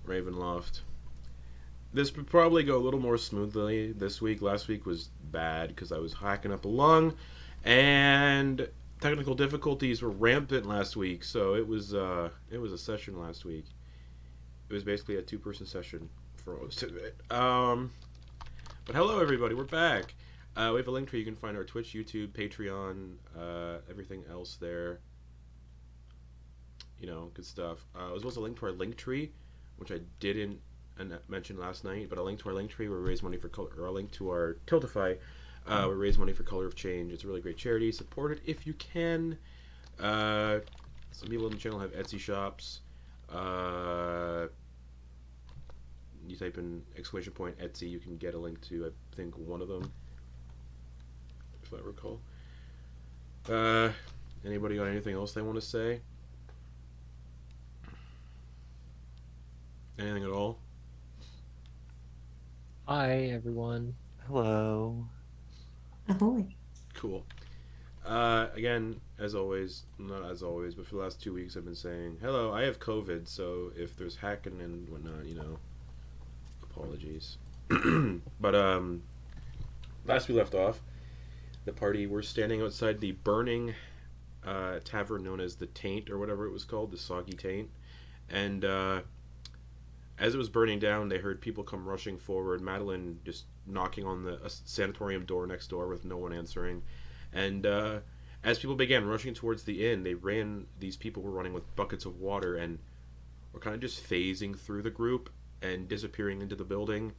Ravenloft. This would probably go a little more smoothly this week. Last week was bad because I was hacking up a lung, and technical difficulties were rampant last week. So it was a session last week. It was basically a 2-person session for most of it. But hello everybody, we're back. We have a link tree. You can find our Twitch, YouTube, Patreon, everything else there. You know, good stuff. As well as a link to our link tree, which I didn't mention last night, but a link to our link tree where we raise money for color, or a link to our Tiltify, where we raise money for Color of Change. It's a really great charity. Support it if you can. Some people on the channel have Etsy shops. You type in !Etsy, you can get a link to, I think, one of them, if I recall. Anybody got anything else they want to say? Anything at all? Hi, everyone. Hello. Ahoy. Cool. Again, as always, not as always, but for the last 2 weeks I've been saying, hello, I have COVID, so if there's hacking and whatnot, you know, apologies. But, last we left off, the party were standing outside the burning tavern known as the Taint, or whatever it was called, the Soggy Taint, and, as it was burning down, they heard people come rushing forward. Madeliene just knocking on the sanatorium door next door with no one answering. And as people began rushing towards the inn, these people were running with buckets of water and were kind of just phasing through the group and disappearing into the building.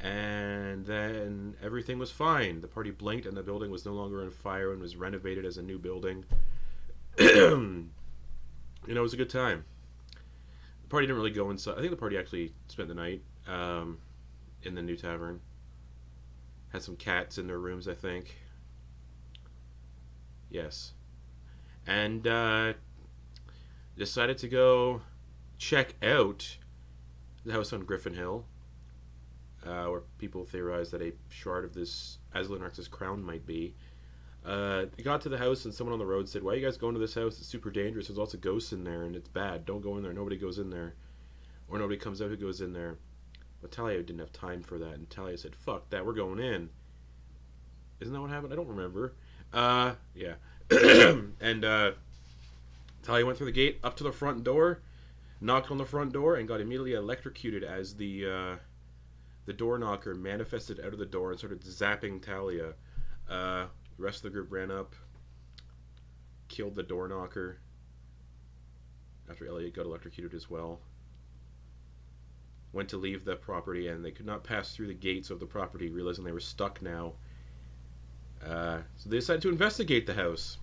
And then everything was fine. The party blinked and the building was no longer on fire and was renovated as a new building. You know, it was a good time. Party didn't really go inside. I think the party actually spent the night in the new tavern. Had some cats in their rooms, I think. Yes. And decided to go check out the house on Gryphon Hill, where people theorized that a shard of this Azalin Rex's crown might be. They got to the house and someone on the road said, "Why are you guys going to this house? It's super dangerous. There's lots of ghosts in there and it's bad. Don't go in there. Nobody goes in there. Or nobody comes out who goes in there." But Thalia didn't have time for that, and Thalia said, "Fuck that, we're going in." Isn't that what happened? I don't remember. Yeah. And Thalia went through the gate up to the front door, knocked on the front door, and got immediately electrocuted as the door knocker manifested out of the door and started zapping Thalia. The rest of the group ran up, killed the door knocker after Eliott got electrocuted as well. Went to leave the property and they could not pass through the gates of the property, realizing they were stuck now. So they decided to investigate the house.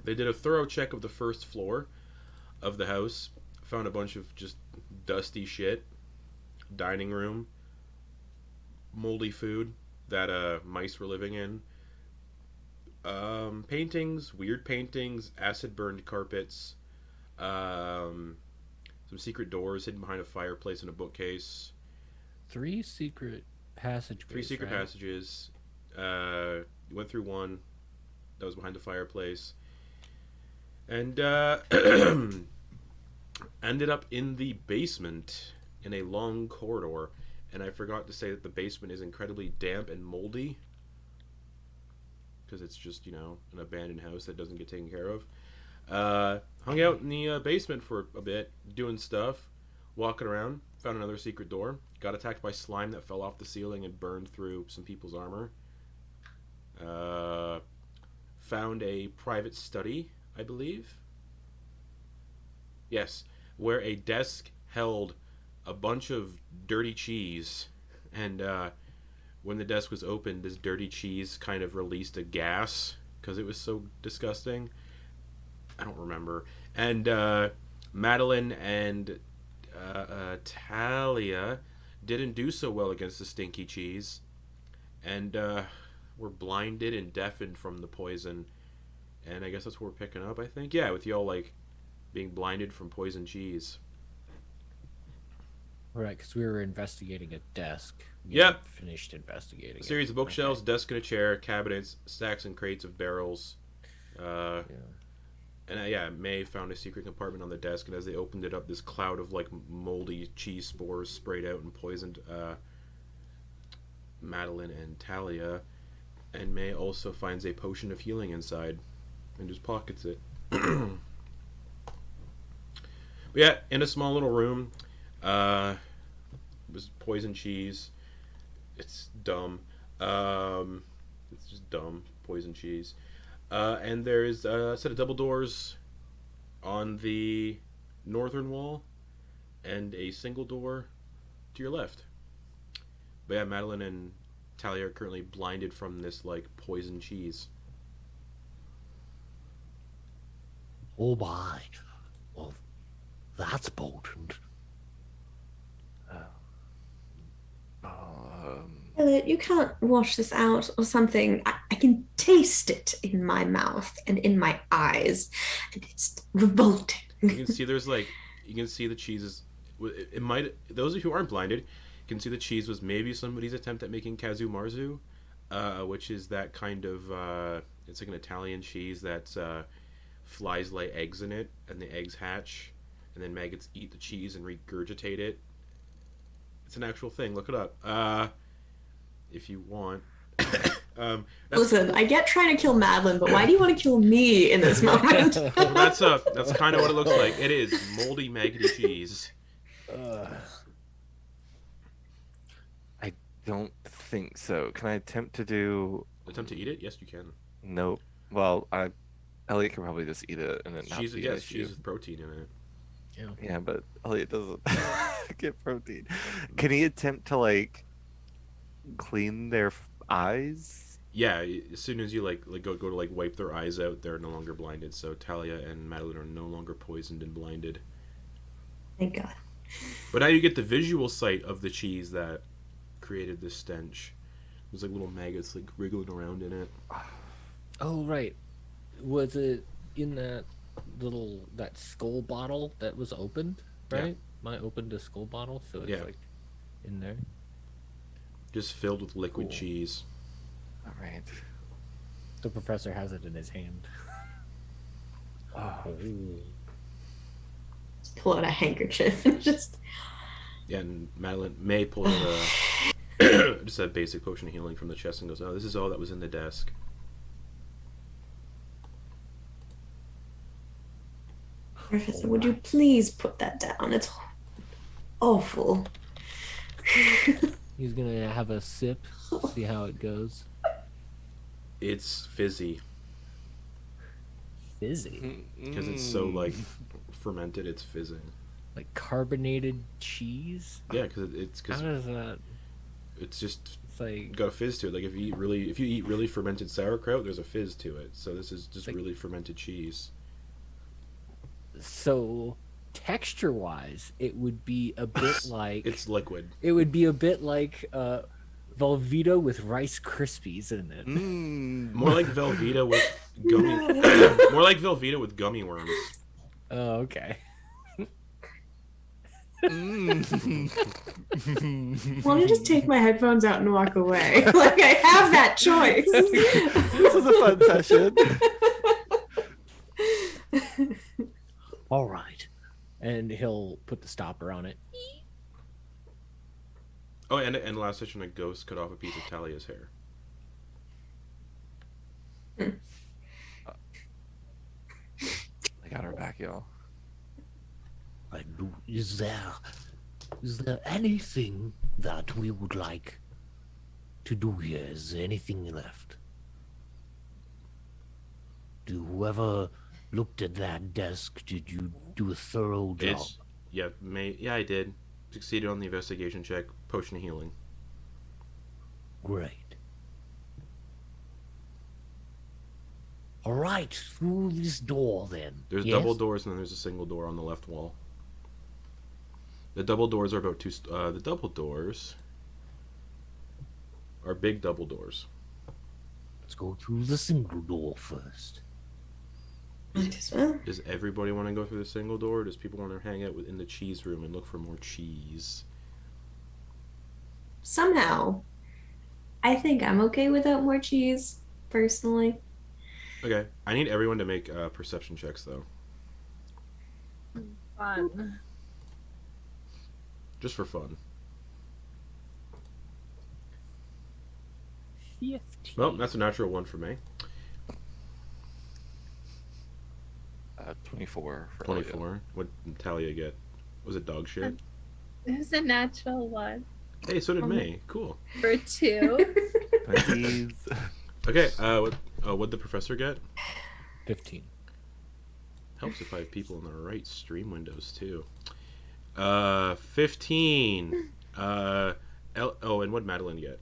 They did a thorough check of the first floor of the house, found a bunch of just dusty shit, dining room, moldy food that mice were living in. Paintings, weird paintings, acid-burned carpets, some secret doors hidden behind a fireplace and a bookcase. 3 secret passageways. 3 secret passages. You went through one that was behind the fireplace. And ended up in the basement in a long corridor. And I forgot to say that the basement is incredibly damp and moldy, because it's just, you know, an abandoned house that doesn't get taken care of. Hung out in the basement for a bit, doing stuff, walking around, found another secret door, got attacked by slime that fell off the ceiling and burned through some people's armor. Found a private study, I believe. Yes, where a desk held a bunch of dirty cheese, and when the desk was opened, this dirty cheese kind of released a gas because it was so disgusting. I don't remember. And Madeliene and Thalia didn't do so well against the stinky cheese, and were blinded and deafened from the poison. And I guess that's what we're picking up, I think. Yeah, with y'all, like, being blinded from poison cheese. Right, because we were investigating a desk. Yep. Finished investigating A series of bookshelves, desk and a chair, cabinets, stacks and crates of barrels. Yeah. And yeah, May found a secret compartment on the desk, and as they opened it up, this cloud of like moldy cheese spores sprayed out and poisoned Madeliene and Thalia. And May also finds a potion of healing inside and just pockets it. But yeah, in a small little room, it was poison cheese. It's dumb. It's just dumb poison cheese. And there's a set of double doors on the northern wall and a single door to your left. But yeah, Madeliene and Thalia are currently blinded from this like poison cheese. Oh my. Well, that's potent. Eliott, you can't wash this out or something. I can taste it in my mouth and in my eyes, and it's revolting. You can see there's like, you can see the cheese is, it might, those of you who aren't blinded, you can see the cheese was maybe somebody's attempt at making kazu marzu, which is that kind of, it's like an Italian cheese that flies lay eggs in it, and the eggs hatch, and then maggots eat the cheese and regurgitate it. It's an actual thing. Look it up. If you want. Listen, I get trying to kill Madeliene, but why do you want to kill me in this moment? Well, that's kind of what it looks like. It is moldy, maggoty cheese. I don't think so. Can I attempt to eat it? Yes, you can. Nope. Well, Eliott can probably just eat it and then not Cheese, be yes, an issue. cheese with protein in it. Yeah, but Eliott doesn't get protein. Can he attempt to like clean their eyes? Yeah, as soon as you like go to like wipe their eyes out, they're no longer blinded. So Thalia and Madeliene are no longer poisoned and blinded. Thank God. But now you get the visual sight of the cheese that created this stench. There's like little maggots like wriggling around in it. Oh right, was it in that that skull bottle that was opened? Right, I opened a skull bottle, so it's like in there. Just filled with liquid Cool. cheese. All right. The professor has it in his hand. Just pull out a handkerchief and just. Yeah, and May pulls out just a basic potion of healing from the chest and goes, "Oh, this is all that was in the desk." Professor, would you please put that down? It's awful. He's gonna have a sip, see how it goes. It's fizzy Fizzy, because it's so like fermented. It's fizzing. like carbonated cheese. Yeah, because it's How does that? it's just It's like got a fizz to it. Like if you eat really fermented sauerkraut, there's a fizz to it. So this is just Like- really fermented cheese. so. Texture-wise, it would be a bit like It's liquid. it would be a bit like Velveeta with Rice Krispies in it. More like Velveeta with gummy. More like Velveeta with gummy worms. Oh, okay. Why don't you just take my headphones out and walk away? Like, I have that choice. This is a fun session. All right, and he'll put the stopper on it. Oh, and last session, a ghost cut off a piece of Thalia's hair. I got her back, y'all. Is there anything that we would like to do here? Is there anything left? Whoever looked at that desk, did you do a thorough job? Yeah, I did. Succeeded on the investigation check. Potion of healing. Great. All right, through this door then. There's Yes? double doors and then there's a single door on the left wall. The double doors are about the double doors are big double doors. Let's go through the single door first. Might as well. Does everybody want to go through the single door, or does people want to hang out in the cheese room and look for more cheese? Somehow, I think I'm okay without more cheese, personally. Okay, I need everyone to make perception checks though, Fun. just for fun. 15. Well, that's a natural one for me. 24 for 24. What did Thalia get? Was it dog shit? It was a natural one Hey, so did May. Cool. for 2. Elliott. Please. Okay, what'd the professor get? 15. Helps if I have people in the right stream windows too. 15. And what'd Madeliene get?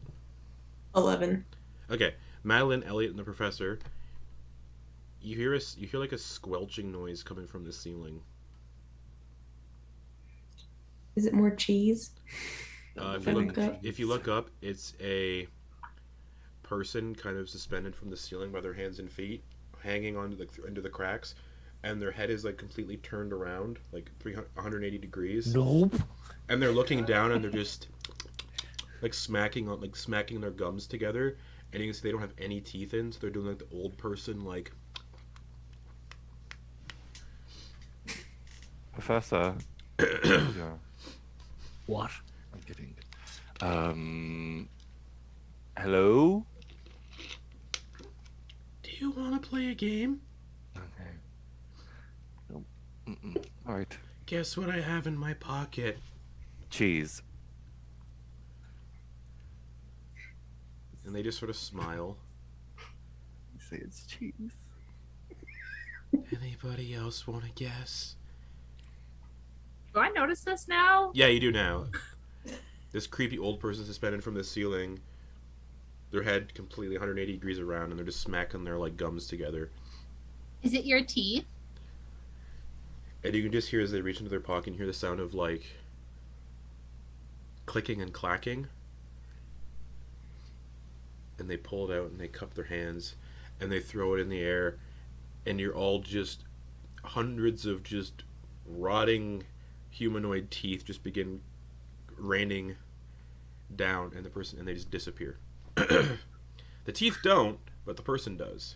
11. Okay, Madeliene, Eliott, and the professor. You hear like a squelching noise coming from the ceiling. Is it more cheese? If you look up, it's a person kind of suspended from the ceiling by their hands and feet, hanging onto into the cracks, and their head is like completely turned around, like 180 degrees. Nope. And they're looking down, and they're just like smacking their gums together, and you can see they don't have any teeth in, so they're doing like the old person like. Professor. Yeah, What? I'm kidding. Hello? Do you want to play a game? Okay. Nope. Mm-mm. Alright. Guess what I have in my pocket? Cheese. And they just sort of smile. You say it's cheese. Anybody else want to guess? Do I notice this now? Yeah, you do now. This creepy old person suspended from the ceiling, their head completely 180 degrees around, and they're just smacking their like gums together. Is it your teeth? And you can just hear as they reach into their pocket and hear the sound of like clicking and clacking. And they pull it out and they cup their hands and they throw it in the air, and you're all just hundreds of just rotting humanoid teeth just begin raining down, and they just disappear. The teeth don't, but the person does.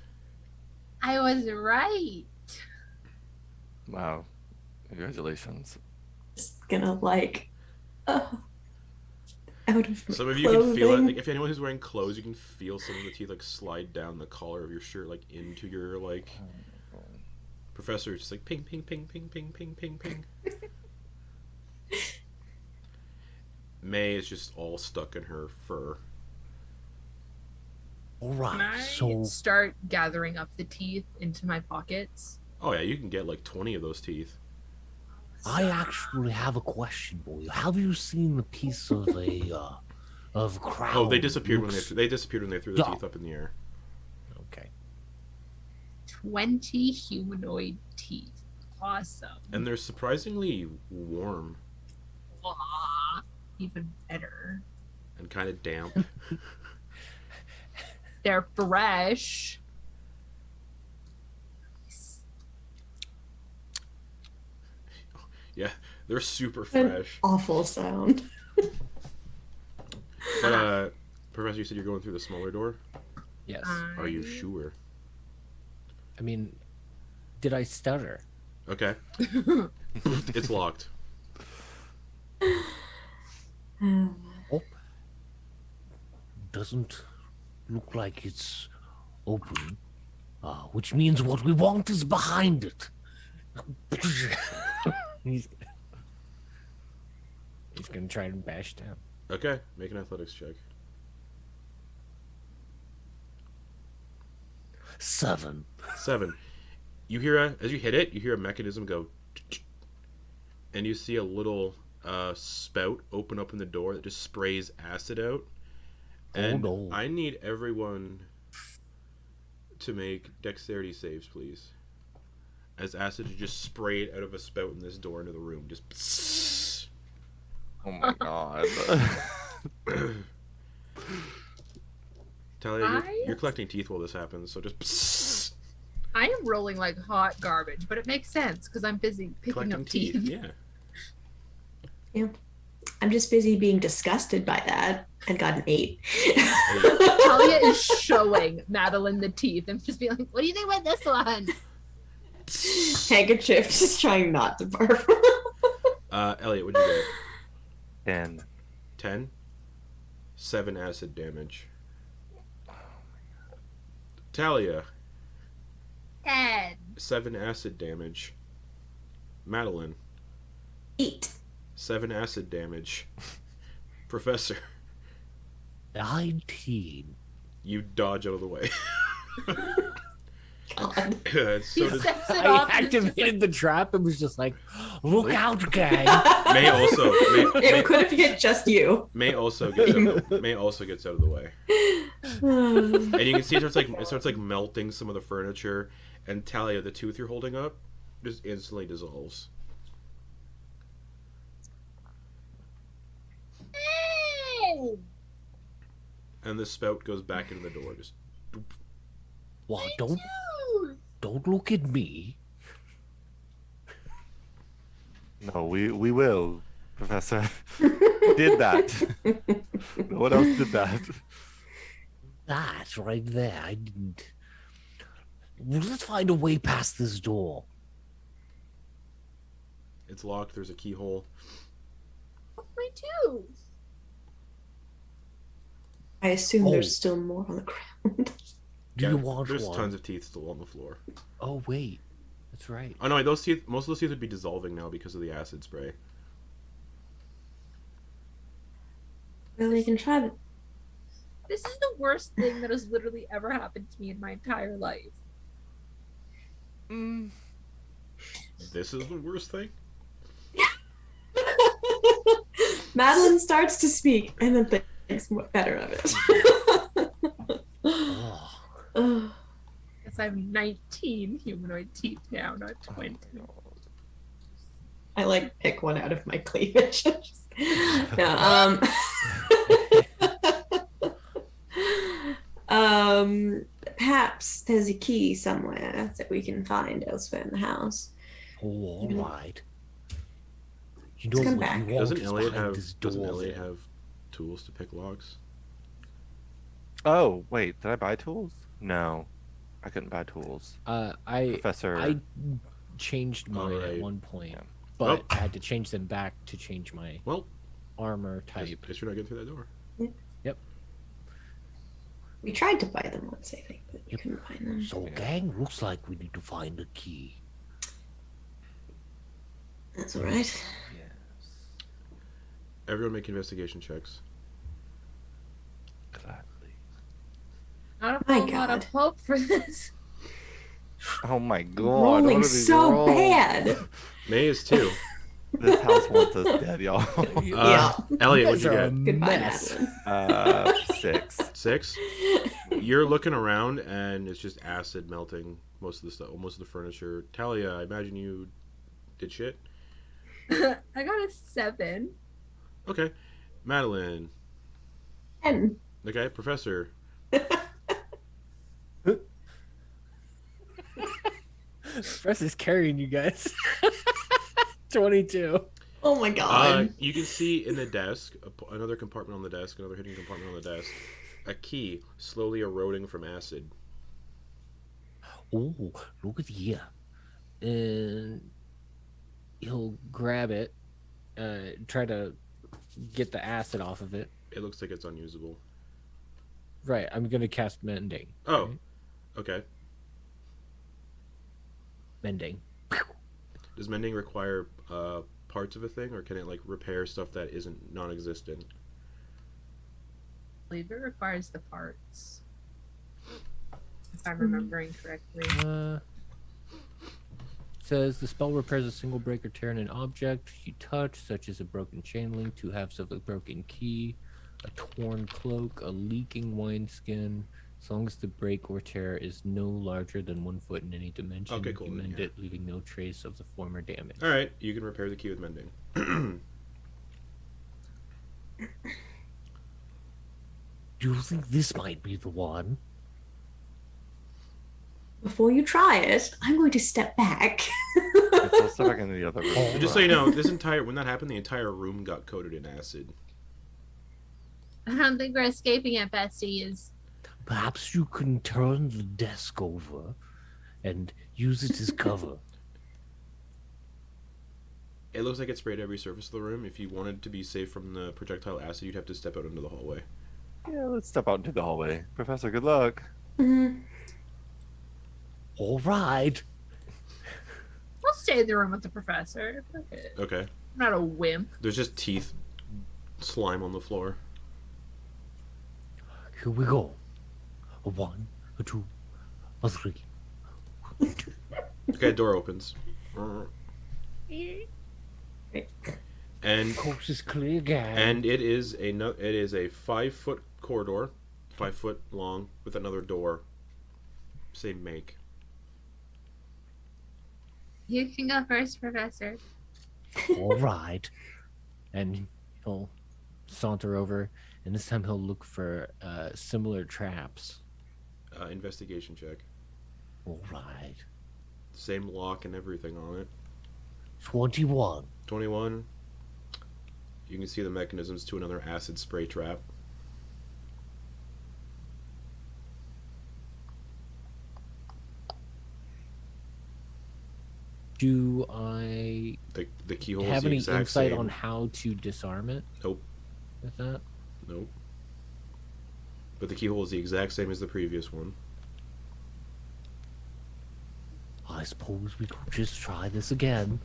I was right. Wow. Congratulations. Just gonna like, out of Some of you can feel it. clothing. Like, if anyone who's wearing clothes, you can feel some of the teeth like slide down the collar of your shirt, like into your like. Professor just like ping, ping, ping, ping, ping, ping, ping, ping. May is just all stuck in her fur. All Can right. I So start gathering up the teeth into my pockets? Oh yeah, you can get like 20 of those teeth. I actually have a question for you. Have you seen the piece of a crowd? Oh, they disappeared when looks- they disappeared when they threw the Yeah. teeth up in the air. Okay. 20 humanoid teeth. Awesome. And they're surprisingly warm Aw, even better. and kind of damp. They're fresh. Yeah, they're super An fresh. awful sound. But Professor, you said you're going through the smaller door. Yes. Are you sure? I mean, did I stutter? Okay. It's locked. Oh, doesn't look like it's open, which means what we want is behind it. He's gonna try and bash down. Okay, make an athletics check. 7. 7. You hear as you hit it, you hear a mechanism go, and you see a little spout open up in the door that just sprays acid out. And no. I need everyone to make dexterity saves, please. As acid is just sprayed out of a spout in this door into the room. Just. Oh my god. Talia, you're collecting teeth while this happens, so just. I am rolling like hot garbage, but it makes sense because I'm busy picking Collecting up teeth. Yeah. I'm just busy being disgusted by that and got an 8. Thalia is showing Madeliene the teeth and just being like, what do you think about this one? Handkerchief, just trying not to barf. Eliott, what'd you get? 10. 10? 7 acid damage. Thalia, 10. 7 acid damage. Madeliene, 8. 7 acid damage. Professor, 19. you dodge out of the way. God. It's He so sets it I off and it's just activated like, the trap and was just like, Look out, gang! May also It could have hit just you. May also gets out of the way. And you can see it starts like melting some of the furniture, and Thalia, the tooth you're holding up, just instantly dissolves. hey! And the spout goes back into the door. Just Well, Dude. don't look at me. No, we will, Professor. We did that. No one else did that. That right there, I didn't. Well, let's find a way past this door. it's locked. There's a keyhole. My tooth. I assume Oh. there's still more on the ground. Do Yeah, you want there's one? tons of teeth still on the floor. oh wait, that's right. Oh no, wait, those teeth. Most of those teeth would be dissolving now because of the acid spray. Well, we can try the... This is the worst thing that has literally ever happened to me in my entire life. This is the worst thing. Madeliene starts to speak and then thinks better of it. Oh, Ugh. Guess I'm 19 humanoid teeth now, not 20. I like pick one out of my cleavage. No, perhaps there's a key somewhere that we can find elsewhere in the house. oh, all right. You Let's know come what back. you want Doesn't is Eliott behind have? this Doesn't door Eliott there. have tools to pick locks? Oh, wait, did I buy tools? No. I couldn't buy tools. I Professor. changed mine Alright. at one point, Yeah. but Well- I had to change them back to change my Well, armor guess type. you're not getting through that door. We tried to buy them once, I think, but we couldn't find them. So, gang, looks like we need to find a key. That's all right. Everyone make investigation checks. Gladly. Not a My whole lot God. of hope for this. Oh my god. what Rolling are these so rolls? bad. May is 2. This house wants us dead, y'all. Yeah. Elliot, You what'd guys you are a get? Goodbye, mess. Madeline. 6. 6. You're looking around and it's just acid melting most of the stuff, most of the furniture. Thalia, I imagine you did shit. I got a 7. Okay. Madeliene. And Okay. Professor. Press is carrying you guys. 22. oh my god. You can see in the desk, another compartment on the desk, another hidden compartment on the desk, a key slowly eroding from acid. Oh, look at here. And he'll grab it, try to get the acid off of it. It looks like it's unusable. Right, I'm gonna cast mending. Oh, right? okay. Mending. Does mending require parts of a thing, or can it like repair stuff that isn't non-existent? I believe it requires the parts. If I'm remembering correctly. Says the spell repairs a single break or tear in an object you touch, such as a broken chain link, 2 halves of a broken key, a torn cloak, a leaking wineskin. As long as the break or tear is no larger than 1 foot in any dimension, Okay, cool, you then, mend yeah. it, leaving no trace of the former damage. All right, you can repair the key with mending. Do you think this might be the one? Before you try it, I'm going to step back. So let's step back into the other room. Just so you know, when that happened, the entire room got coated in acid. I don't think we're escaping it, besties. Perhaps you can turn the desk over and use it as cover. It looks like it sprayed every surface of the room. If you wanted to be safe from the projectile acid, you'd have to step out into the hallway. Yeah, let's step out into the hallway. Professor, good luck. All right. I'll stay in the room with the professor. Fuck it. Okay. I'm not a wimp. There's just teeth, slime on the floor. Here we go. A 1, a 2, a 3. Okay, door opens. And Coast is clear again. and it is a 5-foot corridor, 5 foot long, with another door. Same make. You can go first, Professor. All right. And he'll saunter over, and this time he'll look for similar traps. Investigation check. All right. Same lock and everything on it. 21. 21. You can see the mechanisms to another acid spray trap. Do I The keyhole is have the any exact insight same. on how to disarm it? Nope. With that? Nope. But the keyhole is the exact same as the previous one. I suppose we could just try this again.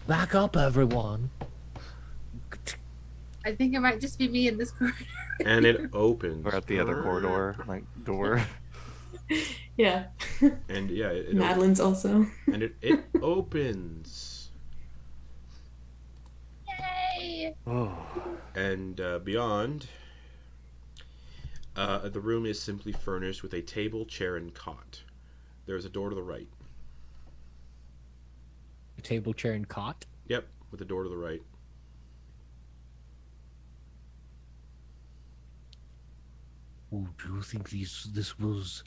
Back up, everyone. I think it might just be me in this corner. And it opens. We're at the other corridor, like door. Yeah. And yeah, it Madeline's also. and it opens. Yay! Oh. And beyond, the room is simply furnished with a table, chair, and cot. There is a door to the right. A table, chair, and cot? Yep, with a door to the right. Oh, do you think this was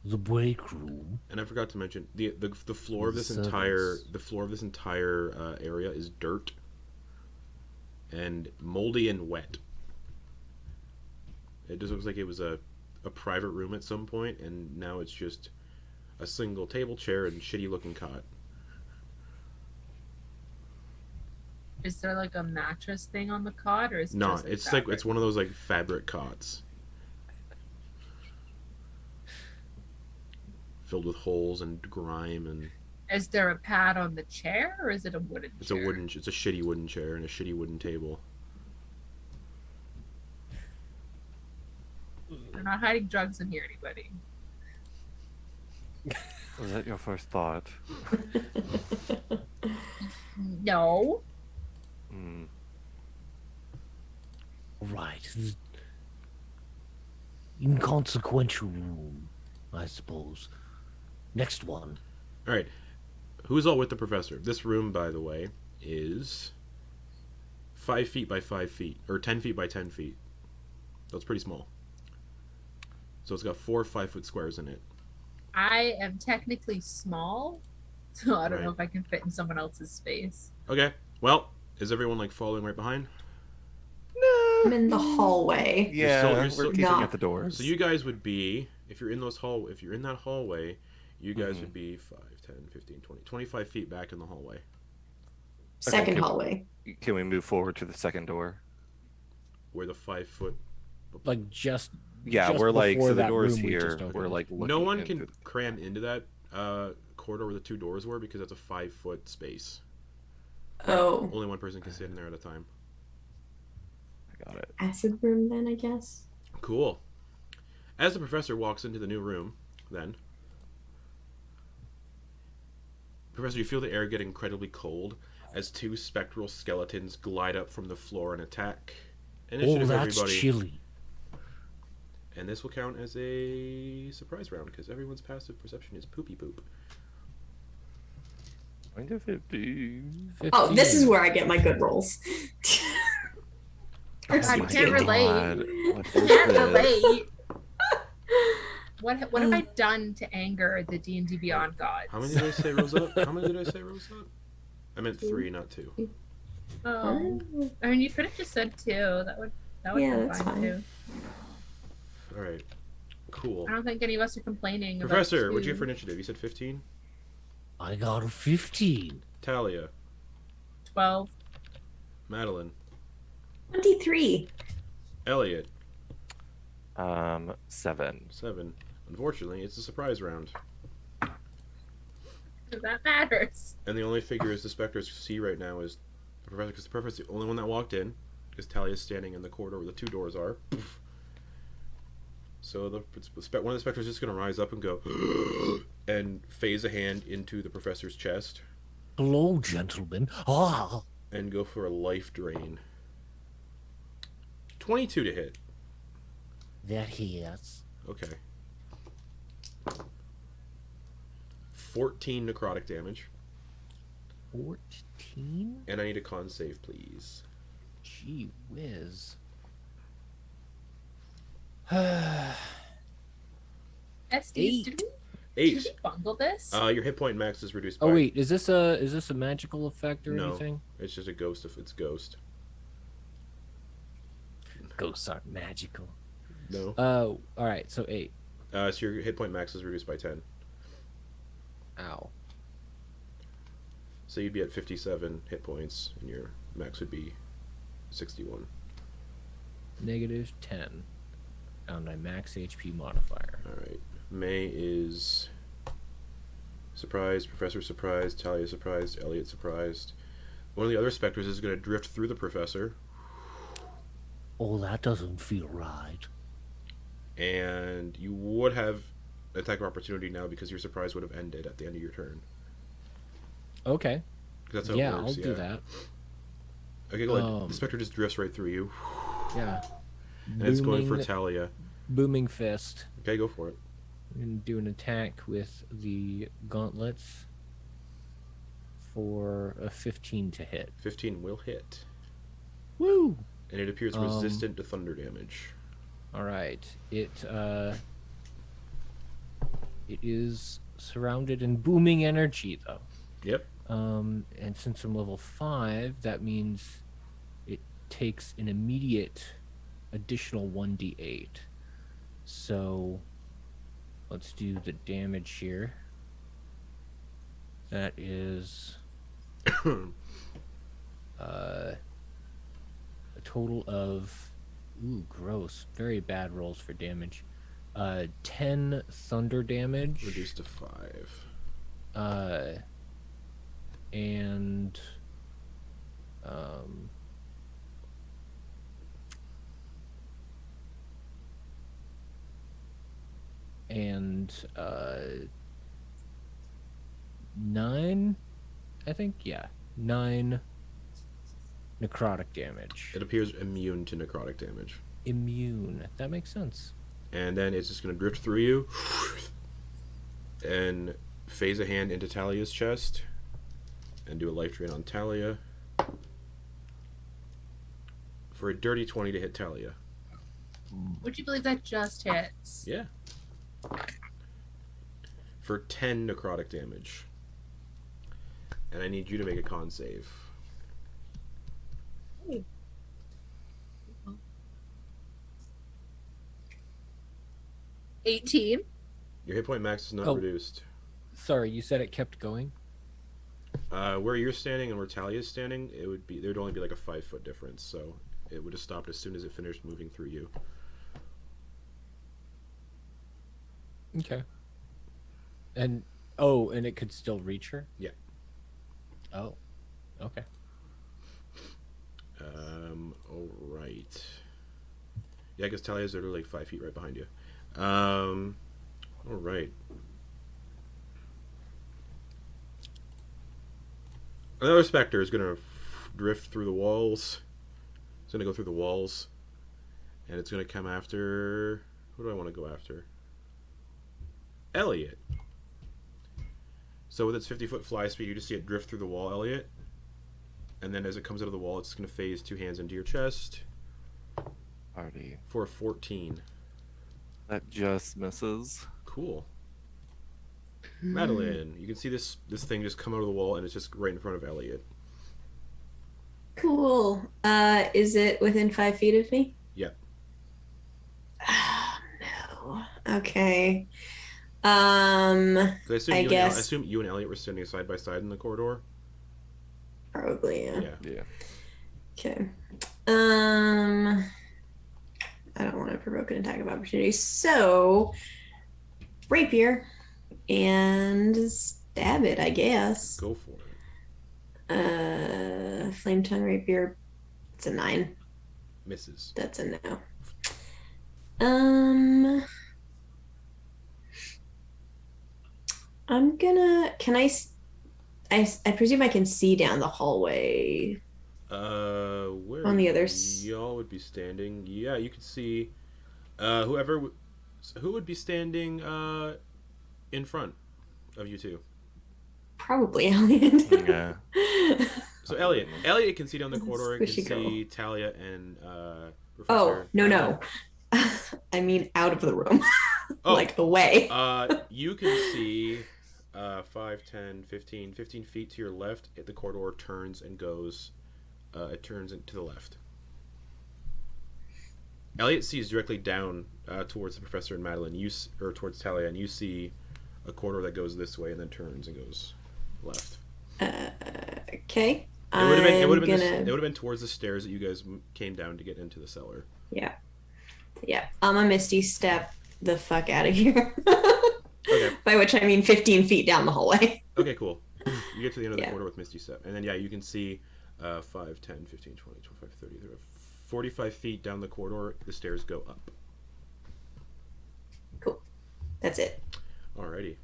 the break room? And I forgot to mention the floor of this The entire area is dirt and moldy and wet. It just looks like it was a private room at some point, and now it's just a single table, chair, and shitty looking cot. Is there like a mattress thing on the cot, or is it No, just it's fabric? like it's one of those like fabric cots filled with holes and grime, and Is there a pad on the chair, or is it a wooden it's chair? a shitty wooden chair and a shitty wooden table. I'm not hiding drugs in here, anybody. Was that your first thought? No. Hmm. All right. This inconsequential room, I suppose. Next one. All right, who's all with the professor? This room, by the way, is 5 feet by 5 feet, or 10 feet by 10 feet. So it's pretty small. So it's got 4 5-foot squares in it. I am technically small, so I don't know Right. if I can fit in someone else's space. Okay, well, is everyone like following right behind? I'm in the hallway. Yeah, you're we're still- keeping Not- at the doors. So you guys would be, if you're in that hallway, you guys Mhm. would be 5, 10, 15, 20, 25 feet back in the hallway. Second can- hallway. Can we move forward to the second door? Where the 5-foot. Like just Yeah, just we're like, before so the that door's room we here. just opened. We're like looking No one into can cram into that corridor where the 2 doors were because that's a 5-foot space. Oh, Only one person can sit in there at a time. I got it. acid room then, I guess. Cool. As the professor walks into the new room, then, Professor, you feel the air get incredibly cold as 2 spectral skeletons glide up from the floor and attack. Oh, Initiative, that's everybody. chilly. And this will count as a surprise round because everyone's passive perception is poopy poop. Kind of 50. Oh, this 15. is where I get my good rolls. I my can't relate. God, what is Can't this? relate. What have I done to anger the D&D Beyond gods? How many did I say rose up? How many did I say rose up? I meant 3, not 2. Oh, I mean, you could have just said 2. That would That would Yeah, be that's fine, fine. too. All right. Cool. I don't think any of us are complaining. Professor, about what'd you get two. for initiative? You said 15? I got a 15. Thalia. 12. Madeliene. 23. Eliott. 7. 7. Unfortunately, it's a surprise round. That matters. And the only figures the specters see right now is the professor, because the professor's the only one that walked in, because Talia's standing in the corridor where the 2 doors are. Poof. So one of the specters is just going to rise up and go and phase a hand into the professor's chest Hello, gentlemen. Ah, and go for a life drain. 22 to hit. that hits. Okay. 14 necrotic damage. 14? And I need a con save, please. Gee whiz. Estes, Eight. did we 8. bungle this? Your hit point max is reduced by... Oh wait, is this a magical effect or No. anything? It's just a ghost if it's ghost. Ghosts aren't magical. No. All right, so 8. So your hit point max is reduced by 10. Ow. So you'd be at 57 hit points, and your max would be 61. -10 on my max HP modifier. Alright. May is surprised, Professor surprised, Thalia surprised, Eliott surprised. One of the other specters is going to drift through the Professor, Oh, that doesn't feel right. and you would have attack of opportunity now because your surprise would have ended at the end of your turn. Okay. 'Cause that's how Yeah, it works, I'll do that. Okay, go ahead. The specter just drifts right through you, Yeah. and it's going for Booming- Thalia. Booming fist. Okay, go for it. I'm gonna do an attack with the gauntlets for a 15 to hit. 15 will hit, Woo! and it appears resistant to thunder damage. All right. It is surrounded in booming energy though. Yep. And since I'm level 5, that means it takes an immediate additional 1d8. So let's do the damage here. That is a total of gross, very bad rolls for damage. 10 thunder damage. Reduced to 5. And and 9, I think, yeah, 9 necrotic damage. It appears immune to necrotic damage. Immune. That makes sense. And then it's just going to drift through you and phase a hand into Talia's chest and do a life drain on Thalia for a dirty 20 to hit Thalia. Would you believe that just hits? Yeah. For 10 necrotic damage. And I need you to make a con save. Ooh. 18. Your hit point max is not Oh. reduced. Sorry, you said it kept going? Where you're standing and where Talia's standing, there'd only be like a 5-foot difference, so it would have stopped as soon as it finished moving through you. Okay. And it could still reach her? Yeah. Oh. Okay. Alright. Yeah, I guess Talia's literally like 5 feet right behind you. Alright. Another specter is going to drift through the walls. It's going to go through the walls. And it's going to come after... Who do I want to go after? Eliott. So with its 50-foot fly speed, you just see it drift through the wall, Eliott. And then as it comes out of the wall, it's going to phase 2 hands into your chest Party. for a 14. That just misses. Cool. Madeliene, you can see this thing just come out of the wall, and it's just right in front of Eliott. Cool. Is it within 5 feet of me? Yep. Okay. 'Cause I assume I I guess assume you and Eliott were standing side by side in the corridor. probably, yeah. Yeah. Yeah. Okay. I don't want to provoke an attack of opportunity, so rapier and stab it, I guess. Go for it. Flame tongue rapier. It's a 9. Misses. That's a no. I'm gonna. Can I presume I can see down the hallway. Where On the other y'all would be standing? Yeah, you could see. Who would be standing in front of you two? Probably Eliott. Yeah. So Eliott can see down the corridor. Can Squishy girl. see Thalia and Oh, Professor. no. I mean out of the room. Oh. Like away. You can see 5, 10, 15 feet to your left. The corridor turns and goes. It turns to the left. Eliott sees directly down towards the Professor and Madeliene. Or towards Thalia, and you see a corridor that goes this way and then turns and goes left. Okay. It would have been towards the stairs that you guys came down to get into the cellar. Yeah. I'm a Misty step the fuck out of here. Okay. By which I mean 15 feet down the hallway. Okay, cool. You get to the end of the Yeah. corridor with Misty Step. And then, you can see 5, 10, 15, 20, 25, 30, 45 feet down the corridor. The stairs go up. Cool. That's it. Alrighty.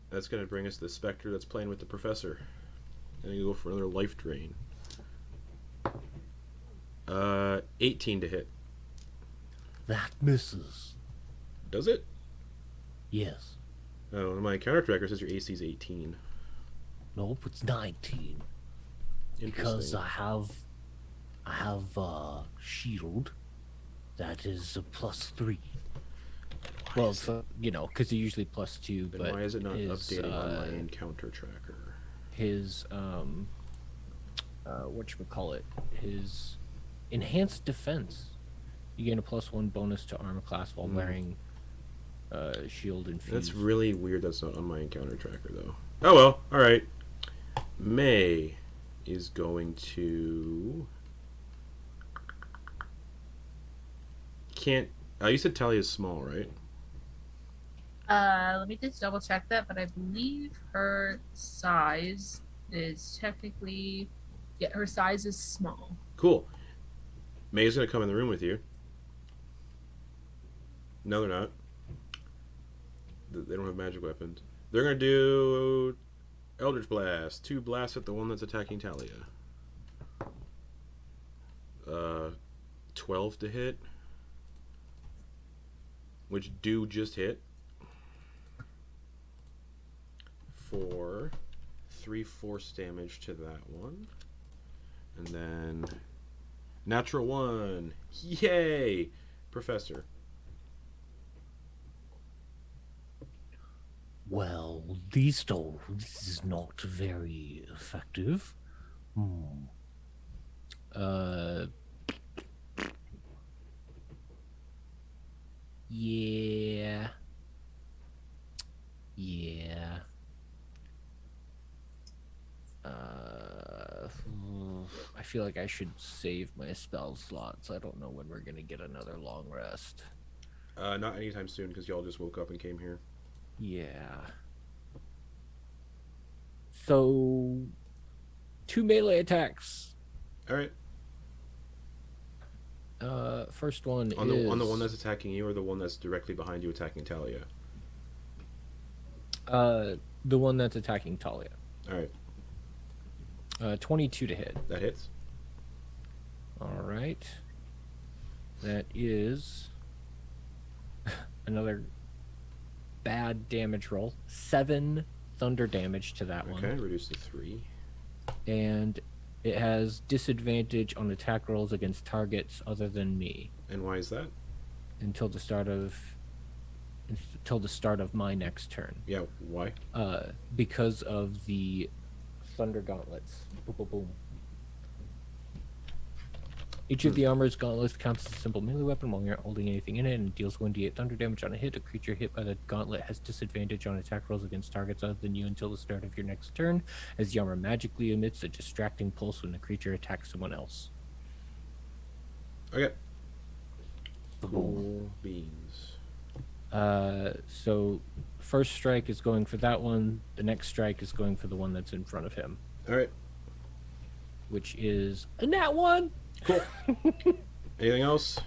That's going to bring us to the Spectre that's playing with the Professor. And you go for another life drain. 18 to hit. That misses. Does it? Yes. Oh, my counter tracker says your AC is 18. Nope, it's 19. Because I have shield. That is a +3. Well, so, because they're usually +2, Then but why is it not his, updating on my encounter tracker? his whatchamacallit, his enhanced defense. You gain a +1 bonus to armor class while wearing shield and fuse. That's really weird that's not on my encounter tracker, though. Oh well, alright. May is going to... you said Thalia is small, right? Let me just double check that, but I believe her size is technically, her size is small. Cool. May's going to come in the room with you. No, they're not. They don't have magic weapons. They're going to do Eldritch Blast. 2 blasts at the one that's attacking Thalia. 12 to hit. Which do just hit. For 3 force damage to that one. And then natural 1. Yay! Professor. Well, these stones is not very effective. Yeah. I feel like I should save my spell slots. I don't know when we're gonna get another long rest. Not anytime soon, because y'all just woke up and came here. Yeah. So, 2 melee attacks. Alright. First one On is... the one that's attacking you, or the one that's directly behind you attacking Thalia? The one that's attacking Thalia. Alright. 22 to hit. That hits. Alright. That is... another bad damage roll. 7 thunder damage to that one. Okay, reduce to 3. And it has disadvantage on attack rolls against targets other than me And why is that? until the start of my next turn. Yeah, why? Because of the thunder gauntlets. Boom, boom, boom. Each of the armor's gauntlets counts as a simple melee weapon while you're not holding anything in it, and deals 1d8 thunder damage on a hit. A creature hit by the gauntlet has disadvantage on attack rolls against targets other than you until the start of your next turn, as the armor magically emits a distracting pulse when the creature attacks someone else. Okay. Cool beans. So first strike is going for that one. The next strike is going for the one that's in front of him, All right. which is a nat one. Cool. Anything else?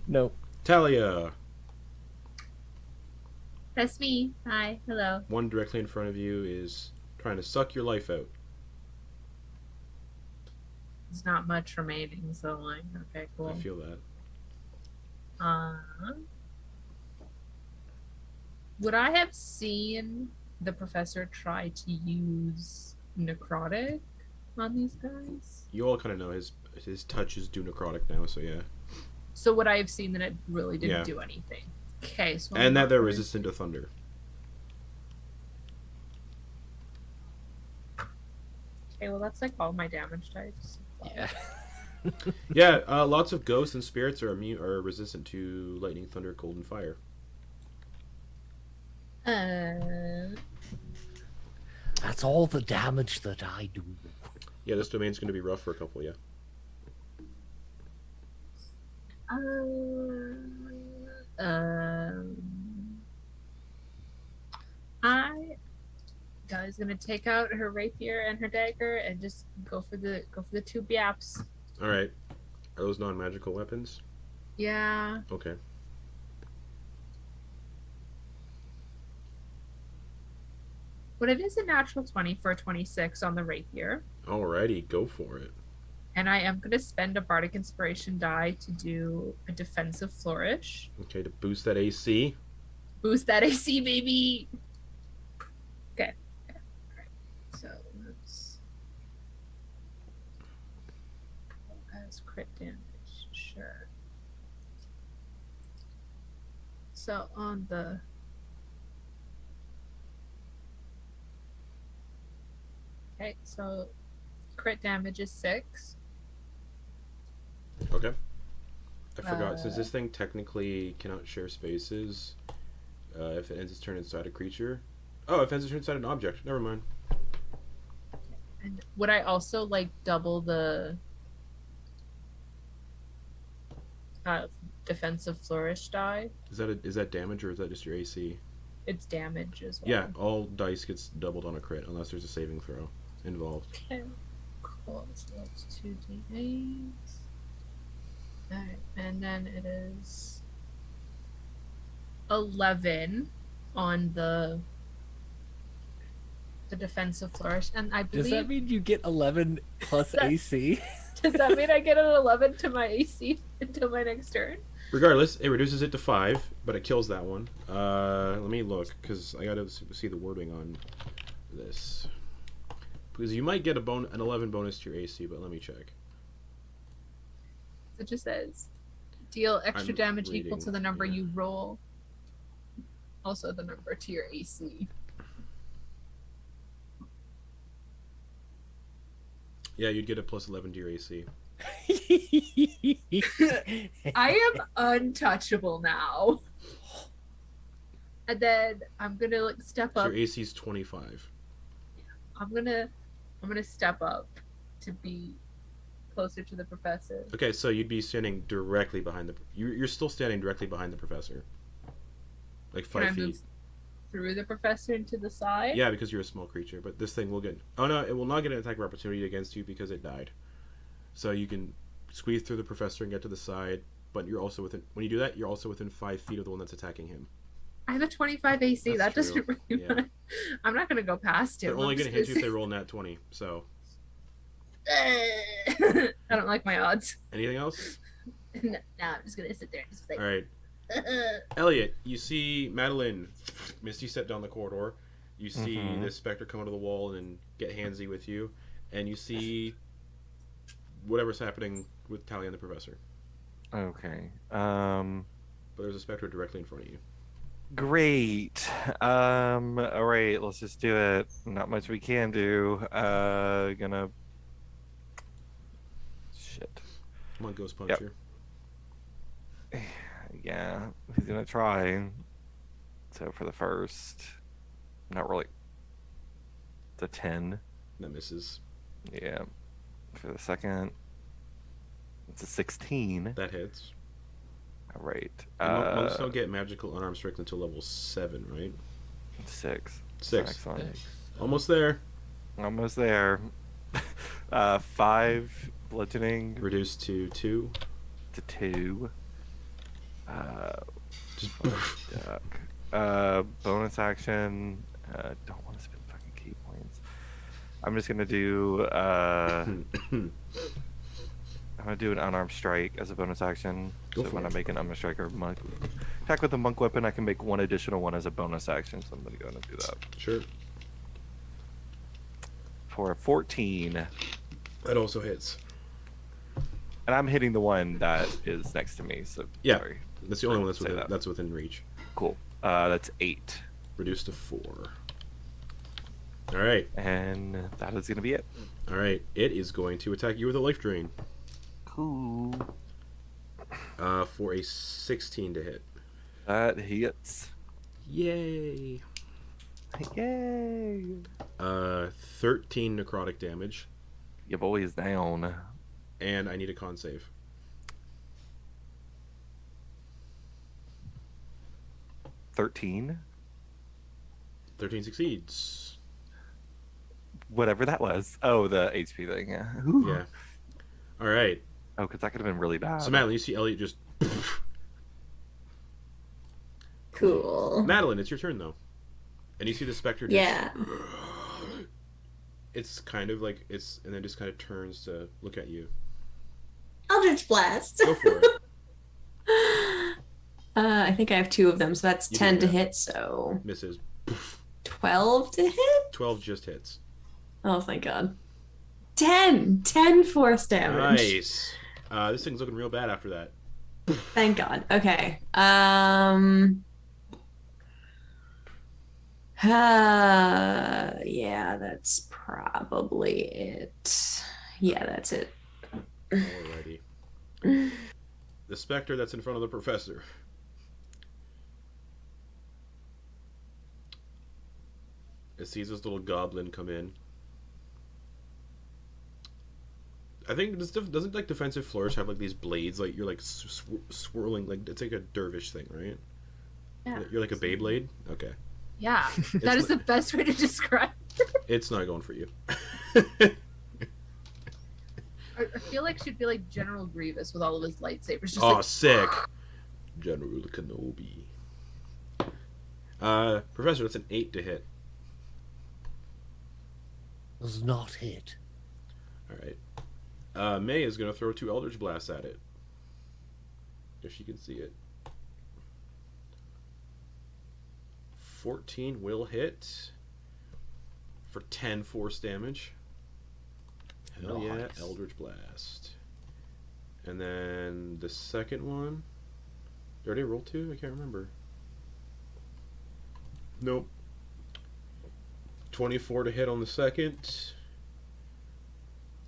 No. Thalia. That's me. Hi. Hello. One directly in front of you is trying to suck your life out. There's not much remaining, so I'm like, okay, cool. I feel that. Would I have seen the professor try to use necrotic on these guys? You all kind of know his touches do necrotic now, so yeah. So would I have seen that it really didn't Yeah. do anything? Okay, so And that they're resistant to thunder. Okay, well that's like all my damage types. Yeah. Yeah, lots of ghosts and spirits are resistant to lightning, thunder, cold, and fire. That's all the damage that I do. Yeah, this domain's going to be rough for a couple, yeah. Guy's gonna take out her rapier and her dagger and just go for the two biaps. All right. Are those non-magical weapons? Yeah. Okay. But it is a natural 20 for a 26 on the rapier. Alrighty, go for it. And I am gonna spend a bardic inspiration die to do a defensive flourish. Okay, to boost that AC. Boost that AC, baby. Okay. Alright. So let's as crit damage, sure. So on the okay, so crit damage is 6. Okay. I forgot. Since this thing technically cannot share spaces, if it ends its turn inside a creature. Oh, if it ends its turn inside an object. Never mind. And would I also like double the defensive flourish die? Is that damage or is that just your AC? It's damage as well. Yeah, all dice gets doubled on a crit unless there's a saving throw involved. Okay. Cool. So that's 2d8. Alright, and then it is 11 on the defensive flourish, and I believe. Does that mean you get 11 plus AC? Does that mean I get an 11 to my AC until my next turn? Regardless, it reduces it to 5, but it kills that one. Let me look, because I gotta see the wording on this. Because you might get an 11 bonus to your AC, but let me check. It just says deal extra I'm damage equal reading, to the number yeah. you roll. Also the number to your AC. Yeah, you'd get a plus 11 to your AC. I am untouchable now. And then I'm gonna like step So up. your AC's 25. I'm gonna step up to be closer to the professor. Okay, so you'd be standing directly behind you're still standing directly behind the professor. Like 5 Can I feet. move through the professor into the side? Yeah, because you're a small creature, but this thing will get... Oh no, it will not get an attack of opportunity against you because it died. So you can squeeze through the professor and get to the side, but you're also within... When you do that, you're also within 5 feet of the one that's attacking him. I have a 25 AC. That's that doesn't true. really Yeah. I'm not gonna go past They're him. only I'm going to just hit you if they roll nat 20, so... I don't like my odds. Anything else? No, I'm just gonna sit there and just like. Alright. Eliott, you see Madeliene misty step down the corridor. You see this specter come out of the wall and get handsy with you, and you see whatever's happening with Thalia and the professor. Okay. But there's a specter directly in front of you. Great. All right, let's just do it. Not much we can do. Gonna Come on, Ghost Puncher. Yeah, he's gonna try. So for the first, not really. It's a 10. That misses. Yeah. For the second, it's a 16. That hits. All right. Monks don't get magical unarmed strike until level 7, right? 6. 6. Next one. Almost there. Almost there. 5 bludgeoning Reduced to 2. to 2. Just Bonus action. Don't want to spend fucking key points. I'm just gonna do. I'm gonna do an unarmed strike as a bonus action. Go So for when it. I make an unarmed strike or monk attack with a monk weapon, I can make one additional one as a bonus action. So I'm gonna go and do that Sure. for a 14, That also hits. and I'm hitting the one that is next to me. So Yeah. sorry. That's the only one that's Say within, that. that's within reach. Cool. That's 8, Reduced to 4. All right. and that is gonna be it. All right. It is going to attack you with a life drain. Cool. For a 16 to hit. That hits. Yay. Yay! 13 necrotic damage, Your boy is down. and I need a con save. 13? 13 succeeds. Whatever that was. Oh, the HP thing. Yeah. Yeah. All right. Oh, because that could have been really bad. So Madeliene, you see Eliott just. Cool. Madeliene, it's your turn though, and you see the specter. Just... Yeah. It's kind of like it's, and then just kind of turns to look at you. Eldritch Blast. Go for it. I think I have 2 of them, so that's You 10 do, to yeah. hit, so Misses. 12 to hit? 12 just hits. Oh, thank God. 10 force damage. Nice. This thing's looking real bad after that. Thank God. Okay. Yeah, that's probably it. Yeah, that's it. Alrighty. The specter that's in front of the professor. It sees this little goblin come in. I think doesn't like defensive flourish have like these blades, like you're like swirling, like it's like a dervish thing, right? Yeah. You're like a Beyblade. Okay, Yeah, that is not- the best way to describe. it's not going for you. I feel like she'd be like General Grievous with all of his lightsabers. Just Oh, like, sick, General Kenobi. Professor, that's an 8 to hit. Does not hit. All right. May is going to throw 2 Eldritch Blasts at it. If she can see it. 14 will hit for 10 force damage. Hell yeah, Nice. Eldritch Blast. And then the second one. Did I already roll 2? I can't remember. Nope. 24 to hit on the second.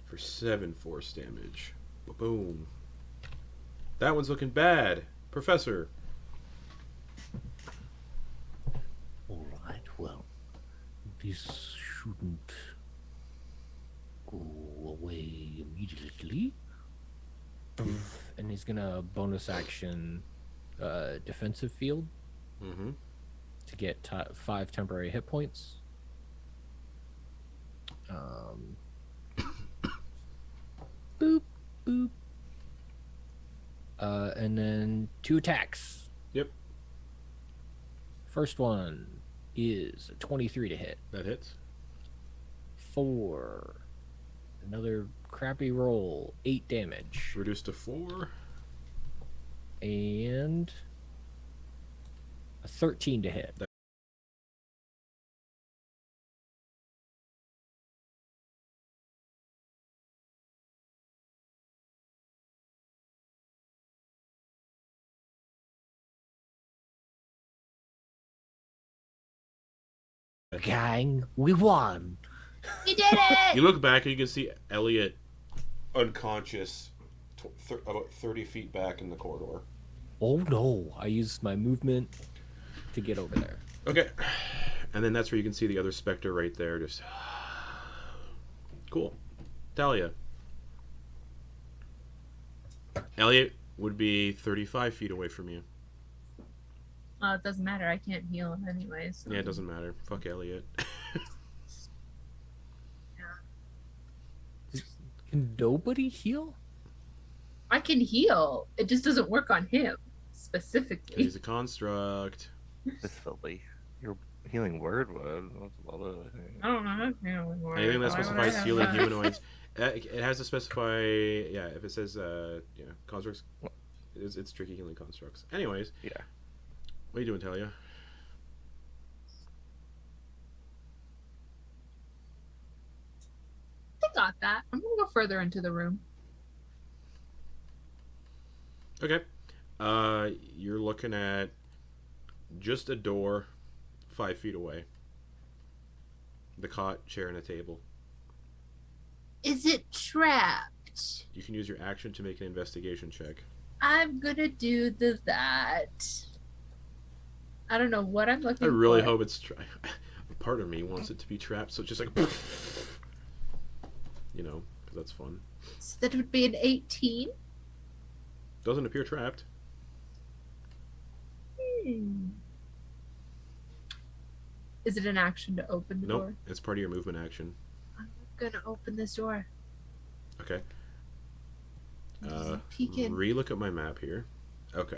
For 7 force damage. Boom. That one's looking bad. Professor. All right, well, this shouldn't go away immediately. And he's gonna bonus action defensive field Mm-hmm. to get 5 temporary hit points. Boop, boop. And then 2 attacks. Yep. First one is a 23 to hit. That hits. 4. Another crappy roll. 8 damage. Reduced to 4. And a 13 to hit. Gang, we won. we did it! You look back and you can see Eliott unconscious, about 30 feet back in the corridor. Oh no! I used my movement to get over there. Okay. And then that's where you can see the other specter right there. Just cool. Thalia. Eliott would be 35 feet away from you. It doesn't matter. I can't heal him anyways. So. Yeah, it doesn't matter. Fuck Eliott. Can nobody heal? I can heal. It just doesn't work on him specifically. He's a construct. It's filthy. Your healing word would. I don't know how to heal anymore. Anything that Why would I specifies have healing that? humanoids. It has to specify, yeah, if it says, constructs, it's tricky healing constructs. Anyways. Yeah. What are you doing, Thalia? I got that. I'm gonna go further into the room. Okay. You're looking at just a door 5 feet away. The cot, chair, and a table. Is it trapped? You can use your action to make an investigation check. I'm gonna do that. I don't know what I'm looking I for. really hope it's part of me wants it to be trapped, so it's just like, you know, because that's fun. So that would be an 18. Doesn't appear trapped. Is it an action to open the Nope, door? it's part of your movement action. I'm gonna open this door. Okay. Peek in. Re-look at my map here. Okay.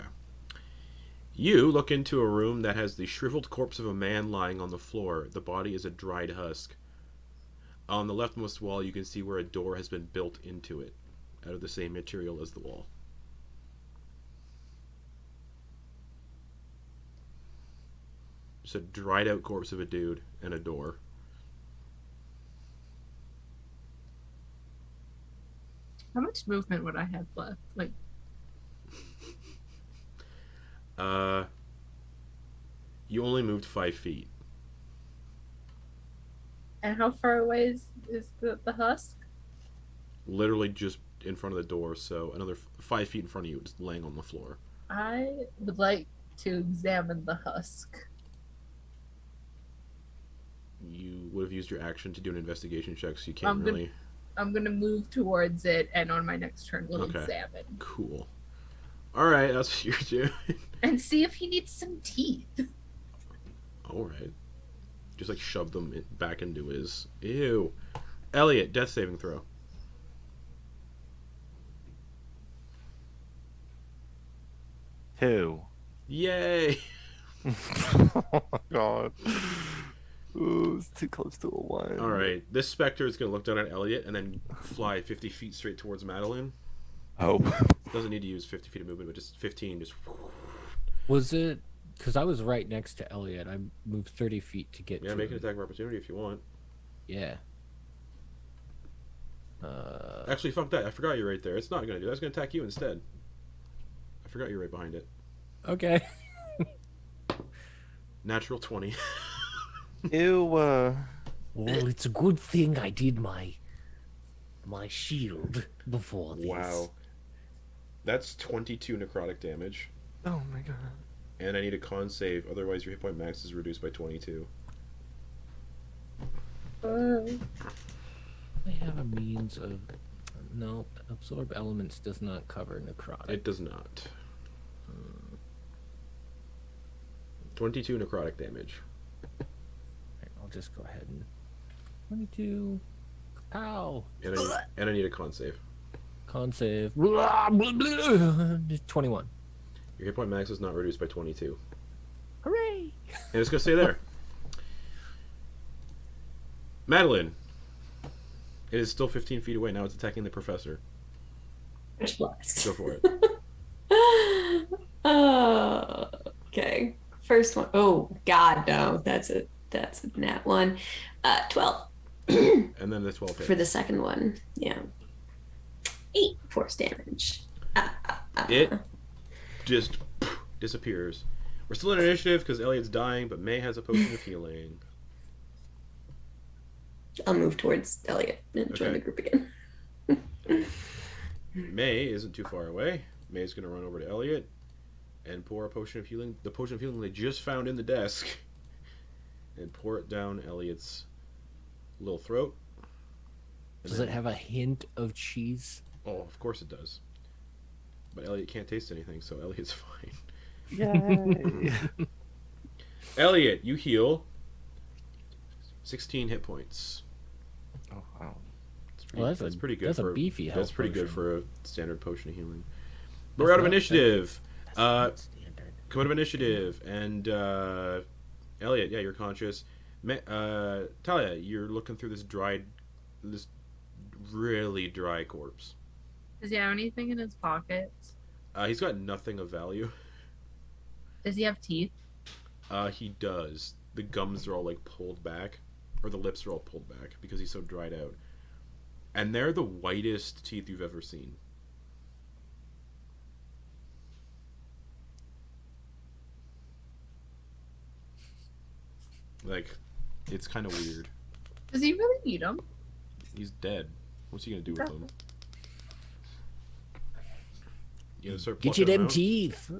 You look into a room that has the shriveled corpse of a man lying on the floor. The body is a dried husk. On the leftmost wall, you can see where a door has been built into it, out of the same material as the wall. Just a dried out corpse of a dude and a door. How much movement would I have left? Like, You only moved 5 feet. and how far away is the husk? Literally just in front of the door, so another 5 feet in front of you, just laying on the floor. I would like to examine the husk. You would have used your action to do an investigation check, so you can't really... I'm gonna move towards it, and on my next turn, we'll Okay. examine Cool. Alright, that's what you're doing. and see if he needs some teeth. Alright. Just like shove them back into his... Ew. Eliott, death saving throw. Two. Yay! Oh my god. Ooh, it's too close to a one. Alright, this specter is going to look down at Eliott and then fly 50 feet straight towards Madeliene. Oh. Doesn't need to use 50 feet of movement, but just 15, just... Was it because I was right next to Eliott? I moved 30 feet to get Yeah, to make an him. attack of opportunity if you want. Yeah. Actually, fuck that. I forgot you're right there. It's not going to do that. It's going to attack you instead. I forgot you're right behind it. Okay. Natural 20. Ew. Well, it's a good thing I did my shield before this. Wow. That's 22 necrotic damage. Oh my god. And I need a con save, otherwise your hit point max is reduced by 22. I have a means of... No, absorb elements does not cover necrotic. It does not. 22 necrotic damage. Alright, I'll just go ahead and... 22... Pow! And I need a con save. Con save. 21. Your hit point max is not reduced by 22. Hooray! And it's going to stay there. Madeliene. It is still 15 feet away. Now it's attacking the professor. Which blast. Go for it. Okay. First one. Oh God, no. That's a nat one. 12. And then the 12 hit. For the second one. Yeah. 8 force damage. It just disappears. We're still in initiative because Eliott's dying, but May has a potion of healing. I'll move towards Eliott and join Okay. the group again. May isn't too far away. May's gonna run over to Eliott and pour a potion of healing. The potion of healing they just found in the desk, and pour it down Eliott's little throat. Does it have a hint of cheese? Oh, of course it does. But Eliott can't taste anything, so Eliott's fine. Yay! Eliott, you heal 16 hit points. Oh wow. That's pretty good. That's for a beefy health That's pretty good potion. for a standard potion of healing. But we're out of initiative. That's not standard. Come out of initiative, and Eliott, yeah, you're conscious. Thalia, you're looking through this really dry corpse. Does he have anything in his pockets? He's got nothing of value. Does he have teeth? He does. The gums are all like pulled back, or the lips are all pulled back because he's so dried out. And they're the whitest teeth you've ever seen. Like, it's kind of weird. Does he really need them? He's dead. What's he gonna do with them? You gonna start Get you plucking them out? teeth.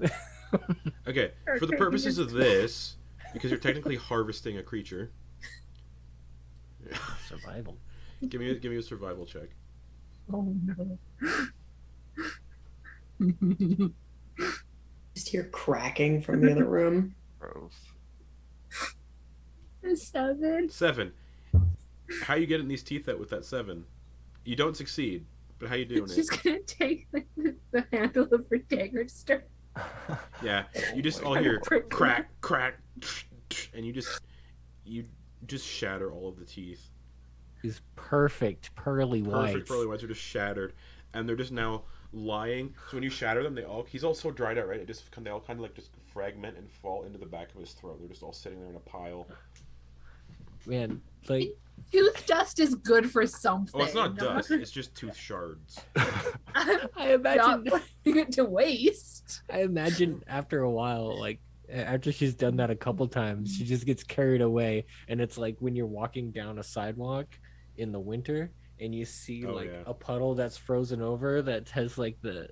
Okay, for the purposes of this, because you're technically harvesting a creature, Survival. give me a survival check. Oh no. Just hear cracking from the other room. Gross. 7. 7. How you getting these teeth out with that 7? You don't succeed, but how you doing She's it? gonna take the handle of her dagger start. Yeah, you just all hear crack, crack, and you just shatter all of the teeth. These perfect pearly whites. Perfect pearly whites are just shattered, and they're just now lying. So when you shatter them, he's all so dried out, right? They all kind of like just fragment and fall into the back of his throat. They're just all sitting there in a pile. Man, like Tooth dust is good for something. Oh, it's not dust. It's just tooth shards. I imagine. Not putting it to waste. I imagine after a while, like after she's done that a couple times, she just gets carried away, and it's like when you're walking down a sidewalk in the winter, and you see a puddle that's frozen over that has like the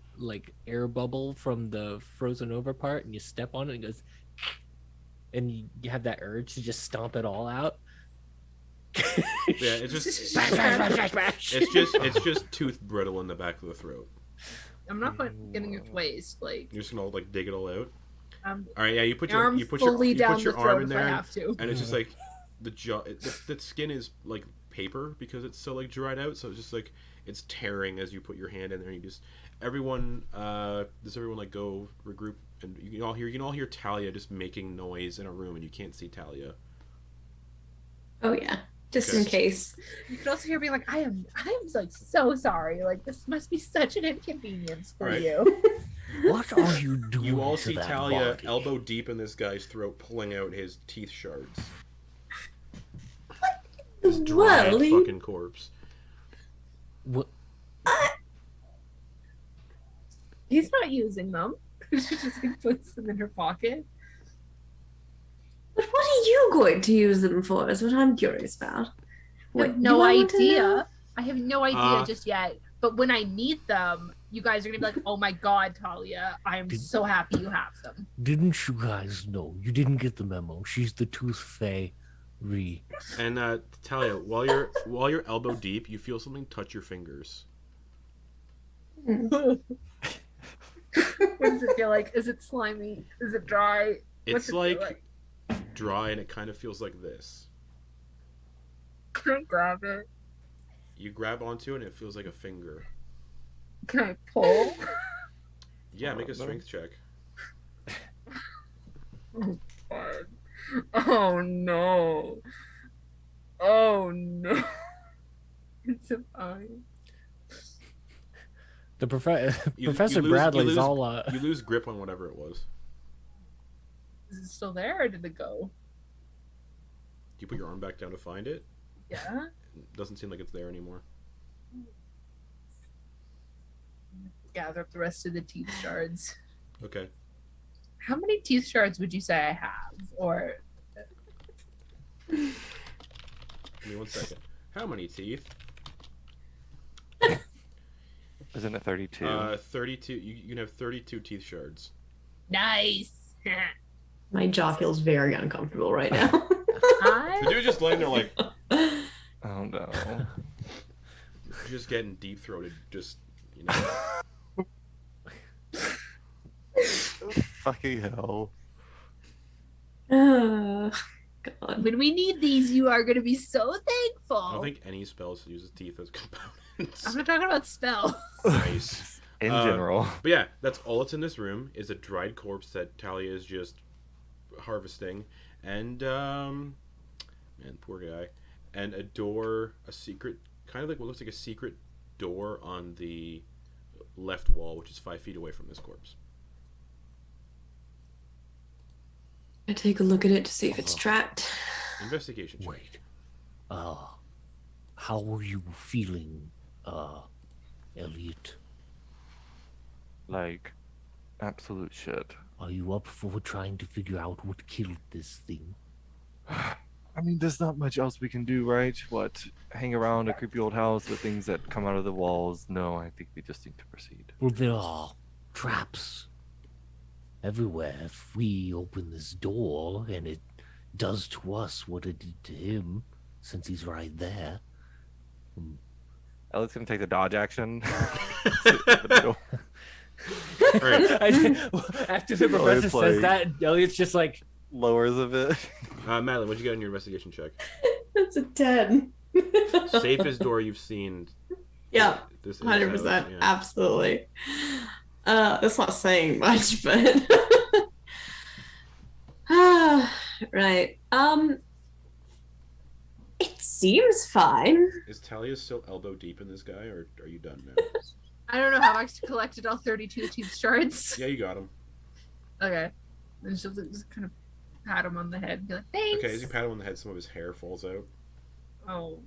air bubble from the frozen over part, and you step on it and it goes, and you have that urge to just stomp it all out. Yeah, it's just it's just tooth brittle in the back of the throat. I'm not getting it to waste. Like You're just gonna like dig it all out. all right, yeah, you put your arm in there, have to. and it's just like the jaw. The skin is like paper because it's so like dried out. So it's just like it's tearing as you put your hand in there. And you just everyone like go regroup, and you can all hear Thalia just making noise in a room, and you can't see Thalia. Oh yeah, just in case. You could also hear me like, I am like so sorry. Like this must be such an inconvenience for Right. you. What are you doing? You all to see that Thalia body? elbow deep in this guy's throat, pulling out his teeth shards. This dry Well, fucking corpse. What? He's not using them. She just like, puts them in her pocket. But what are you going to use them for? Is what I'm curious about. I have no idea. I have no idea just yet. But when I need them, you guys are gonna be like, "Oh my god, Thalia, I am so happy you have them." Didn't you guys know? You didn't get the memo. She's the Tooth Fairy. And Thalia, while you're elbow deep, you feel something touch your fingers. What does it feel like? Is it slimy? Is it dry? What's It's it feel like dry, and it kind of feels like this. Can I grab it? You grab onto it, and it feels like a finger. Can I pull? Yeah, make a strength check. Oh god. Oh no. Oh no. It's fine. The You Professor lose- Bradley's you lose- all You lose grip on whatever it was. Is it still there or did it go? You put your arm back down to find it. Yeah. It doesn't seem like it's there anymore. Gather up the rest of the teeth shards. Okay. How many teeth shards would you say I have? Or Give me 1 second. How many teeth? Isn't it 32? 32. You can have 32 teeth shards. Nice. My jaw feels very uncomfortable right now. The dude just laying there like, Oh no. just getting deep throated. Just, you know. Fucking hell. Oh, God. When we need these, you are going to be so thankful. I don't think any spells uses teeth as components. I'm not talking about spell. Nice. In general. But yeah, that's all that's in this room is a dried corpse that Thalia is just harvesting, and man, poor guy, and a door, a secret, kind of like what looks like a secret door on the left wall, which is 5 feet away from this corpse. I take a look at it to see if it's trapped. Investigation check. Wait. How are you feeling, Eliott? Like, absolute shit. Are you up for trying to figure out what killed this thing? I mean, there's not much else we can do, right? What? Hang around a creepy old house with things that come out of the walls? No, I think we just need to proceed. Well, there are traps everywhere. If we open this door and it does to us what it did to him, since he's right there. Elliott's gonna take the dodge action. Right. After the professor says that, Elliot's just like, Lowers a bit. Madeline, what'd you get on your investigation check? That's a 10. Safest door you've seen. Yeah, This 100%. yeah. Absolutely. That's not saying much, but... right. It seems fine. Is Thalia still elbow deep in this guy, or are you done now? I don't know how I collected all 32 teeth shards. Yeah, you got him. Okay. And she'll just kind of pat him on the head and be like, thanks. Okay, as you pat him on the head, some of his hair falls out. Oh.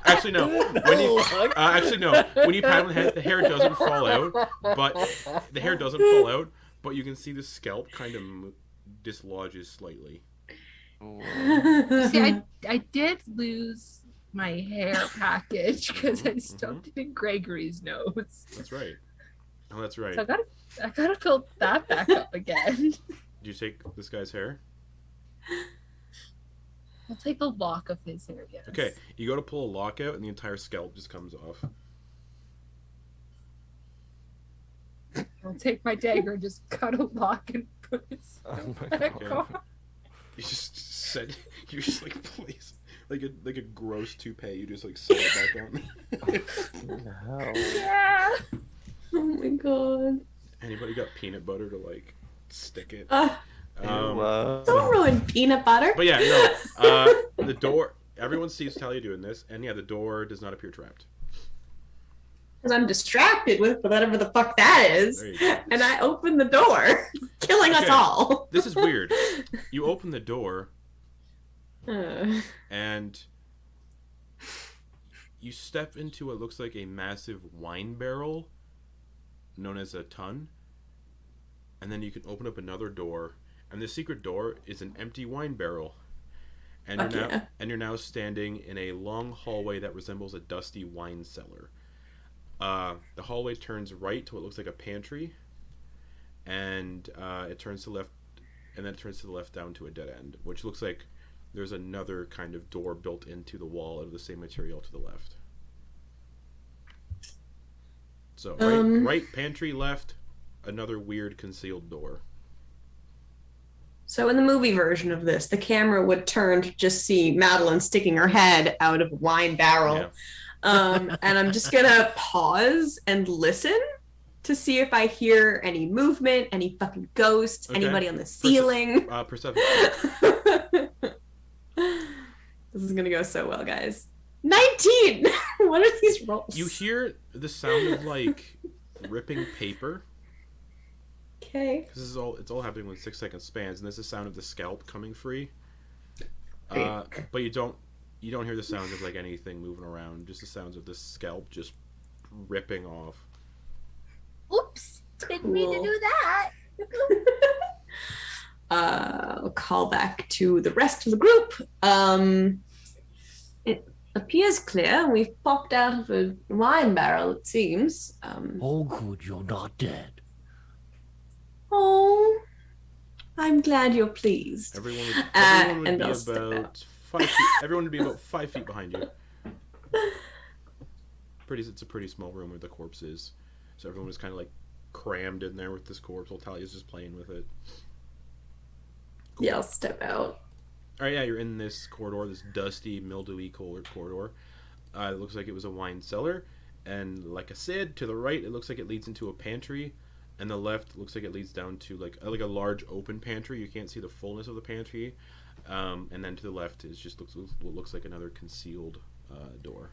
Actually, no. When you actually no. When you pat him on the head, the hair doesn't fall out. But you can see the scalp kind of dislodges slightly. See, I did lose my hair package because I stuffed it in Gregory's nose. That's right. Oh, that's right. So I gotta fill that back up again. Did you take this guy's hair? I'll take a lock of his hair, yes. Okay, you go to pull a lock out, and the entire scalp just comes off. I'll take my dagger and just cut a lock and put it back God. on. You just said you just like please, like a gross toupee. You just like set it back on. Yeah. Oh my god. Anybody got peanut butter to like stick it? Don't ruin peanut butter. But yeah, no. The door. Everyone sees Thalia doing this, and yeah, the door does not appear trapped. Because I'm distracted with whatever the fuck that is. There you go. And I open the door, killing us Okay. all. This is weird. You open the door, Uh, and you step into what looks like a massive wine barrel, known as a tun. And then you can open up another door, and the secret door is an empty wine barrel. And Fuck yeah. you're now standing in a long hallway that resembles a dusty wine cellar. The hallway turns right to what looks like a pantry, and it turns to left, and then it turns to the left down to a dead end, which looks like there's another kind of door built into the wall of the same material to the left. So right pantry, left, another weird concealed door. so in the movie version of this, the camera would turn to just see Madeliene sticking her head out of a wine barrel. Yeah. And I'm just gonna pause and listen to see if I hear any movement, any fucking ghosts, Okay. anybody on the ceiling. Perception. This is gonna go so well, guys. 19! What are these rolls? You hear the sound of like ripping paper. Okay. This is all. It's all happening with 6-second spans, and this is the sound of the scalp coming free. But you don't hear the sounds of like anything moving around. Just the sounds of the scalp just ripping off. Oops. Didn't mean to Cool. do that. I'll call back to the rest of the group. appears clear. We've popped out of a wine barrel, it seems. Oh, good, you're not dead. Oh, I'm glad you're pleased. Everyone would And be I'll step out. about 5 feet. Everyone would be about 5 feet behind you. It's a pretty small room where the corpse is, so everyone was kind of like crammed in there with this corpse while Talia's just playing with it. Cool. Yeah, I'll step out. All right, yeah, you're in this corridor, this dusty, mildewy corridor. It looks like it was a wine cellar, and like I said, to the right, it looks like it leads into a pantry, and the left looks like it leads down to like a large open pantry. You can't see the fullness of the pantry, and then to the left is just what looks like another concealed door.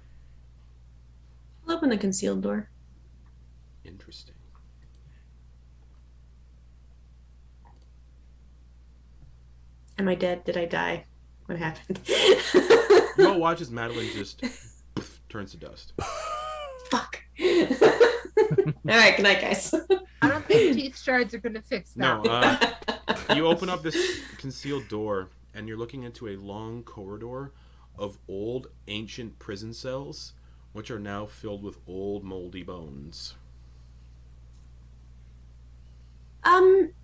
I'll open the concealed door. Interesting. Am I dead? Did I die? What happened? You all watch as Madeliene just turns to dust. Fuck. Alright, good night, guys. I don't think teeth shards are gonna fix that. No, you open up this concealed door, and you're looking into a long corridor of old, ancient prison cells, which are now filled with old, moldy bones.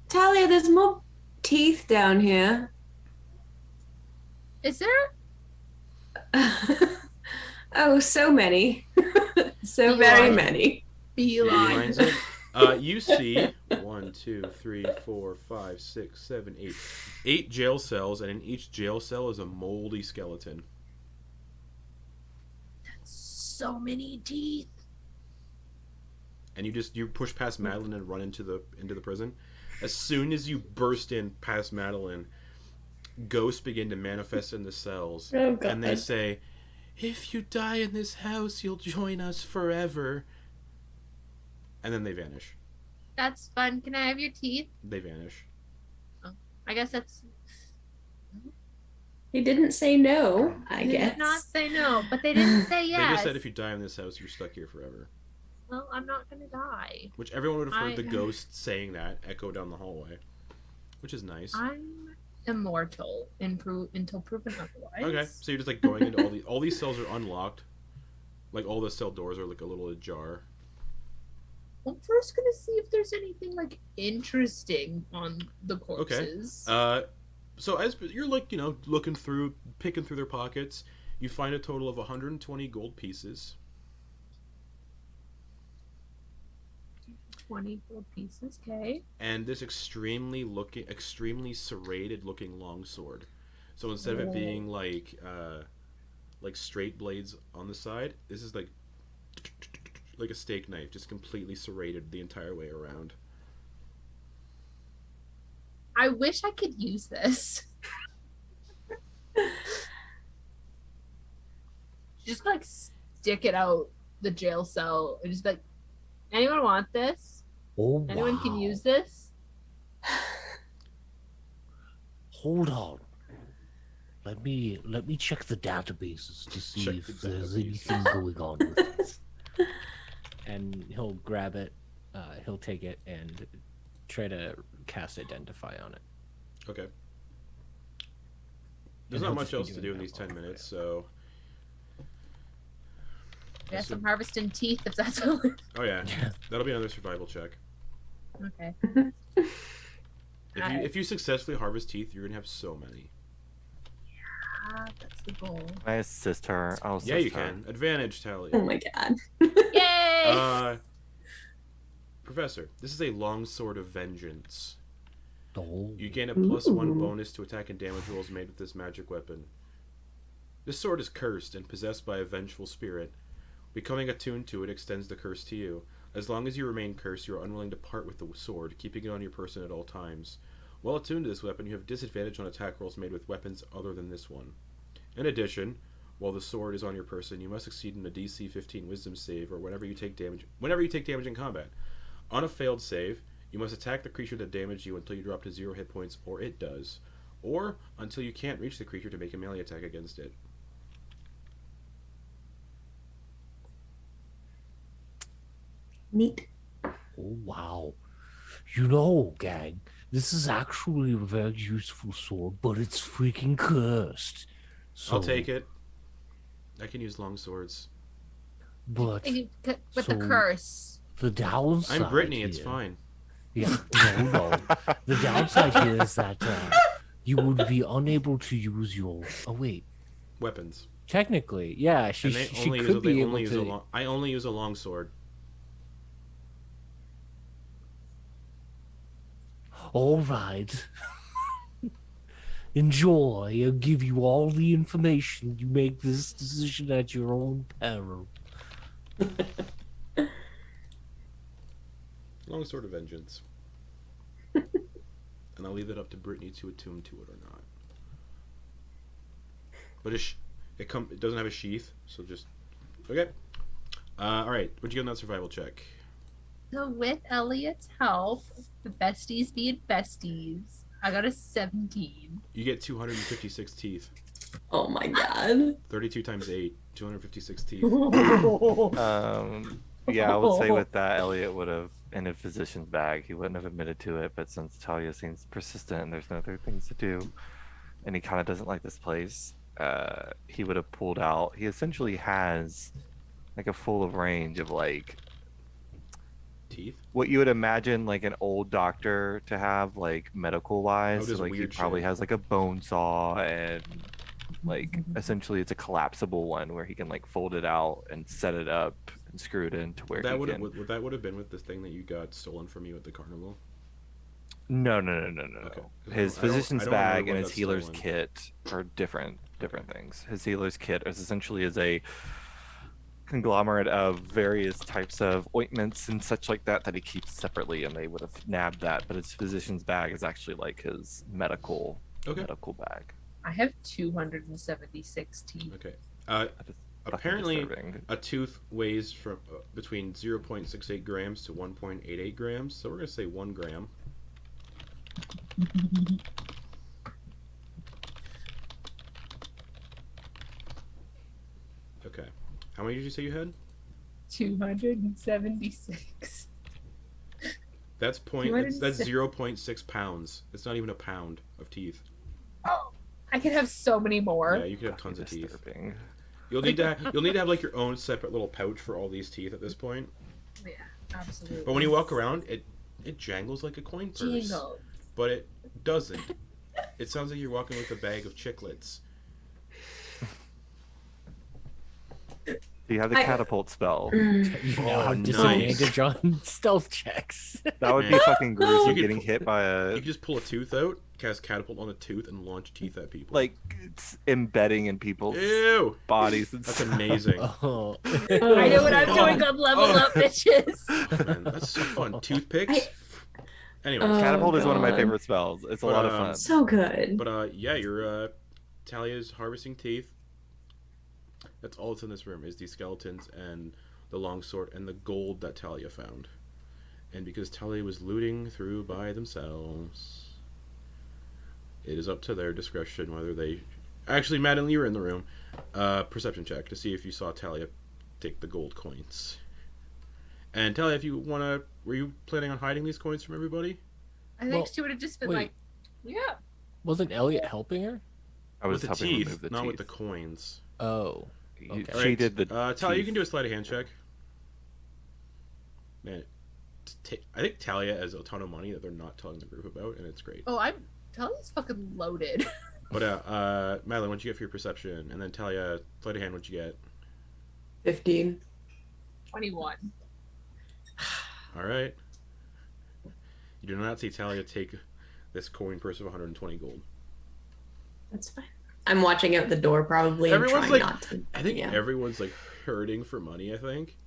Thalia, there's more teeth down here. Is there? Oh, so many. So very many. Beeline. You see 1, 2, 3, 4, 5, 6, 7, 8. 8 jail cells, and in each jail cell is a moldy skeleton. So many teeth. And you push past Madeliene and run into the prison. As soon as you burst in past Madeliene, ghosts begin to manifest in the cells. Oh, God. And they say, "If you die in this house, you'll join us forever." And then they vanish. That's fun. Can I have your teeth? They vanish. Oh, I guess that's. He didn't say no, I They guess. did not say no, but they didn't say yes. They just said if you die in this house, you're stuck here forever. Well, I'm not gonna die. Which everyone would have heard the ghost saying that echo down the hallway. Which is nice. I'm immortal until proven otherwise. Okay, so you're just like going into all these cells are unlocked. Like all the cell doors are like a little ajar. I'm first gonna see if there's anything like interesting on the corpses. Okay. So as you're like, looking through, picking through their pockets, you find a total of 120 gold pieces. 20 gold pieces, okay. And this extremely serrated looking longsword. So instead of it being like straight blades on the side, this is like a steak knife, just completely serrated the entire way around. I wish I could use this. Just like stick it out the jail cell and just be like, anyone want this? Oh, Anyone can wow. use this? Hold on. Let me check the databases to see Check if the there's database. anything going on with this. And he'll grab it, he'll take it and try to cast Identify on it. Okay. There's And not he'll much just be else to doing do in that these 10 while minutes, so... Yes, I'm harvesting teeth if that's all. Oh yeah, that'll be another survival check. Okay. If you successfully harvest teeth, you're gonna have so many. That's the goal. Can I assist her? I'll assist Yeah, you her. can. Advantage, Tally. Oh my god. Yay! Professor, this is a long sword of vengeance. Oh, You gain a +1 bonus to attack and damage rolls made with this magic weapon. This sword is cursed and possessed by a vengeful spirit. Becoming attuned to it extends the curse to you. As long as you remain cursed, you are unwilling to part with the sword, keeping it on your person at all times. While attuned to this weapon, you have disadvantage on attack rolls made with weapons other than this one. In addition, while the sword is on your person, you must succeed in a DC 15 Wisdom save, or whenever you take damage in combat. On a failed save, you must attack the creature that damaged you until you drop to 0 hit points, or it does, or until you can't reach the creature to make a melee attack against it. Neat. oh wow. You know, gang, this is actually a very useful sword, but it's freaking cursed. So, I'll take it. I can use long swords. But With the so- curse. the downside. I'm Brittany. It's here- fine. Yeah, no. The downside here is that you would be unable to use your. Oh wait, Weapons. Technically, yeah, she And they she only could use. They be only able use a to. long. I only use a long sword. all right. Enjoy. I'll give you all the information. You make this decision at your own peril. Long sword of vengeance. And I'll leave it up to Brittany to attune to it or not. But it doesn't have a sheath, so just okay. All right, what'd you get on that survival check? So with Eliott's help, the besties being besties, I got a 17. You get 256 teeth. Oh my god. 32 times 8, 256 teeth. Yeah, I would say with that, Eliott would have in a physician's bag. He wouldn't have admitted to it, but since Thalia seems persistent and there's no other things to do, and he kind of doesn't like this place, he would have pulled out. He essentially has like a full of range of like Teeth? what you would imagine like an old doctor to have, like medical wise. Oh, So just like he weird probably shit. has like a bone saw and like essentially it's a collapsible one where he can like fold it out and set it up and screw it in to where That he would can. that would have been with this thing that you got stolen from you at the carnival. No. Okay. His I don't physician's remember bag what and his got healer's stolen. kit are different things. His healer's kit is essentially a conglomerate of various types of ointments and such like that he keeps separately, and they would have nabbed that. But his physician's bag is actually like his medical bag. I have 276 teeth. Okay. Fucking Apparently, disturbing. a tooth weighs from between 0.68 grams to 1.88 grams, so we're gonna say 1 gram. Okay. How many did you say you had? 276. That's that's 0.6 pounds. It's not even a pound of teeth. Oh, I could have so many more. Yeah, you could have tons of teeth. Disturbing. You'll need to have like your own separate little pouch for all these teeth at this point. Yeah, absolutely. But when you walk around, it jangles like a coin purse. Jingle. But it doesn't. It sounds like you're walking with a bag of chiclets. Do you have the I- catapult spell? You now Oh, have nice. disadvantage on stealth checks. That would be fucking gruesome. You could Getting pu- hit by You a can just pull a tooth out, cast catapult on a tooth, and launch teeth at people. like it's embedding in people's Ew! bodies. And That's stuff. amazing. Oh. I know what I'm doing on level up, bitches. Oh, man, that's so fun. Toothpicks? Anyway, Oh, Catapult is one of my God. favorite spells. It's a But, lot of fun. So good. but yeah, you're Talia's harvesting teeth. That's all that's in this room is these skeletons and the longsword and the gold that Thalia found. And because Thalia was looting through by themselves, it is up to their discretion whether they... Actually, Madeliene, you were in the room. Perception check to see if you saw Thalia take the gold coins. And Thalia, if you want to... Were you planning on hiding these coins from everybody? I think Well, she would have just been wait. like, yeah. Wasn't Eliott helping her? I was With the helping teeth, remove the not teeth. with the coins. Oh. You- Okay. She Alright, did the. Thalia, you teeth. can do a sleight of hand check. Man, I think Thalia has a ton of money that they're not telling the group about, and it's great. Oh, I'm Talia's fucking loaded. But Madeline, what'd you get for your perception? And then Thalia, sleight of hand, what'd you get? 15. 21. All right. You do not see Thalia take this coin purse of 120 gold. That's fine. I'm watching out the door probably and Everyone's trying like- not to. I think yeah. everyone's like hurting for money. I think.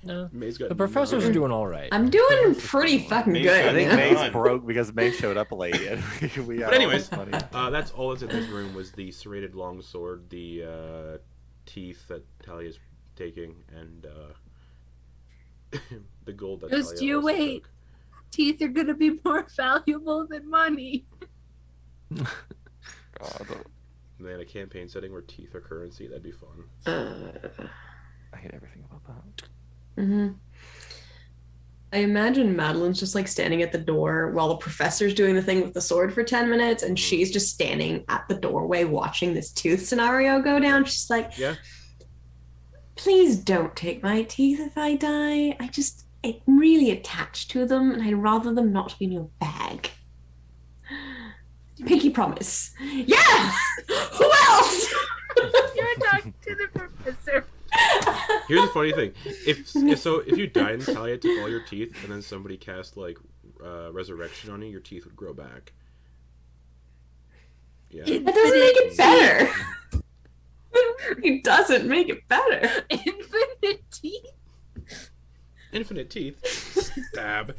No. May's got The professors are doing all right. I'm doing pretty fucking Maybe good. I think yeah. May's broke because May showed up late. And we had But anyways, all this money. that's all that's in this room was the serrated longsword, the teeth that Talia's taking, and the gold that Just Thalia you also wait. took. Teeth are gonna be more valuable than money. God, And they had a campaign setting where teeth are currency. That'd be fun. I hate everything about that. Mhm. I imagine Madeline's just like standing at the door while the professor's doing the thing with the sword for 10 minutes, and she's just standing at the doorway watching this tooth scenario go down. She's like, Yeah. please don't take my teeth if I die. I'm really attached to them, and I'd rather them not be in your bag. Pinky promise. Yeah! Who else? You're talking to the professor. Here's the funny thing: if you died and Thalia took all your teeth, and then somebody cast like resurrection on you, your teeth would grow back. Yeah. That doesn't make it better. It doesn't make it better. Infinite teeth. Infinite teeth. Stab.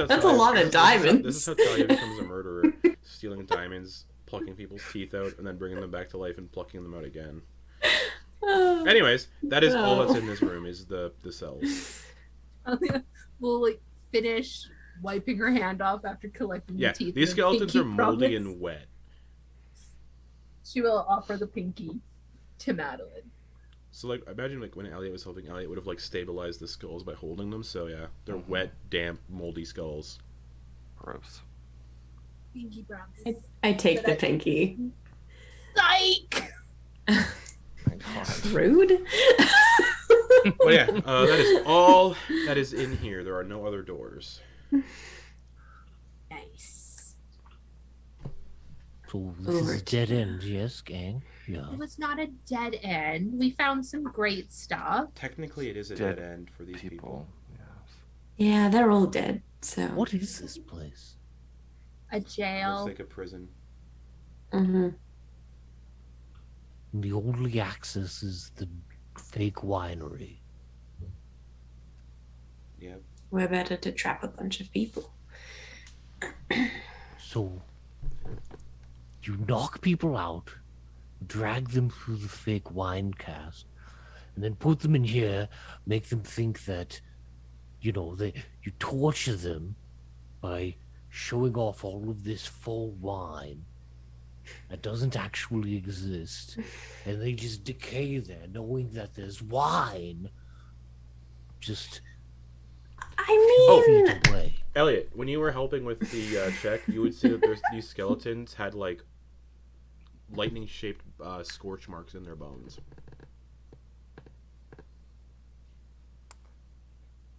That's a lot of diamonds. This is how Thalia becomes a murderer: stealing diamonds, plucking people's teeth out, and then bringing them back to life and plucking them out again. Anyways, that is all that's in this room is the cells. We'll like finish wiping her hand off after collecting Yeah, the teeth. these and skeletons pinky are moldy promise. and wet. She will offer the pinky to Madeleine. So like, imagine like when Eliott was helping, Eliott would have like stabilized the skulls by holding them. So yeah, they're wet, damp, moldy skulls. Gross. Pinky promise. I take the pinky. Psych! My God. Rude. But yeah, that is all that is in here. There are no other doors. Nice. So this is a dead end, yes, gang? Yeah. It was not a dead end. We found some great stuff. Technically, it is a Dead dead end for these people. Yes. Yeah, they're all dead. So. What is this place? A jail. Looks like a prison. Mm-hmm. The only access is the fake winery. Yeah. We're better to trap a bunch of people. So you knock people out, drag them through the fake wine cask, and then put them in here, make them think that, you torture them by showing off all of this full wine that doesn't actually exist, and they just decay there knowing that there's wine just I mean, feet away. Eliott, when you were helping with the check, you would see that these skeletons had like lightning-shaped scorch marks in their bones.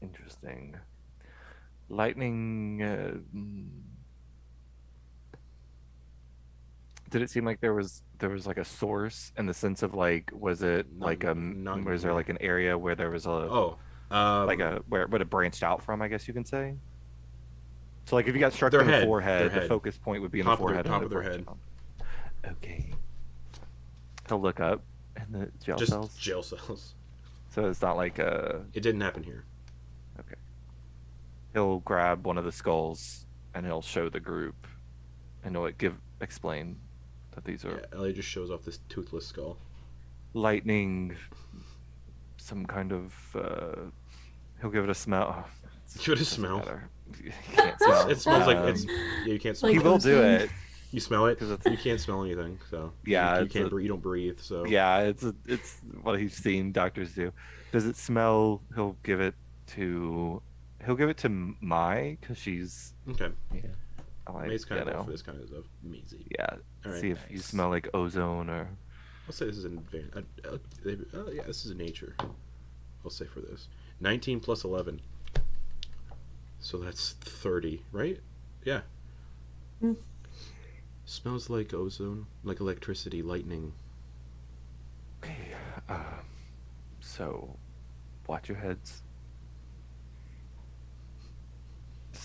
Interesting. Lightning. Did it seem like there was like a source in the sense of like, was it like was there like an area where there was a where it branched out from, I guess you can say? So like if you got struck in the forehead, the focus point would be in the forehead. Top of their head. Okay. He'll look up in the jail cells. Just jail cells. So it's not like It didn't happen here. Okay. He'll grab one of the skulls and he'll show the group, and he'll explain that these are Yeah, Eliott just shows off this toothless skull. lightning, some kind of. He'll give it a smell. Give it a smell. You can't smell. It smells like it's. Yeah, you can't smell. He will do it. You smell it because you can't smell anything. So Yeah, you can't. You don't breathe. So Yeah, it's what he's seen doctors do. Does it smell? He'll give it to Mai because she's. Okay. Yeah. I like, May's kind of for this kind of stuff. Maisie. Yeah. All right. See if you smell like ozone or. I'll say this is an advanced. Yeah, this is a nature. I'll say for this 19 plus 11. So that's 30, right? Yeah. Mm. Smells like ozone, like electricity, lightning. Okay. So, watch your heads.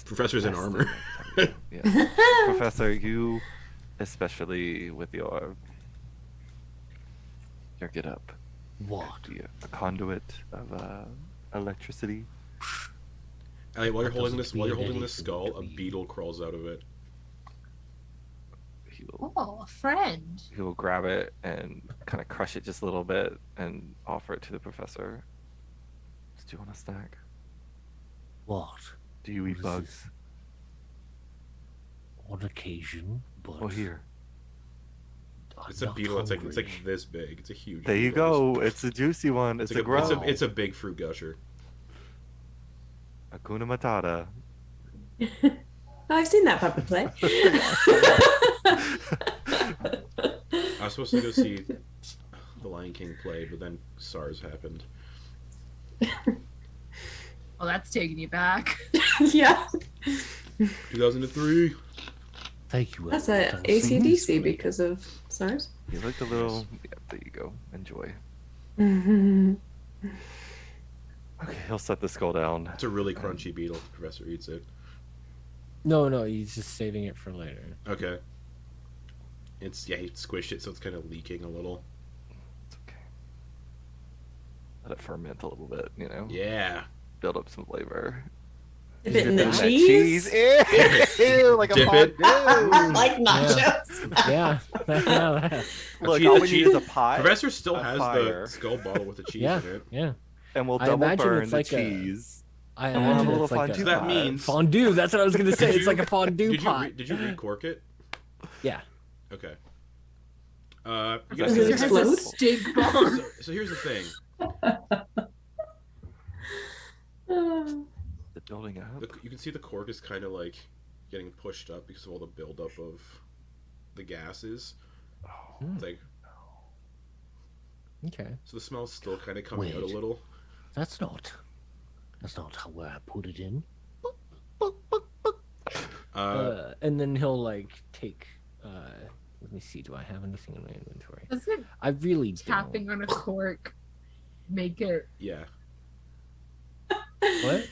Professor's in armor. Yeah. Professor, you, especially with your get up. What? A conduit of electricity. Eliott, while you're That holding doesn't this, mean this anything skull, to a me. beetle crawls out of it. Oh, a friend. He'll grab it and kind of crush it just a little bit and offer it to the professor. Do you want a snack? What? Do you eat What is bugs? this? On occasion, but Well, here. I'm It's a not beetle. It's like hungry. this big. It's a huge. There you beetle. go. It's a juicy one. It's a It's grow. a big fruit gusher. Hakuna Matata. Oh, I've seen that puppet play. I was supposed to go see The Lion King play, but then SARS happened. Well, that's taking you back. Yeah. 2003. Thank you. That's Eliott. a I'll see you ACDC soon. because of SARS. You looked a little. Yeah, there you go. Enjoy. Mm-hmm. Okay, he'll set the skull down. It's a really crunchy beetle. The professor eats it. No, he's just saving it for later. Okay. He squished it, so it's kind of leaking a little. It's okay. Let it ferment a little bit, you know? Yeah. Build up some flavor. Dip it in Dip the it in cheese. Ew, like a Dip it. fondue. Like nachos. Yeah. Yeah. Look, cheese- all the we cheese- need is a pot. Professor still A has fire. the skull bottle with the cheese Yeah. in it. Yeah. And we'll I double imagine burn it's the like a- cheese. I And we'll have imagine a little it's like fondue So that pot. means... fondue. That's what I was gonna say. Did It's you- like a fondue pot. Did you recork it? Yeah. Okay. You Does guys it see Professor this? has a explode? stink bomb. So here's the thing. The building up. You can see the cork is kind of like getting pushed up because of all the buildup of the gases. It's like, Okay. so the smell's still kind of coming out a Wait. little. That's not how I put it in. And then he'll like take. Let me see. Do I have anything in my inventory? Doesn't I really tapping on a cork make it? Yeah. don't. What?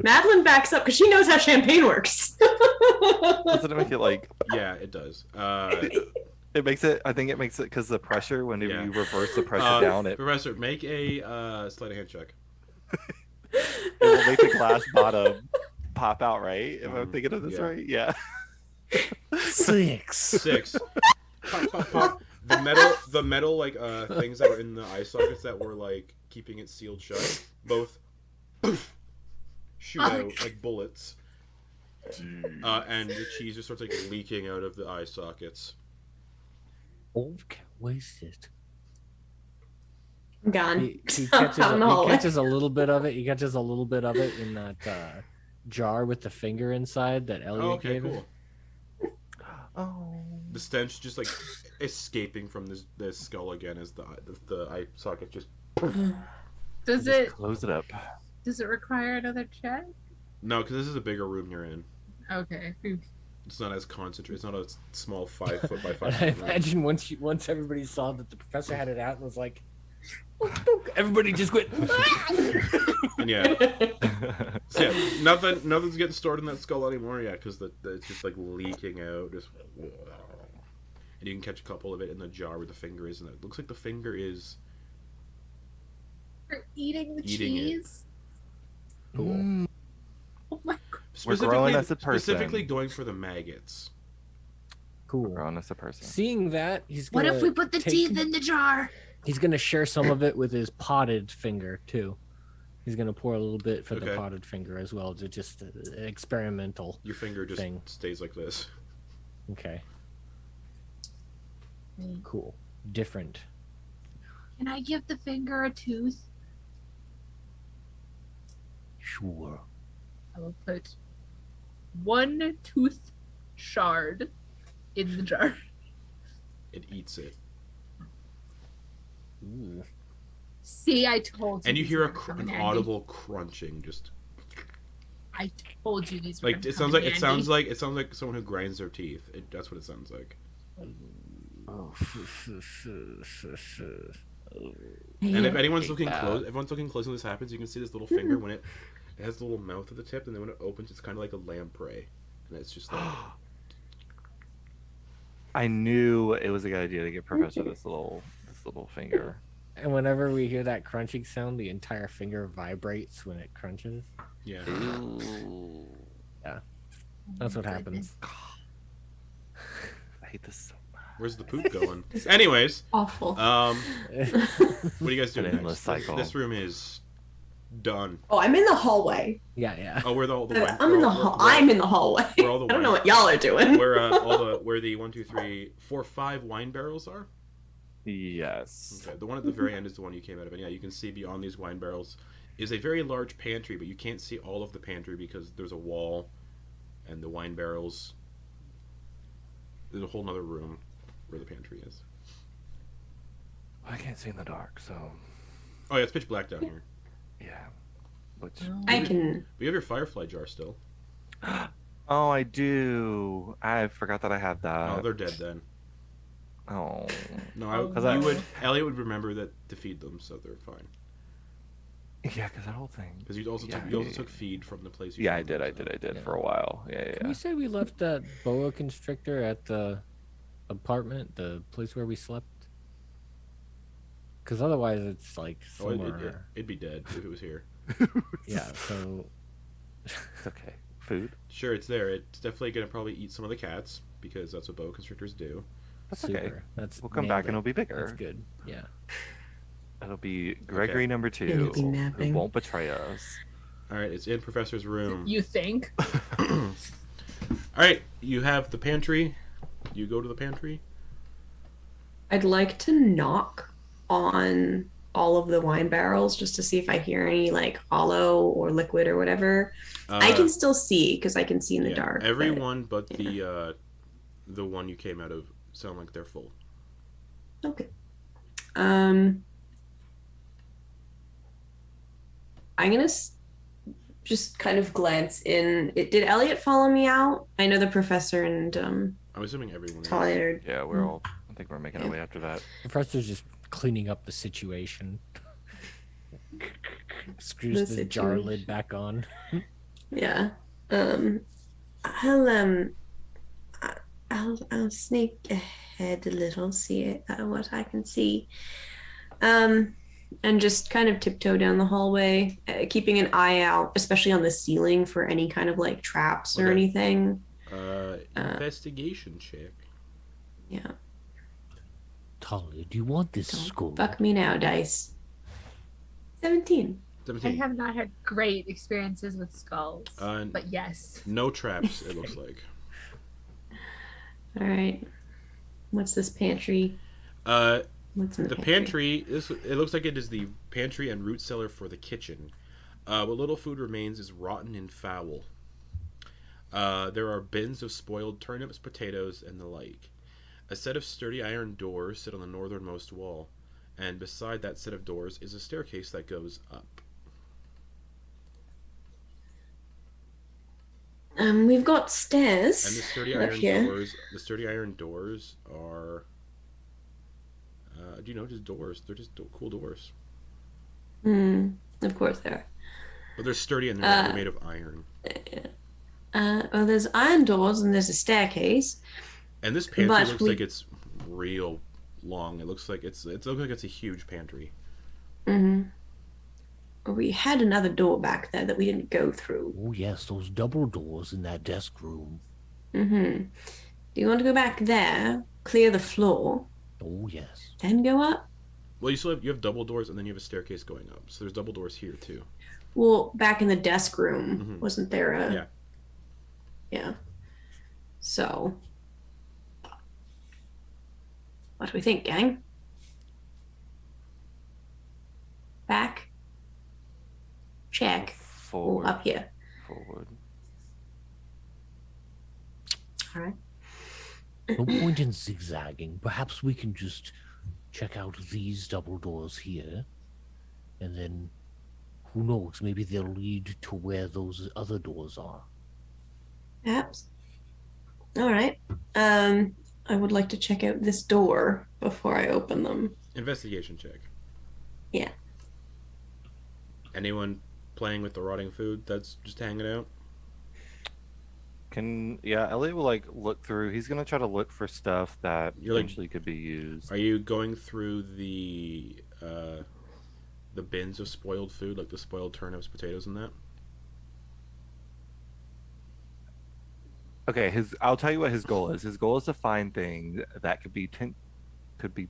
Madeline backs up because she knows how champagne works. Doesn't it make it like? Yeah, it does. It makes it. I think it makes it because the pressure. Whenever Yeah. you reverse the pressure down, it Professor, make a sleight of hand check. will make the glass bottom pop out. Right? If I'm thinking of this Yeah. right, yeah. 6. 6. Pop, pop, pop. The metal like things that were in the eye sockets that were like keeping it sealed shut, both shoot out like bullets. And the cheese just starts like leaking out of the eye sockets. Oh, can't waste it. I'm gone. He Out catches, in the he hallway. catches a little bit of it. He catches a little bit of it in that jar with the finger inside that Eliott Oh, okay, gave him. cool. Oh. The stench just like escaping from this skull again as the eye socket just. Does it Close it up. require another check? No, because this is a bigger room you're in. Okay. It's not as concentrated. It's not a small 5 foot by 5 And I foot room. imagine once everybody saw that the professor had it out and was like, everybody just went. And yeah, so yeah, nothing's getting stored in that skull anymore. Yeah, because it's just like leaking out. Just, and you can catch a couple of it in the jar where the finger is, and it looks like the finger is. For eating the Eating it. cheese? Cool. Oh my god. We're growing as a person. Specifically going for the maggots. Cool. Grown as a person. Seeing that, he's What gonna if we put the teeth in the jar? He's gonna share some of it with his potted finger too. He's gonna pour a little bit for the Okay. potted finger as well, to just experimental. Your finger just Thing. stays like this. Okay. Cool. Different. Can I give the finger a tooth? Sure. I will put one tooth shard in the jar. It eats it, Ooh. See, I told you. and you these hear were an gonna come in handy. audible crunching. Just I told you these were like gonna it come sounds in like handy. it sounds like someone who grinds their teeth. That's what it sounds like. And if anyone's looking close, everyone's looking close when this happens, you can see this little finger when it has the little mouth at the tip, and then when it opens, it's kind of like a lamprey, and it's just like I knew it was a good idea to give Professor this little finger. And whenever we hear that crunching sound, the entire finger vibrates when it crunches. yeah. That's what happens. I hate this so much. Where's the poop going? Anyways, Awful. what are you guys doing An endless next? cycle. This room is done. Oh, I'm in the hallway. Yeah. Oh, where the wine? I'm in the hall. I'm in the hallway. Where all the I don't know wine- what y'all are doing. where the 1, 2, 3, 4, 5 wine barrels are. Yes. Okay, the one at the very end is the one you came out of, and yeah, you can see beyond these wine barrels is a very large pantry, but you can't see all of the pantry because there's a wall and the wine barrels. There's a whole nother room where the pantry is. I can't see in the dark, so Oh yeah, it's pitch black down here. yeah. Which I can. We have your firefly jar still. oh, I do. I forgot that I had that. Oh, they're dead then. Oh. No, Eliott would remember that to feed them, so they're fine. Yeah, because that whole thing. Because you also took feed from the place. I did for a while. Yeah. Can we say we left that boa constrictor at the apartment, the place where we slept? Because otherwise, it's like somewhere. It'd be dead if it was here. Yeah. So. It's okay. Food. Sure, it's there. It's definitely gonna probably eat some of the cats because that's what boa constrictors do. That's Super. okay. We'll come back and it'll be bigger. That's good. Yeah. It'll be Gregory number 2, It'll be who napping. won't betray us. All right, it's in Professor's room. You think? All right, you have the pantry. You go to the pantry. I'd like to knock on all of the wine barrels just to see if I hear any like hollow or liquid or whatever. I can still see because I can see in the dark. Everyone but the one you came out of sound like they're full. Okay. I'm gonna just kind of glance in. Did Eliott follow me out? I know the professor and I'm assuming everyone. Thalia. Yeah, we're all. I think we're making our way after that. The professor's just cleaning up the situation. Screws the jar lid back on. Yeah. I'll sneak ahead a little, see what I can see. And just kind of tiptoe down the hallway, keeping an eye out, especially on the ceiling for any kind of like traps or anything. Investigation check. Yeah. Thalia, do you want this skull? Fuck me now, dice. 17. I have not had great experiences with skulls, but yes. No traps, it looks like. All right. What's this pantry? What's in the pantry? It looks like it is the pantry and root cellar for the kitchen. What little food remains is rotten and foul. There are bins of spoiled turnips, potatoes, and the like. A set of sturdy iron doors sit on the northernmost wall, and beside that set of doors is a staircase that goes up. We've got stairs. And the sturdy iron doors are do you know, just doors. They're just cool doors. Of course they are. But they're sturdy and they're made of iron. Well, there's iron doors and there's a staircase. And this pantry looks like it's real long. It looks like it's a huge pantry. We had another door back there that we didn't go through. Oh yes, those double doors in that desk room. Do you want to go back there, clear the floor? Oh yes. Then go up? Well, you have double doors and then you have a staircase going up. So there's double doors here too. Well, back in the desk room, wasn't there a... Yeah. Yeah. So, what do we think, gang? Back? Check. Forward. Oh, up here. Forward. All right. No point in zigzagging. Perhaps we can just check out these double doors here, and then who knows? Maybe they'll lead to where those other doors are. Perhaps. All right. I would like to check out this door before I open them. Investigation check. Yeah. Anyone playing with the rotting food that's just hanging out? Eliott will like look through. He's gonna try to look for stuff that potentially could be used. Are you going through the bins of spoiled food, like the spoiled turnips, potatoes, and that? Okay, I'll tell you what his goal is. His goal is to find things that could be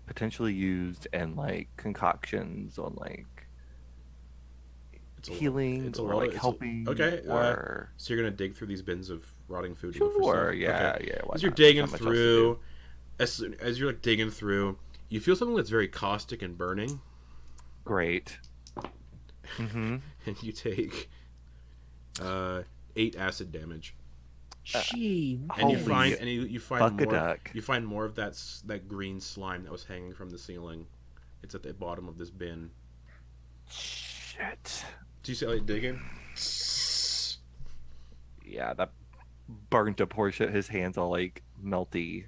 potentially used in like concoctions on like healing or like helping. Okay, or so you're gonna dig through these bins of rotting food. Sure, yeah. As you're digging through, as you're like digging through, you feel something that's very caustic and burning. Great. Mm-hmm. and you take 8 acid damage. Gee, And you Holy find you find more fuck-a-duck. you find more of that green slime that was hanging from the ceiling. It's at the bottom of this bin. Shit. Do you see like digging? Yeah, that burnt up horseshit. His hands all like melty.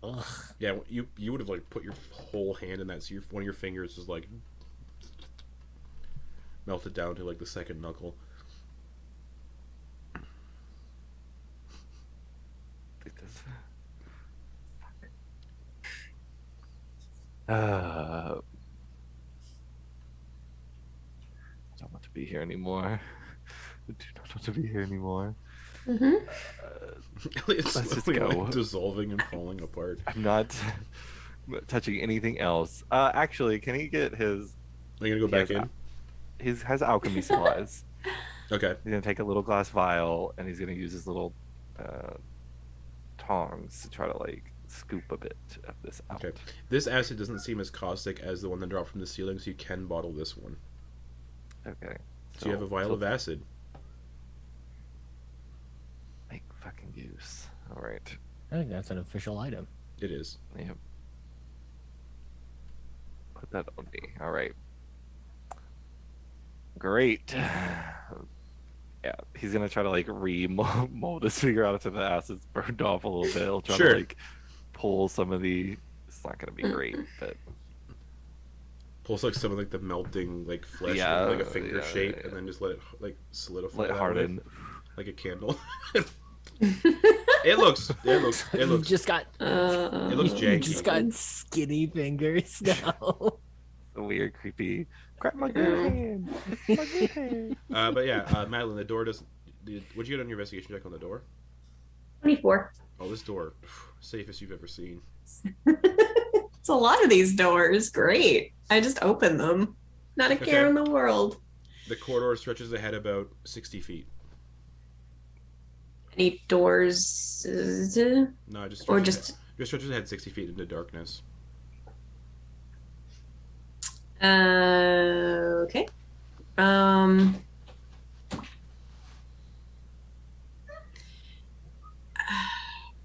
ugh. Yeah, you would have like put your whole hand in that, so one of your fingers is like melted down to like the second knuckle. I don't want to be here anymore. I do not want to be here anymore. It's Let's just slowly, go. like, dissolving and falling apart. I'm not touching anything else. Actually, can he get his? Are you gonna go back in? He has alchemy supplies. Okay. He's gonna take a little glass vial and he's gonna use his little tongs to try to like scoop a bit of this out. Okay. This acid doesn't seem as caustic as the one that dropped from the ceiling, so you can bottle this one. Okay. So you have a vial of acid. Make fucking use. All right. I think that's an official item. It is. Yep. Put that on me. All right. Great. Yeah, he's gonna try to like remold his finger out until the acid's burned off a little bit. He'll try Sure. to like pull some of the. It's not gonna be great, but Pulls like some of like the melting like flesh Yeah, into, like a finger yeah, shape, yeah. and then just let it like solidify. let it that way, harden. like a candle. It looks. You just got It looks you janky. just got skinny fingers now. A weird, creepy. Grab my good hand. My good hand. But yeah, Madeliene, the door doesn't. What'd you get on your investigation check on the door? 24. Oh, this door, safest you've ever seen. It's a lot of these doors. Great. I just open them. Not a care Okay. in the world. The corridor stretches ahead about 60 feet. Any doors? No, it just Or stretches just. just stretches ahead 60 feet into darkness. Okay.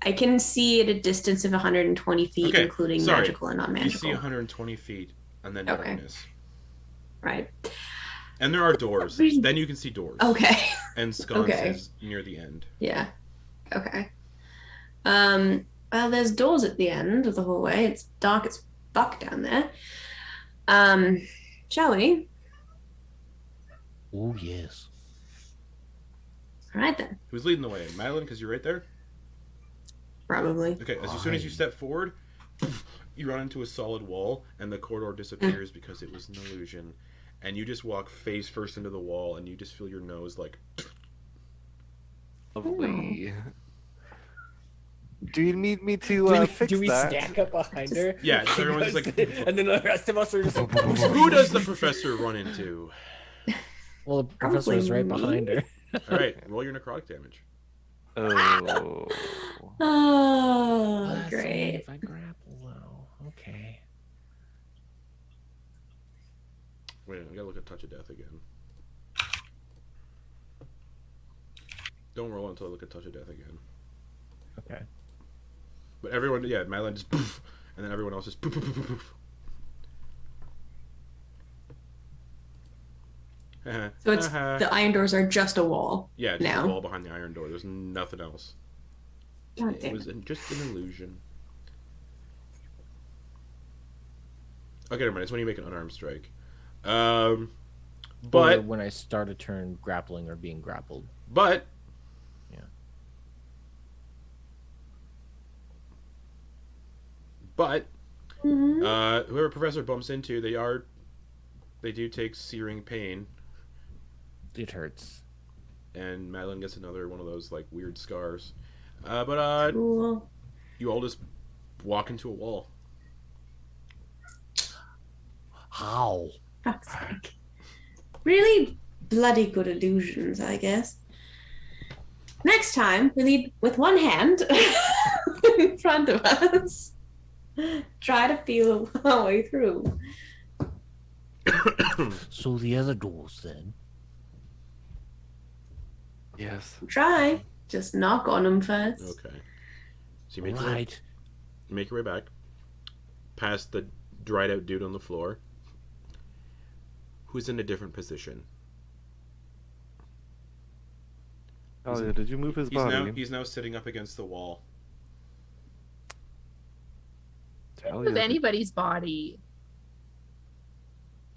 I can see at a distance of 120 feet, Okay, including sorry. magical and You non-magical. see 120 feet, and then Okay. darkness. Right. And there are doors. Really? Then you can see doors. Okay. And sconces Okay. near the end. Yeah. Okay. Well, there's doors at the end of the hallway. It's dark as fuck down there. Shall we? Oh, yes. All right then. Who's leading the way? Madeliene, because you're right there? Probably. Okay, as soon as you step forward, you run into a solid wall, and the corridor disappears because it was an illusion. And you just walk face first into the wall, and you just feel your nose like... Lovely. Do you need me to fix do we that? stack up behind her? Yeah, so everyone's just like... and then the rest of us are just like, Who does the professor run into? well, the professor is right behind her. All right, roll your necrotic damage. Oh. Oh, That's only great. if I grapple, though. Okay. Wait, I gotta look at Touch of Death again. Don't roll until I look at Touch of Death again. Okay. But everyone, yeah, Madeliene just poof, and then everyone else just poof, poof, poof, poof. So it's the iron doors are just a wall. yeah, just now. a wall behind the iron door. There's nothing else. God It damn was it. just an illusion. Okay, never mind. It's when you make an unarmed strike. Or But when I start a turn grappling or being grappled. But Yeah. But Mhm. whoever Professor bumps into, they do take searing pain, It hurts. and Madeliene gets another one of those like weird scars. But Cool. you all just walk into a wall. How? Fuck's sake. Really bloody good illusions, I guess. Next time, we lead with one hand in front of us. Try to feel our way through. So the other doors then. Yes. Try. Just knock on them first. Okay. So you make Right. your way back, past the dried out dude on the floor, who's in a different position. Oh yeah, did you move his body? He's now sitting up against the wall. With anybody's body.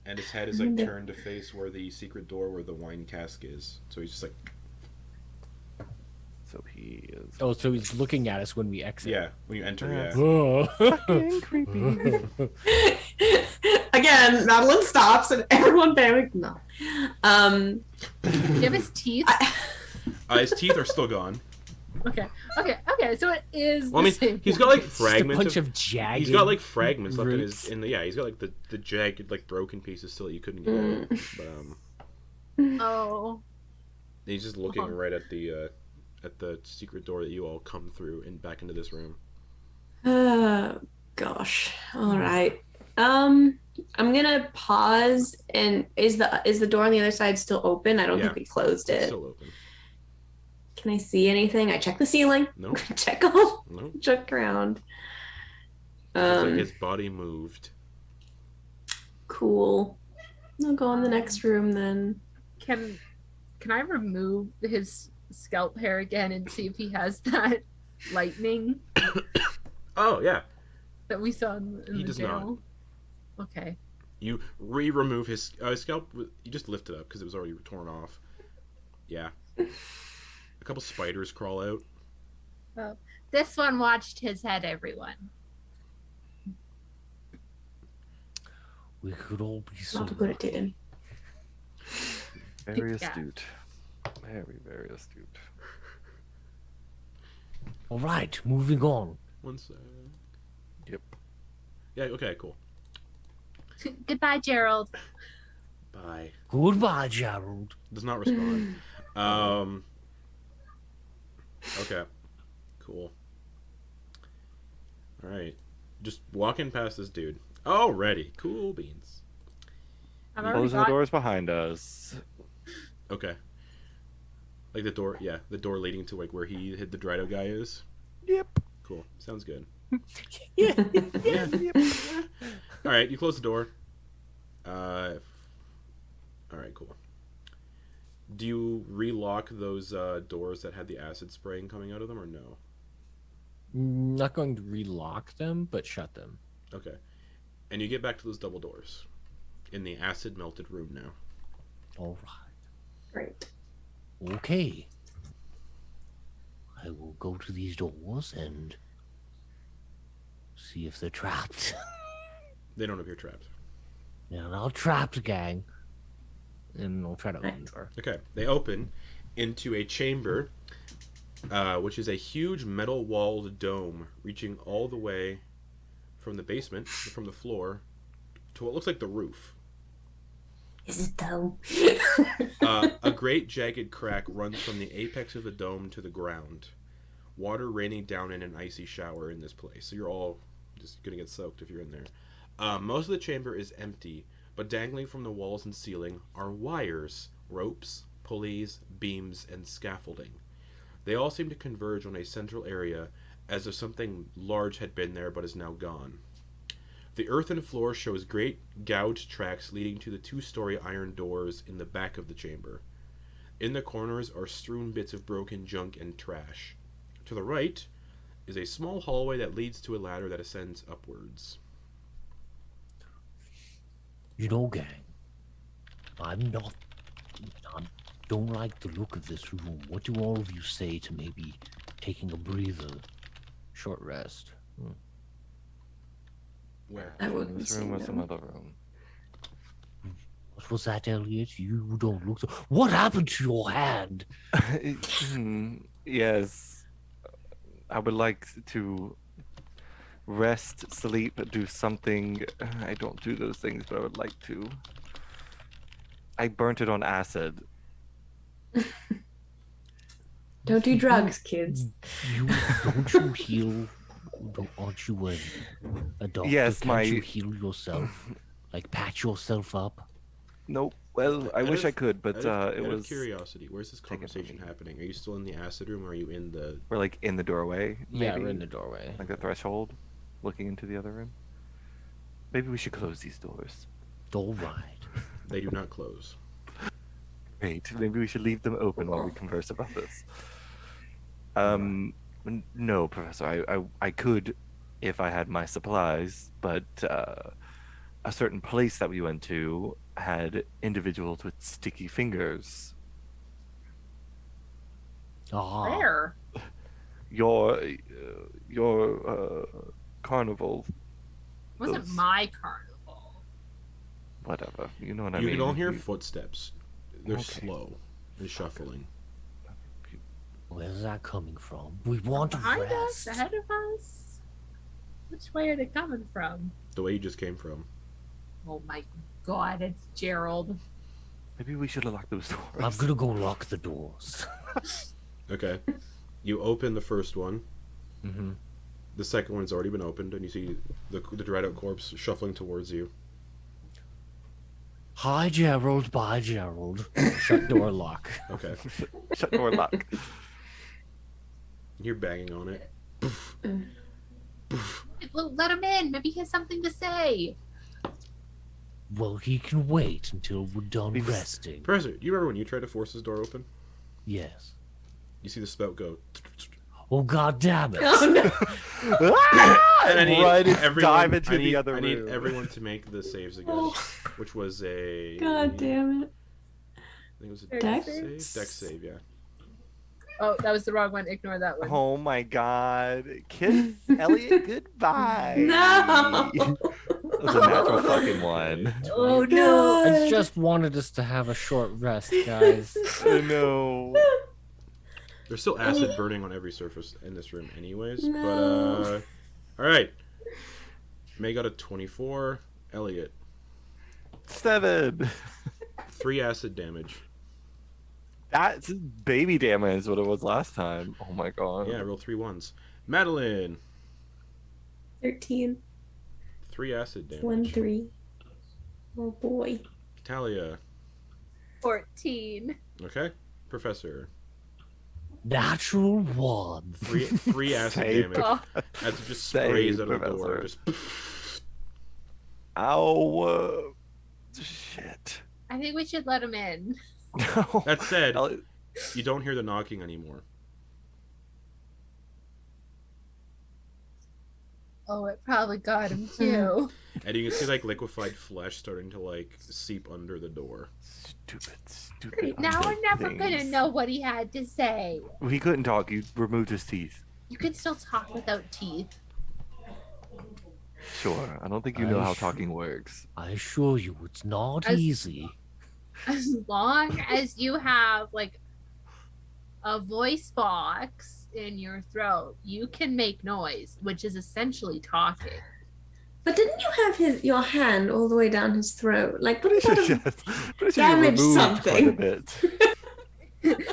And his head is like turned to face where the secret door where the wine cask is. So he's just like, So he is. Oh, so he's looking at us when we exit. yeah, when you enter, yeah. Oh. Fucking creepy. Again, Madeliene stops and everyone panics. No. Do you have his teeth? His teeth are still gone. Okay. So it is. Well, I mean, he's got like fragments. Just a bunch of jagged. He's got like fragments left in roots. his. He's got like the jagged, like broken pieces still that you couldn't get out. But Oh. he's just looking right at the secret door that you all come through and back into this room. Oh gosh. All right. I'm gonna pause. And is the door on the other side still open? I don't think we closed It's it. still open. Can I see anything? I check the ceiling. No. Check all. No. Check around. It's like his body moved. Cool. I'll go in the next room then. Can I remove his scalp hair again and see if he has that lightning Oh yeah. that we saw in He the does jail? Okay. You remove his scalp. You just lift it up because it was already torn off. Yeah. A couple spiders crawl out. Well, this one watched his head, everyone. We could all be so. Not good at dating. Very Yeah. astute. Very, very astute. All right, moving on. One sec. Yep. Yeah. Okay. Cool. Goodbye, Gerald. Bye. Goodbye, Gerald. Does not respond. Okay. Cool. All right. Just walking past this dude. Already. Cool beans. I've already Closing the got doors behind us. Okay. Like the door. Yeah, the door leading to like where he hid the dried out guy is. Yep. Cool. Sounds good. Yeah. All right. You close the door. All right. Cool. Do you relock those doors that had the acid spraying coming out of them, or no? Not going to relock them, but shut them. Okay. And you get back to those double doors in the acid melted room now. All right. Great. Okay. I will go to these doors and see if they're trapped. They don't appear trapped. They're not trapped, gang. And I'll try to open the door. Okay. They open into a chamber, which is a huge metal-walled dome reaching all the way from the basement, from the floor, to what looks like the roof. Is it though? A great jagged crack runs from the apex of the dome to the ground, water raining down in an icy shower in this place. So you're all just going to get soaked if you're in there. Most of the chamber is empty, but dangling from the walls and ceiling are wires, ropes, pulleys, beams, and scaffolding. They all seem to converge on a central area, as if something large had been there but is now gone. The earthen floor shows great gouged tracks leading to the two-story iron doors in the back of the chamber. In the corners are strewn bits of broken junk and trash. To the right is a small hallway that leads to a ladder that ascends upwards. You know, gang, I don't like the look of this room. What do all of you say to maybe taking a breather? Short rest. Where? I wouldn't This say room was no. another room. What was that, Eliott? You don't look so... What happened to your hand? Yes. I would like to rest, sleep, do something. I don't do those things, but I would like to. I burnt it on acid. Don't do drugs, kids. Don't you heal? Aren't you a doctor? Yes, Can't my- you heal yourself? Like patch yourself up? Nope. Well, I wish I could, but it out of was. curiosity, where's this conversation happening? Are you still in the acid room, or are you in the? We're like in the doorway. Yeah, maybe? we're in the doorway. Like the threshold, looking into the other room. Maybe we should close these doors. All right. They do not close. Great. Maybe we should leave them open while we converse about this. No, Professor. I could, if I had my supplies, but a certain place that we went to had individuals with sticky fingers. Ah, Where? Your carnival. Wasn't Those- my carnival. Whatever. You know what I You mean. can all hear You- footsteps. They're Okay. slow and shuffling. where's that coming from? We want to Behind rest. us? Ahead of us? Which way are they coming from? The way you just came from. Oh my god, it's Gerald. Maybe we should lock those doors. I'm gonna go lock the doors. Okay. You open the first one. Mm-hmm. The second one's already been opened, and you see the dried out corpse shuffling towards you. Hi, Gerald. Bye, Gerald. Shut door lock. Okay. Shut door lock. You're banging on it. Let him in. Maybe he has something to say. Well, he can wait until we're done We've- resting. Professor, do you remember when you tried to force his door open? Yes. You see the spout go. Oh, god damn it. Oh no. And I need Run, everyone, dive into I need, the other I need room. everyone to make the saves again, Oh, which was a. god damn it. I think it was a Dex dex save? save. Dex save, yeah. Oh, that was the wrong one. Ignore that one. Oh my god. Kiss Eliott goodbye. No. That was a natural fucking one. Oh no. I just wanted us to have a short rest, guys. I know. There's still acid burning on every surface in this room, anyways. No. But all right. May got a 24. Eliott, 7. 3 acid damage. That's baby damage is what it was last time. Oh my god. Yeah, roll 3 1s. Madeliene, 13. 3 acid damage. 1, 3. Oh boy. Thalia, 14. okay. Professor, Natural 1. 3 acid Same. damage. Oh, As it just Same, sprays out of the door. Professor. Just Ow. Shit. I think we should let him in. No. That said, Eliott- you don't hear the knocking anymore. Oh, it probably got him too. And you can see like liquefied flesh starting to like seep under the door. Stupid. Now we're undead never gonna things. know what he had to say. He couldn't talk. He removed his teeth. You can still talk without teeth. Sure. I don't think you know how talking works. I assure you, it's not As- easy. As long as you have like a voice box in your throat, you can make noise, which is essentially talking. But didn't you have your hand all the way down his throat? Like, what Pretty about sure a... you damage removed something. quite a bit.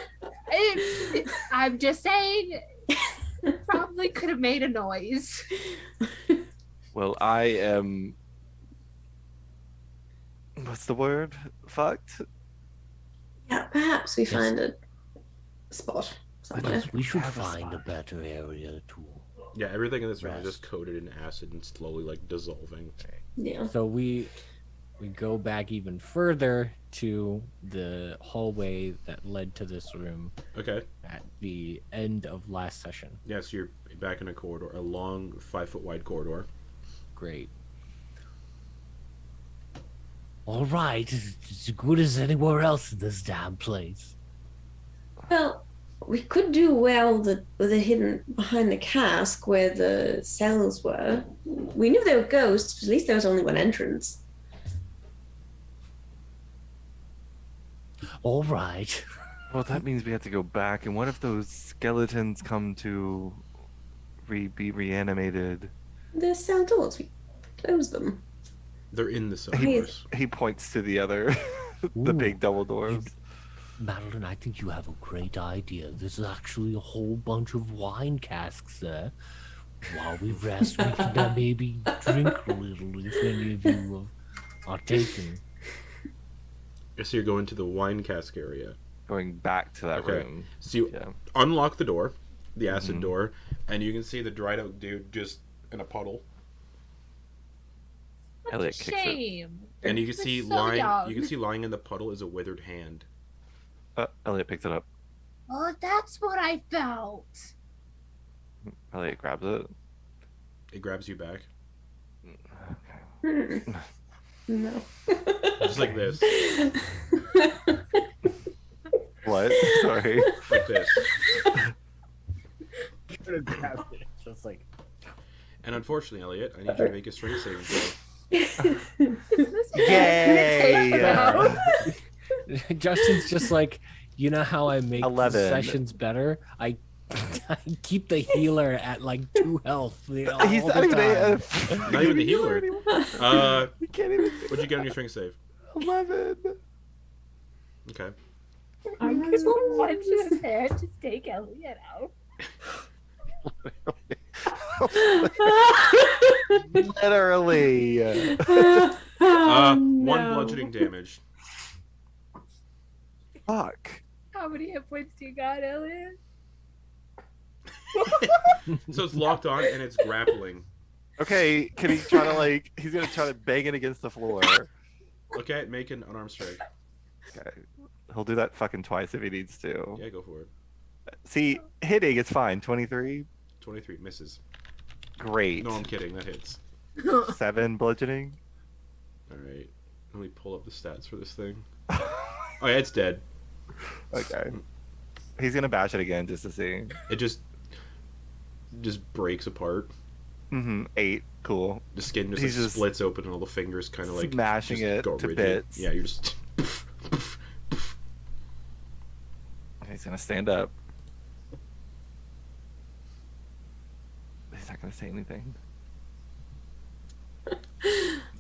I'm just saying, probably could have made a noise. Well, I am. What's the word? Fucked. Yeah, perhaps we Yes. find a spot somewhere. Yes, we should Have a find a spot. better area to Yeah, everything in this room is Rest. just coated in acid and slowly like dissolving. Yeah. So we go back even further to the hallway that led to this room Okay. at the end of last session. Yeah, so you're back in a corridor, a long 5-foot wide corridor. Great. All right, it's as good as anywhere else in this damn place. Well, we could do well with the hidden behind the cask where the cells were. We knew they were ghosts, but at least there was only one entrance. All right. Well, that means we have to go back. And what if those skeletons come to be reanimated? The cell doors, we closed them. They're in the Hey. cellars. He points to the other, the Ooh, big double doors. Madeliene, I think you have a great idea. There's actually a whole bunch of wine casks there. While we rest, we can maybe drink a little if any of you Are taken. So you're going to the wine cask area. Going back to that Okay. room. So you Yeah. unlock the door, the acid Mhm. door, and you can see the dried out dude just in a puddle. What Eliott a kicks it. shame. And you can We're see so lying. young. You can see lying in the puddle is a withered hand. Eliott picks it up. Oh, that's what I felt. Eliott grabs it. It grabs you back, Okay. No. just like this, What? Sorry. like this. Just like. And unfortunately, Eliott, I need you to make a strength saving throw. Is this Yay! down? Justin's just like, you know how I make the 11. sessions better? I keep the healer at like 2 health. All He's the not even time. Not even the healer. We can't even. What'd you get on your strength save? 11. Okay. I'm Could someone punch his hair to take Eliott out? Literally. One bludgeoning damage. Fuck. How many hit points do you got, Eliott? So it's locked on and it's grappling. Okay, can he try to like? He's gonna try to bang it against the floor. Okay, make an unarmed strike. Okay, he'll do that fucking twice if he needs to. Yeah, go for it. See, hitting it's fine. 23, 23 misses. great. No, I'm kidding. That hits. 7 bludgeoning. All right. Let me pull up the stats for this thing. Oh yeah, it's dead. Okay, he's gonna bash it again just to see. It just breaks apart. 8, cool. The skin just, He's like, just splits open and all the fingers kind of like smashing just it go to rigid. bits. Yeah, you're just. He's gonna stand up. He's not gonna say anything.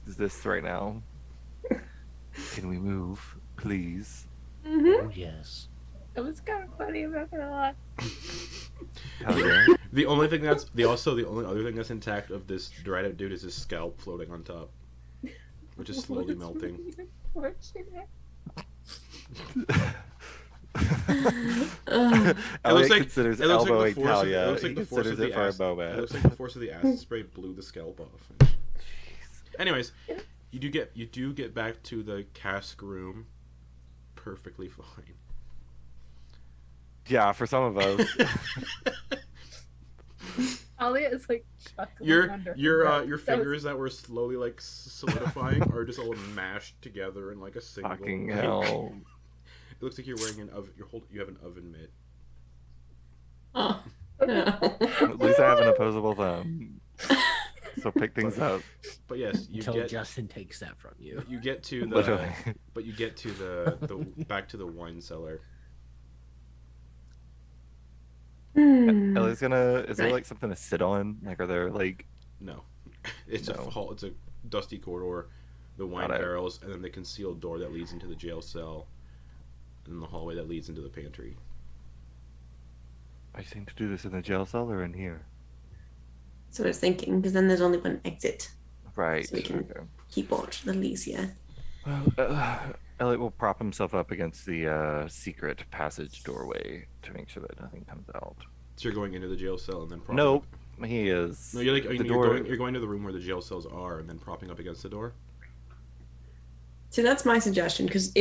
Is this right now? Can we move, please? Oh, yes. It was kind of funny, I'm not gonna lie. Hell yeah. The only thing that's the only other thing that's intact of this dried out dude is his scalp floating on top, which is slowly melting. Unfortunate. Elliot like- considers it looks like the elbowing force of- Thalia. it looks like He the force considers of the it for a acid- It moment. looks like the force of the acid spray blew the scalp off. Anyways, you do get back to the cask room perfectly fine. Yeah, for some of us. Eliott is like chuckling Your under your her breath. your That was- fingers that were slowly like solidifying are just all mashed together in like a single. Fucking like- hell. It looks like you're wearing an oven. You have an oven mitt. Oh, no. At least I have an opposable thumb. So pick things up. But yes, you Until get Justin takes that from you. you get to the Literally. but you get to the back to the wine cellar. Ellie's gonna. Is there Right. like something to sit on? Like, are there like? No, it's a No. hall. It's a dusty corridor, the wine Got it. barrels, and then the concealed door that leads into the jail cell, and then the hallway that leads into the pantry. I think to do this in the jail cell or in here. So I was thinking, because then there's only one exit. Right. So we can- Okay. Keep watch, the least, yeah. Well, Elliot will prop himself up against the secret passage doorway to make sure that nothing comes out. So you're going into the jail cell and then propping Nope, up. he is. No, you're like the you're door. going to the room where the jail cells are and then propping up against the door. So that's my suggestion, because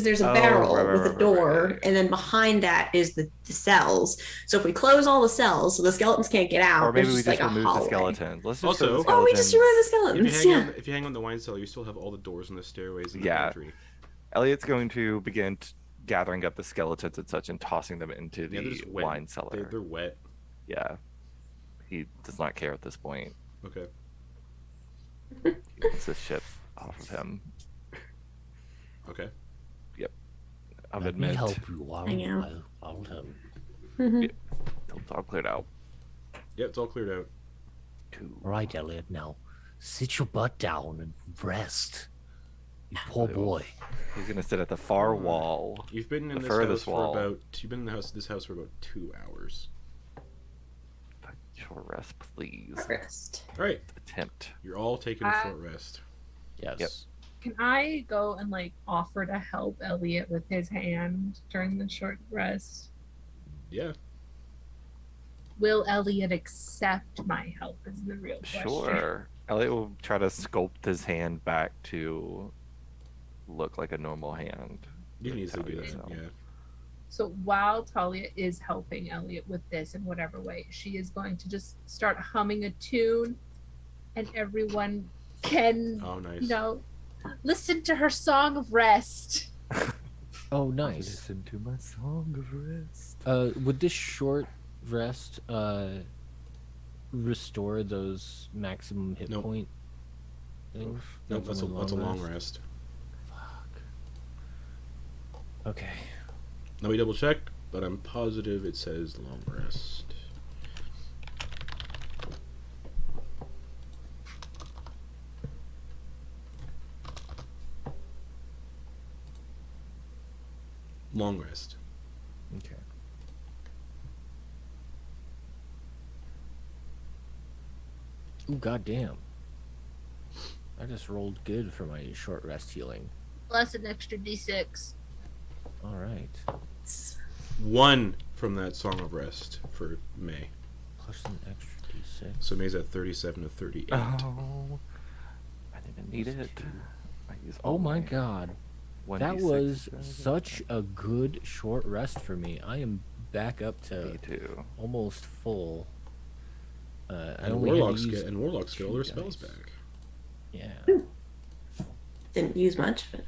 there's a Oh, barrel right, with a right, door, right. and then behind that is the cells. So if we close all the cells, so the skeletons can't get out, Or maybe there's we just just like a remove the hallway. skeletons. Let's just Also- throw the Oh, skeletons. Oh, we just remove the If skeletons. you Yeah. if you hang on the wine cellar, you still have all the doors and the stairways in the Yeah. pantry. Elliot's going to begin gathering up the skeletons and such and tossing them into Yeah, they're the just wet. wine cellar. They're wet. Yeah. He does not care at this point. Okay. He wants this shit off of him. Okay. I've Let me admit. help you while Hang out. I'll him. Mhm. It's all cleared out. Yeah, it's all cleared out. All right, Elliot. Now, sit your butt down and rest. You poor Ew. boy. He's gonna sit at the far wall. You've been in The this furthest house wall. for about. You've been in this house for about 2 hours. Short rest, please. Rest. All right, Attempt. you're all taking a short rest. Yes. Yep. Can I go and like offer to help Eliott with his hand during the short rest? Yeah. Will Eliott accept my help is the real question. Sure. Eliott will try to sculpt his hand back to look like a normal hand. You can easily do Talia's that. help. Yeah. So while Thalia is helping Eliott with this in whatever way, she is going to just start humming a tune, and everyone can, Oh, nice. you know, listen to her song of rest. Oh, nice. Listen to my song of rest. Would this short rest restore those maximum hit Nope. point things? Nope, that's a long rest. Fuck. Okay. Let me double check, but I'm positive it says long rest. Long rest. Okay. Ooh, goddamn. I just rolled good for my short rest healing. Plus an extra d6. All right. 1 from that song of rest for May. Plus an extra d6. So May's at 37 to 38. Oh, I didn't need it. I use Oh all my god. That 1d6 was rather than such a good short rest for me. I am back up to Me too. almost full. I And only had to Warlock's use get and Warlock's get all their two spells dice. back. Yeah. Didn't use much, but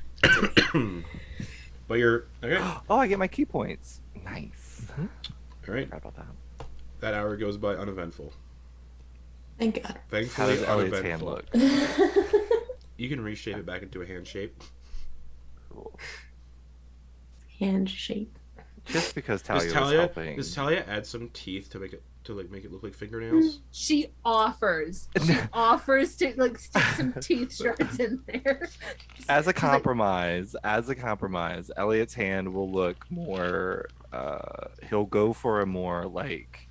But you're okay. Oh, I get my key points. Nice. All right. Forgot about that. That hour goes by uneventful. thank God. How Thankfully, does Elliott's hand uneventful. look? You can reshape it back into a hand shape. Cool. Hand shape. Just because Does Thalia was helping. does Thalia add some teeth to make it look like fingernails? She offers. She offers to like stick some teeth shards in there. As a She's like, compromise, Elliott's hand will look more. He'll go for a more like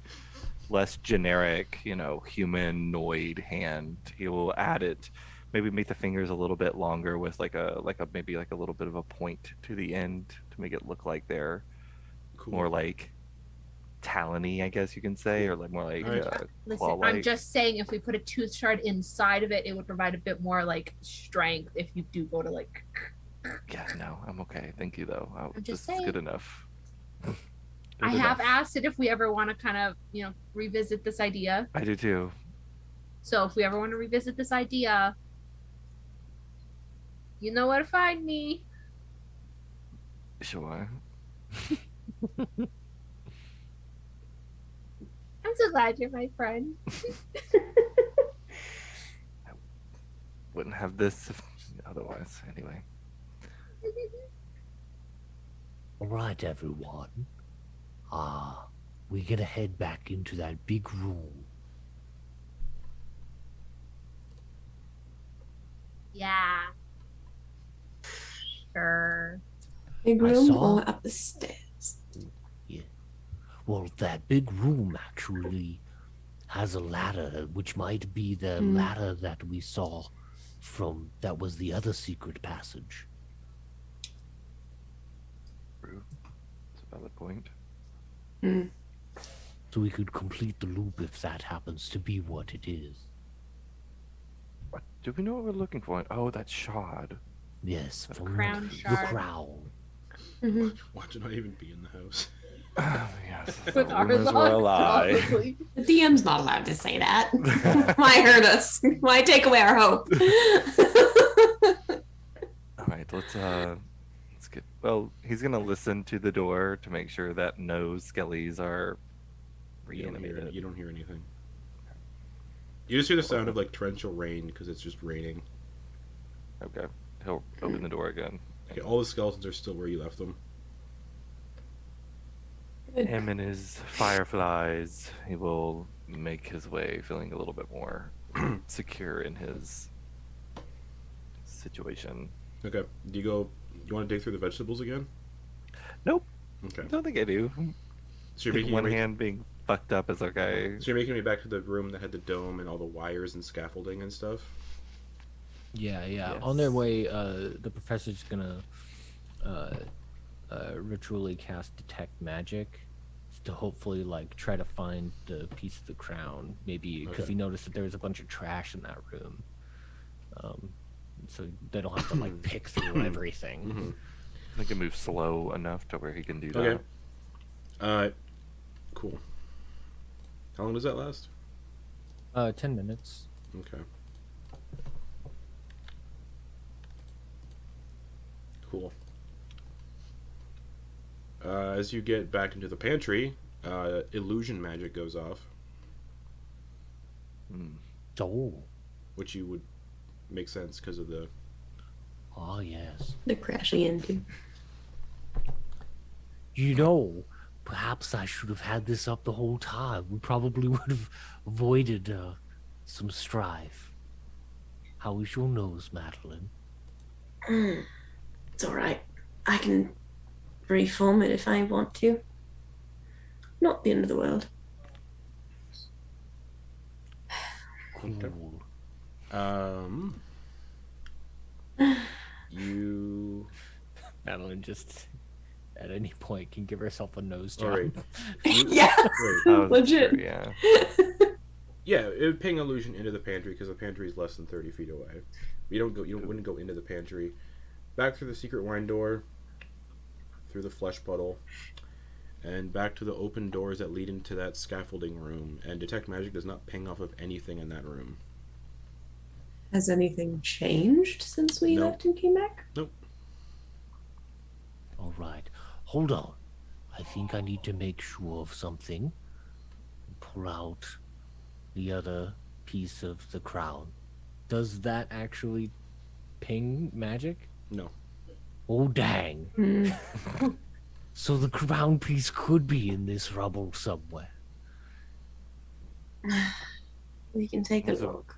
less generic, humanoid hand. He will add it, maybe make the fingers a little bit longer with maybe a little bit of a point to the end to make it look like they're Cool. more like talony, I guess you can say, or like more like Alright. Listen, claw-like. I'm just saying if we put a tooth shard inside of it, it would provide a bit more like strength if you do go to like. Yeah, no, I'm okay. Thank you though. I'm just this is good saying. enough. I Good have enough. asked it if we ever want to kind of, revisit this idea. I do too. So if we ever want to revisit this idea, you know where to find me. Sure. I'm so glad you're my friend. Wouldn't have this otherwise. Anyway. All right, everyone. We're gonna head back into that big room. Yeah. Sure. Big I room saw- or up the stairs? Well, that big room actually has a ladder, which might be the Hmm. ladder that we saw that was the other secret passage. True. That's a valid point. Hmm. So we could complete the loop if that happens to be what it is. What? Do we know what we're looking for? Oh, that shard. Yes, The from crown the shard. crown. hmm Watch it not even be in the house. Yes. With the our rumors luck, were a lie. probably. The DM's not allowed to say that. Why hurt us? Why take away our hope? All right, let's get. Well, he's gonna listen to the door to make sure that no skellies are You don't hear reanimated. you don't hear anything. You just hear the sound of like torrential rain because it's just raining. Okay, he'll open the door again. Okay, all the skeletons are still where you left them. Him and his fireflies. He will make his way, feeling a little bit more secure in his situation. Okay. Do you want to dig through the vegetables again? Nope. Okay. I don't think I do. So you're making One your way, hand being fucked up is okay. so you're making me back to the room that had the dome and all the wires and scaffolding and stuff. Yeah. Yes. On their way, the professor's gonna ritually cast detect magic to hopefully like try to find the piece of the crown. Maybe because he noticed that there was a bunch of trash in that room. So they don't have to like pick through everything. I think it moves slow enough to where he can do Okay. that. Cool. How long does that last? 10 minutes. Okay. Cool. As you get back into the pantry, illusion magic goes off, Oh, which you would make sense because of the. oh yes. They're crashing into. You know, perhaps I should have had this up the whole time. We probably would have avoided some strife. How is your nose, Madeliene? It's all right. I can reform it if I want to. Not the end of the world. Cool. You. Madeline just at any point can give herself a nose job. All right. Yeah, Wait. Oh, legit. true, yeah. Yeah, it would ping illusion into the pantry because the pantry is less than 30 feet away. You wouldn't go into the pantry. Back through the secret wine door, through the flesh puddle, and back to the open doors that lead into that scaffolding room. And detect magic does not ping off of anything in that room. Has anything changed since we Nope. left and came back? All right. Hold on. I think I need to make sure of something. Pull out the other piece of the crown. Does that actually ping magic? No. Oh, dang. So the crown piece could be in this rubble somewhere. We can take a Was it- look.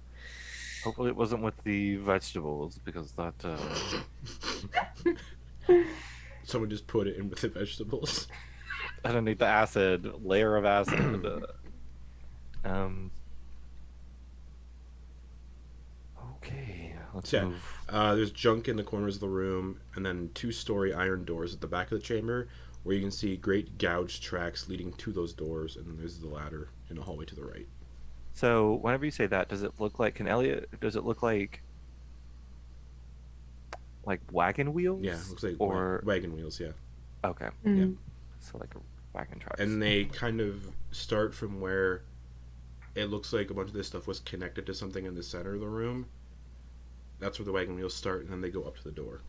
Hopefully it wasn't with the vegetables because that. Someone just put it in with the vegetables. Underneath the acid, layer of acid. Okay, let's Yeah. move. There's junk in the corners of the room, and then 2-story iron doors at the back of the chamber, where you can see great gouged tracks leading to those doors, and then there's the ladder in the hallway to the right. So whenever you say that, does it look like does it look like wagon wheels? Yeah, it looks like or wagon wheels, yeah. okay, Mm. so like a wagon tracks. And they kind of start from where it looks like a bunch of this stuff was connected to something in the center of the room. That's where the wagon wheels start, and then they go up to the door.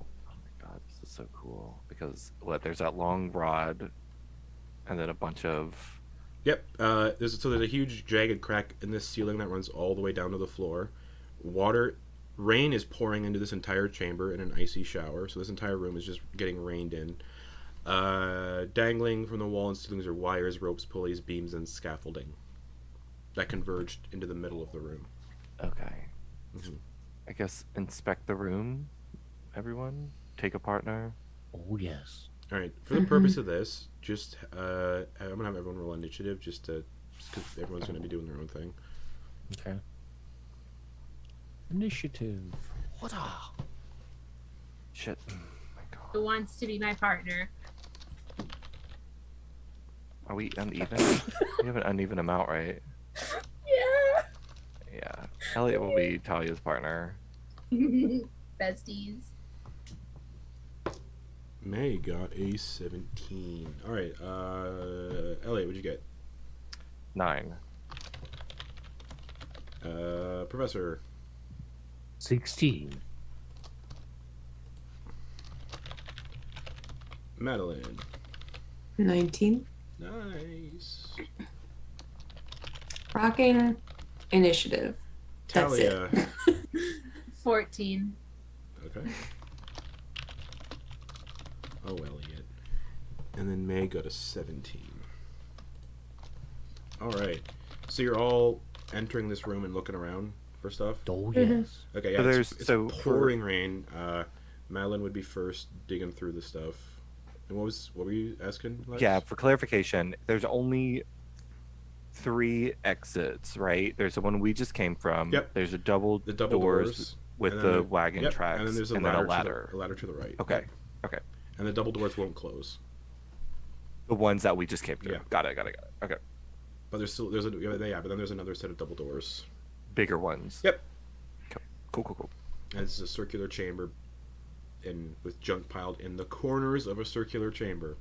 Oh my god, this is so cool because there's that long rod, and then a bunch of. Yep. There's a huge jagged crack in this ceiling that runs all the way down to the floor. Rain is pouring into this entire chamber in an icy shower, so this entire room is just getting rained in. Dangling from the wall and ceilings are wires, ropes, pulleys, beams, and scaffolding that converged into the middle of the room. Okay. Mhm. I guess inspect the room, everyone. Take a partner. Oh, yes. All right. For the purpose of this, just I'm gonna have everyone roll initiative, just because everyone's gonna be doing their own thing. Okay. Initiative. What a... Shit. Oh my god. Who wants to be my partner? Are we uneven? We have an uneven amount, right? Yeah. Yeah. Eliott will be Talia's partner. Besties. May got a 17. All right. Eliott, what'd you get? 9. Professor. 16. Madeliene. 19. Nice. Rocking initiative. That's it. Thalia. 14. Okay. Oh, Eliott. And then May got a 17. All right. So you're all entering this room and looking around for stuff? Oh, Mhm. yes. Okay, So yeah, there's- it's so pouring rain. Madeline would be first digging through the stuff. And what were you asking? Lex? Yeah, for clarification, there's only 3 exits, right? There's the one we just came from. Yep. There's the double doors with and the then wagon tracks, and then there's a ladder. A ladder to the right. Okay. Okay. And the double doors won't close. The ones that we just came through. Yeah. Got it. Okay. But but then there's another set of double doors. Bigger ones. Yep. Cool. And it's a circular chamber, with junk piled in the corners of a circular chamber.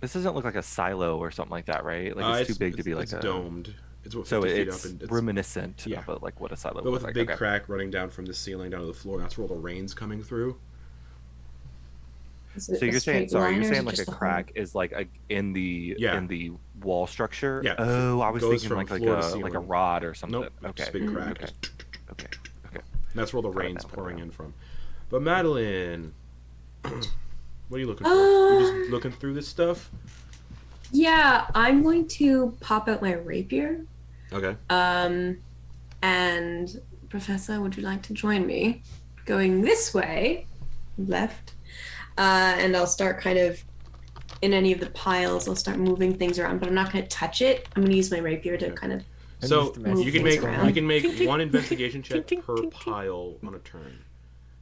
This doesn't look like a silo or something like that, right? Like it's too big to be like it's domed. It's what 50 so feet it's up, and reminiscent of like what a silo but would with look a like. big crack running down from the ceiling down to the floor. And that's where all the rain's coming through. So you're saying like a crack is like in the wall structure? Yeah. Oh, I was Goes from from like a rod or something. Nope. Okay. Just a big crack. Okay. And that's where all the rain's pouring in from. But Madeliene, what are you looking for? You're just looking through this stuff? Yeah, I'm going to pop out my rapier. Okay. And Professor, would you like to join me? Going this way, left. And I'll start kind of in any of the piles. I'll start moving things around, but I'm not going to touch it. I'm going to use my rapier to kind of. So you can make around. one investigation check per pile on a turn,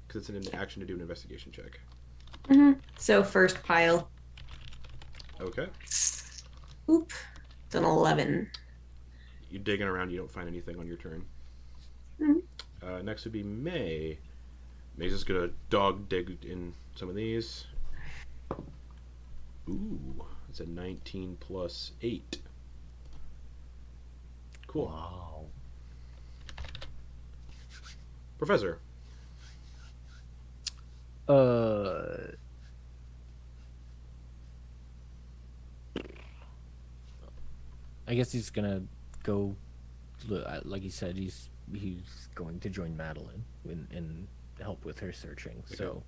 because it's an action to do an investigation check. Mm-hmm. So first pile. Okay. Oop. It's an 11. You're digging around. You don't find anything on your turn. Mm-hmm. Next would be May. May's just gonna dog dig in some of these. Ooh, it's a 19 plus 8. Cool. Wow. Professor. I guess he's gonna go. Like he said, he's going to join Madeliene and help with her searching. Okay. So,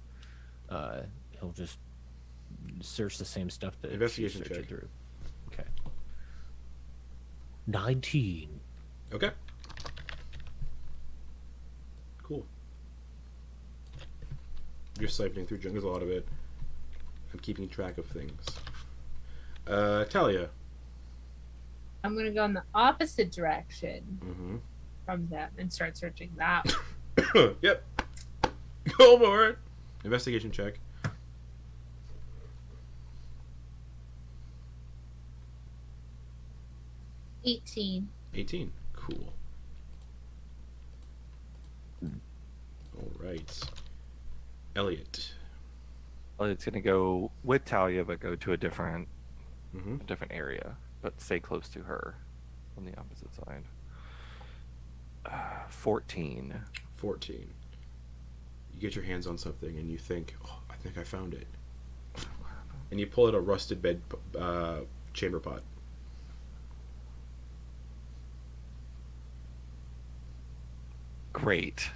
he'll just search the same stuff that Investigation she's searching check. through. Okay. 19. Okay. Cool. You're siphoning through junk. There's a lot of it. I'm keeping track of things. Thalia. I'm gonna go in the opposite direction Mm-hmm. from them and start searching that way. Yep. Go for it. Investigation check. $18. 18. Cool. All right. Eliott. It's gonna go with Thalia, but go to a different Mm-hmm. area, but stay close to her on the opposite side. 14. 14. You get your hands on something and you think, oh, I think I found it. And you pull out a rusted bed chamber pot. Great.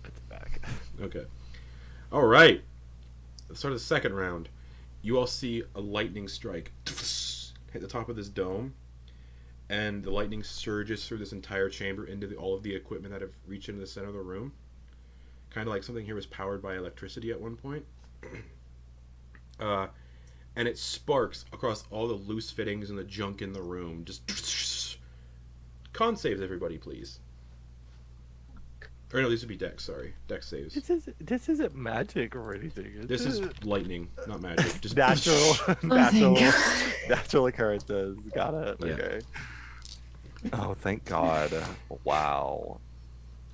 Put it back. Okay. All right. Let's start the second round. You all see a lightning strike hit the top of this dome, and the lightning surges through this entire chamber into all of the equipment that have reached into the center of the room. Kind of like something here was powered by electricity at one point. And it sparks across all the loose fittings and the junk in the room. Just con saves, everybody, please. Or no, these would be dex. Sorry, dex saves. This isn't magic or anything. This is lightning, not magic. Just natural occurrences. Got it. Yeah. Okay. Oh, thank God. Wow.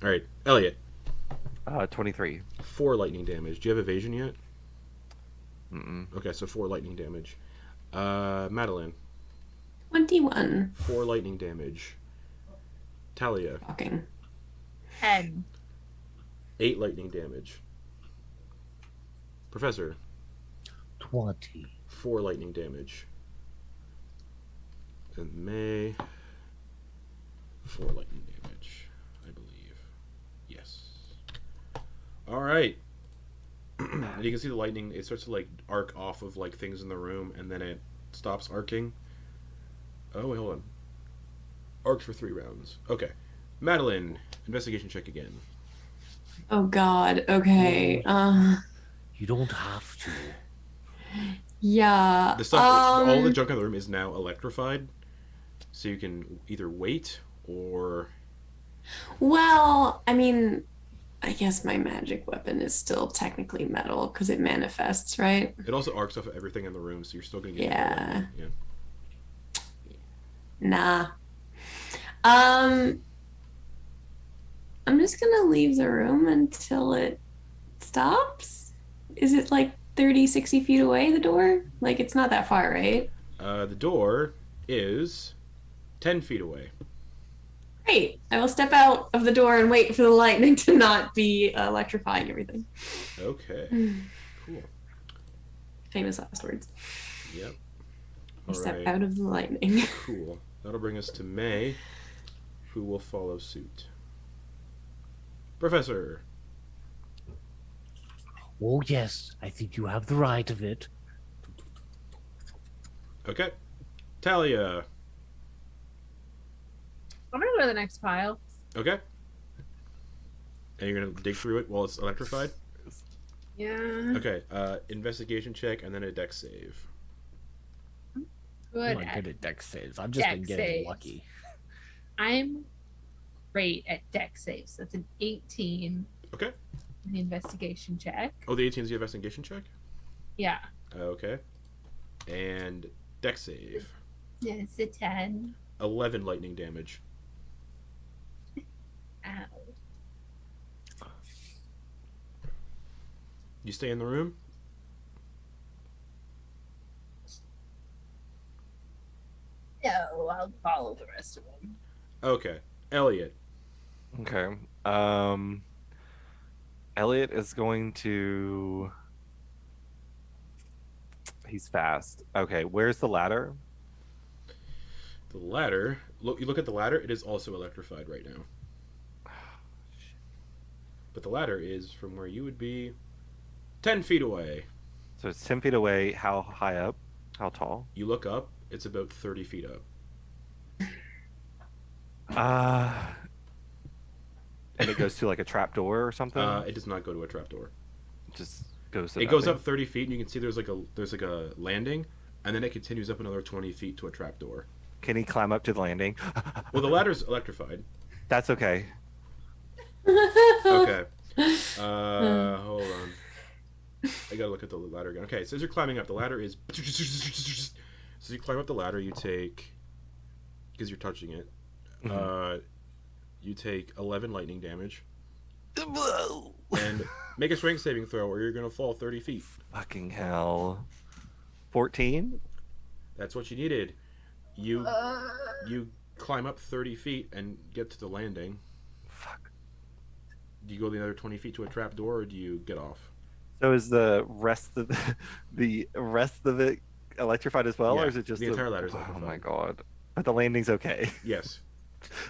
All right, Eliott. 23. 4 lightning damage. Do you have evasion yet? Mm-mm. Okay, so 4 lightning damage. Madeliene. 21. 4 lightning damage. Thalia. Fucking. 10. 8 lightning damage. Professor. 20. 4 lightning damage. And May. 4 lightning damage, I believe. Yes. All right. And you can see the lightning. It starts to like arc off of like things in the room, and then it stops arcing. Oh wait, hold on. Arcs for 3 rounds. Okay. Madeliene, investigation check again. Oh God. Okay. You don't have to. Yeah. The stuff, all the junk in the room is now electrified, So you can either wait or... Well, I mean, I guess my magic weapon is still technically metal because it manifests, right? It also arcs off of everything in the room, so you're still going to get... Yeah. Yeah. Nah. I'm just gonna leave the room until it stops. Is it like 30, 60 feet away, the door? Like, it's not that far, right? The door is 10 feet away. Great. I will step out of the door and wait for the lightning to not be electrifying everything. Okay. Cool. Famous last words. Yep. I step out of the lightning. Cool. That'll bring us to May, who will follow suit. Professor. Oh, yes, I think you have the right of it. Okay. Thalia. I'm gonna go to the next pile. Okay. And you're going to dig through it while it's electrified? Yeah. Okay. Investigation check and then a dex save. Good. I'm not good at dex saves. I've just been dex getting saves. lucky. I'm great at dex saves. That's an 18. Okay. The investigation check. Oh, the 18 is the investigation check? Yeah. Okay. And dex save. Yeah, it's a 10. 11 lightning damage. Ow. You stay in the room? No, I'll follow the rest of them. Okay. Eliott. Okay. Eliott is going to. He's fast. Okay, where's the ladder? The ladder. You look at the ladder. It is also electrified right now. But the ladder is from where you would be 10 feet away. So it's 10 feet away. How high up? How tall? You look up. It's about 30 feet up. And it goes to like a trap door or something? It does not go to a trapdoor. It just goes to It goes nothing? up 30 feet, and you can see there's like a landing, and then it continues up another 20 feet to a trapdoor. Can he climb up to the landing? Well, the ladder's electrified. That's okay. Okay. Hold on. I gotta look at the ladder again. Okay, so as you're climbing up, the ladder is... So you climb up the ladder, you take... Because you're touching it. You take 11 lightning damage. And make a strength saving throw, or you're gonna fall 30 feet. Fucking hell. 14? That's what you needed. You climb up 30 feet and get to the landing. Fuck. Do you go the other 20 feet to a trap door, or do you get off? So is the rest of the rest of it electrified as well, Yeah, or is it just the entire ladder's Oh electrified. my god! But the landing's okay. Yes.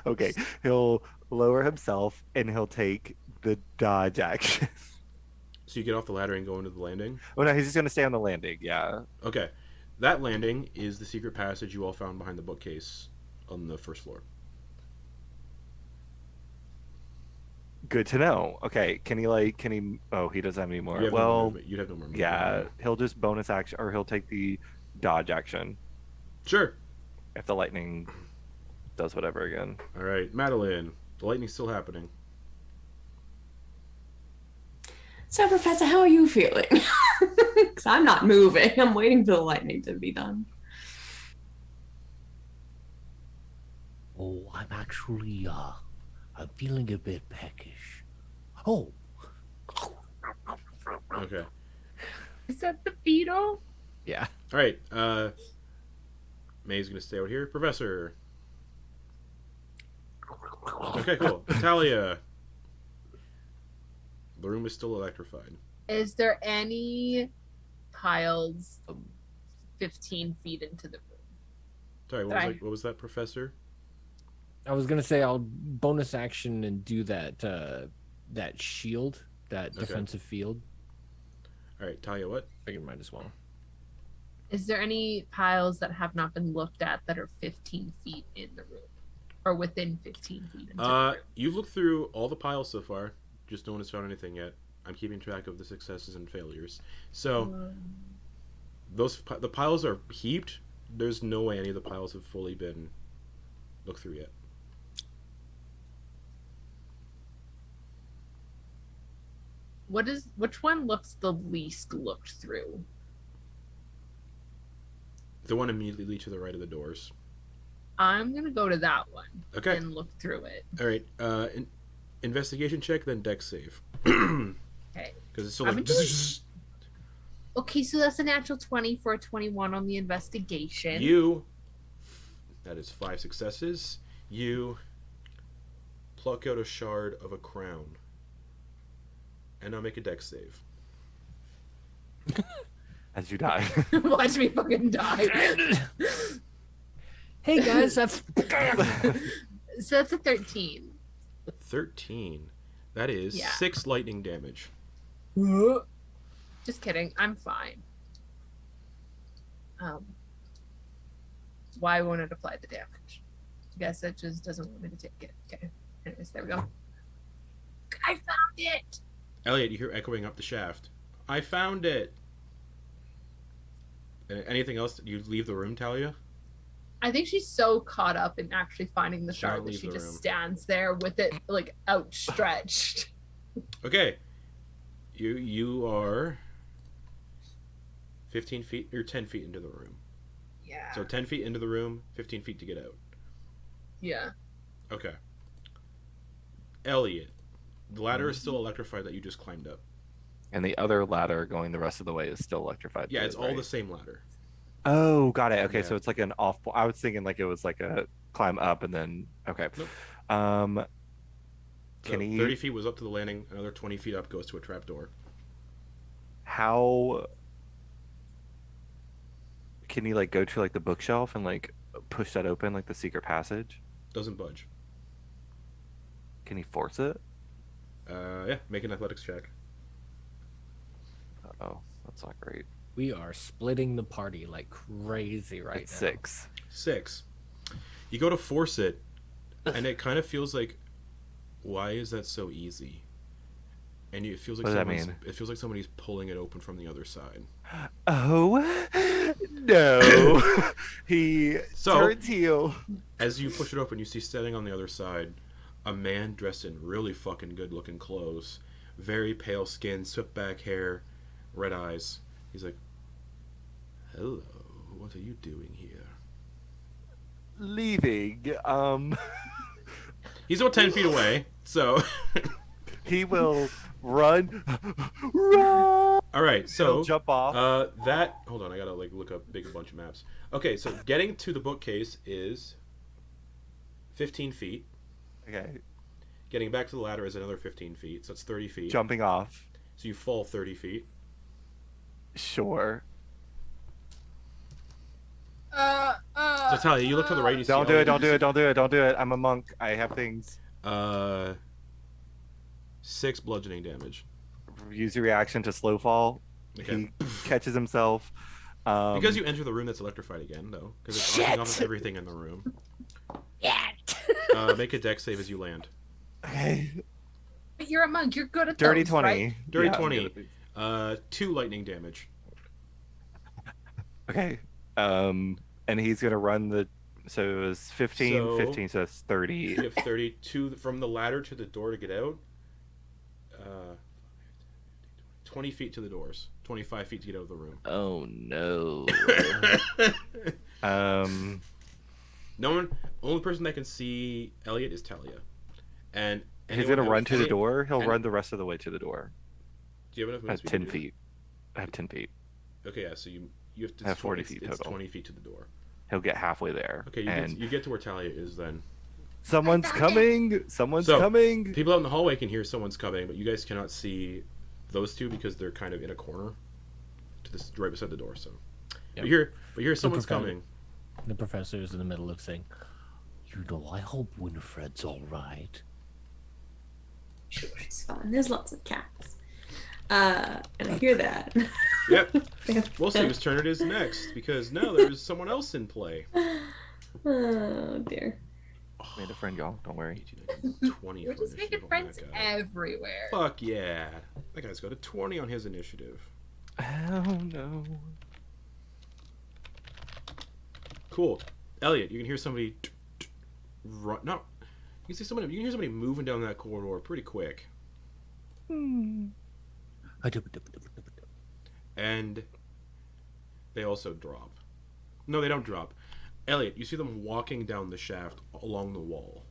Okay, he'll lower himself and he'll take the dodge action. So you get off the ladder and go into the landing? Oh no, he's just gonna stay on the landing. Yeah. Okay. That landing is the secret passage you all found behind the bookcase on the first floor. Good to know. Okay, can he? Oh, he doesn't have any more. You have no more Well, movement. You'd have no more movement. yeah, he'll just bonus action, or he'll take the dodge action Sure. if the lightning does whatever again. All right, Madeliene. The lightning's still happening. So, Professor, how are you feeling? Because I'm not moving. I'm waiting for the lightning to be done. Oh, I'm actually, I'm feeling a bit peckish. Oh, Okay. Is that the beetle? Yeah. All right. May's gonna stay out here. Professor. Okay, cool. Thalia. The room is still electrified. Is there any piles 15 feet into the room? Sorry, what was that, Professor? I was gonna say I'll bonus action and do that that shield, that Okay. defensive field. All right, Thalia, what? I think might as well. Is there any piles that have not been looked at that are 15 feet in the room? Or within 15 feet into the room? You've looked through all the piles so far. Just no one has found anything yet. I'm keeping track of the successes and failures. So the piles are heaped. There's no way any of the piles have fully been look through yet. Which one looks the least looked through? The one immediately to the right of the doors. I'm gonna go to that one. Okay. And look through it. All right. Investigation check, then dex save. Okay. Because it's still I've like. been doing- Okay, so that's a natural 20 for a 21 on the investigation. That is 5 successes. You pluck out a shard of a crown. And now make a dex save. As you die. Watch me fucking die. Hey guys, that's So that's a 13. 13. That is Yeah. 6 lightning damage. Just kidding. I'm fine. Why won't it apply the damage? I guess it just doesn't want me to take it. Okay. Anyways, there we go. I found it! Eliott, you hear echoing up the shaft. I found it! Anything else? You leave the room, Thalia? I think she's so caught up in actually finding the She'll shard not that leave she the just room. stands there with it like outstretched. Okay. You are 15 feet or 10 feet into the room. Yeah. So 10 feet into the room, 15 feet to get out. Yeah. Okay. Eliott, the ladder is still electrified that you just climbed up. And the other ladder going the rest of the way is still electrified. Yeah, too, it's all right? the same ladder. Oh, got it. Okay, Yeah. so it's like an off. I was thinking like it was like a climb up and then. Okay. Nope. So Can he? 30 feet was up to the landing. Another 20 feet up goes to a trapdoor. How? Can he like go to like the bookshelf and like push that open like the secret passage? Doesn't budge. Can he force it? Yeah, make an athletics check. Oh, that's not great. we are splitting the party like crazy right It's now. 6. 6. You go to force it, and it kind of feels like, why is that so easy? And it feels like What does that someone's, mean? it feels like somebody's pulling it open from the other side. Oh no! He So- turns heel. As you push it open, you see standing on the other side a man dressed in really fucking good looking clothes, very pale skin, swept back hair, red eyes. He's like, "Hello, what are you doing here?" Leaving. He's about 10 feet away, so. He will run. Run. All right, He'll so jump off. hold on, I gotta like look up a bunch of maps. Okay, so getting to the bookcase is 15 feet. Okay. Getting back to the ladder is another 15 feet, so it's 30 feet. Jumping off. So you fall 30 feet. Sure. So Thalia, you look to the right. You see Don't do it. all Don't these- do it. Don't do it. Don't do it. I'm a monk. I have things. 6 bludgeoning damage. Use your reaction to slow fall. Okay. He catches himself. Because you enter the room that's electrified again, though, because it's knocking off of everything in the room. Make a dex save as you land. Okay. But you're a monk. You're good at Dirty those, 20. right? Dirty Yeah, I'm 20. good at these. 2 lightning damage. Okay. And he's gonna run the. So it was 15, So- 15, so that's 30. You have 32 from the ladder to the door to get out. 20 feet to the doors. 25 feet to get out of the room. Oh no. No one. Only person that can see Eliott is Thalia. And He's anyone gonna run else- to the door. He'll and- run the rest of the way to the door. Do you have enough I have movement 10 to do feet. I have 10 feet. it? Okay, yeah. So you have to. I have 40 it's- feet It's total. 20 feet to the door. He'll get halfway there. Okay, and you get to where Thalia is then. someone's I found coming. Someone's So- coming. People out in the hallway can hear someone's coming, but you guys cannot see those two because they're kind of in a corner, to this right beside the door. So, Yep. but here someone's professor- coming. The professor is in the middle of saying, You know, I hope Winifred's all right. Sure, she's fine. There's lots of cats. And I hear that. Yep. We'll see whose turn it is next because now there's someone else in play. Oh dear. Made a friend, y'all. Don't worry. 20 We're for just initiative making on friends that guy. everywhere. Fuck yeah. That guy's got a 20 on his initiative. Oh no. Cool. Eliott, you can hear somebody run. No, you see someone. You can hear somebody moving down that corridor pretty quick. And they also drop. No, they don't drop. Eliott, you see them walking down the shaft along the wall.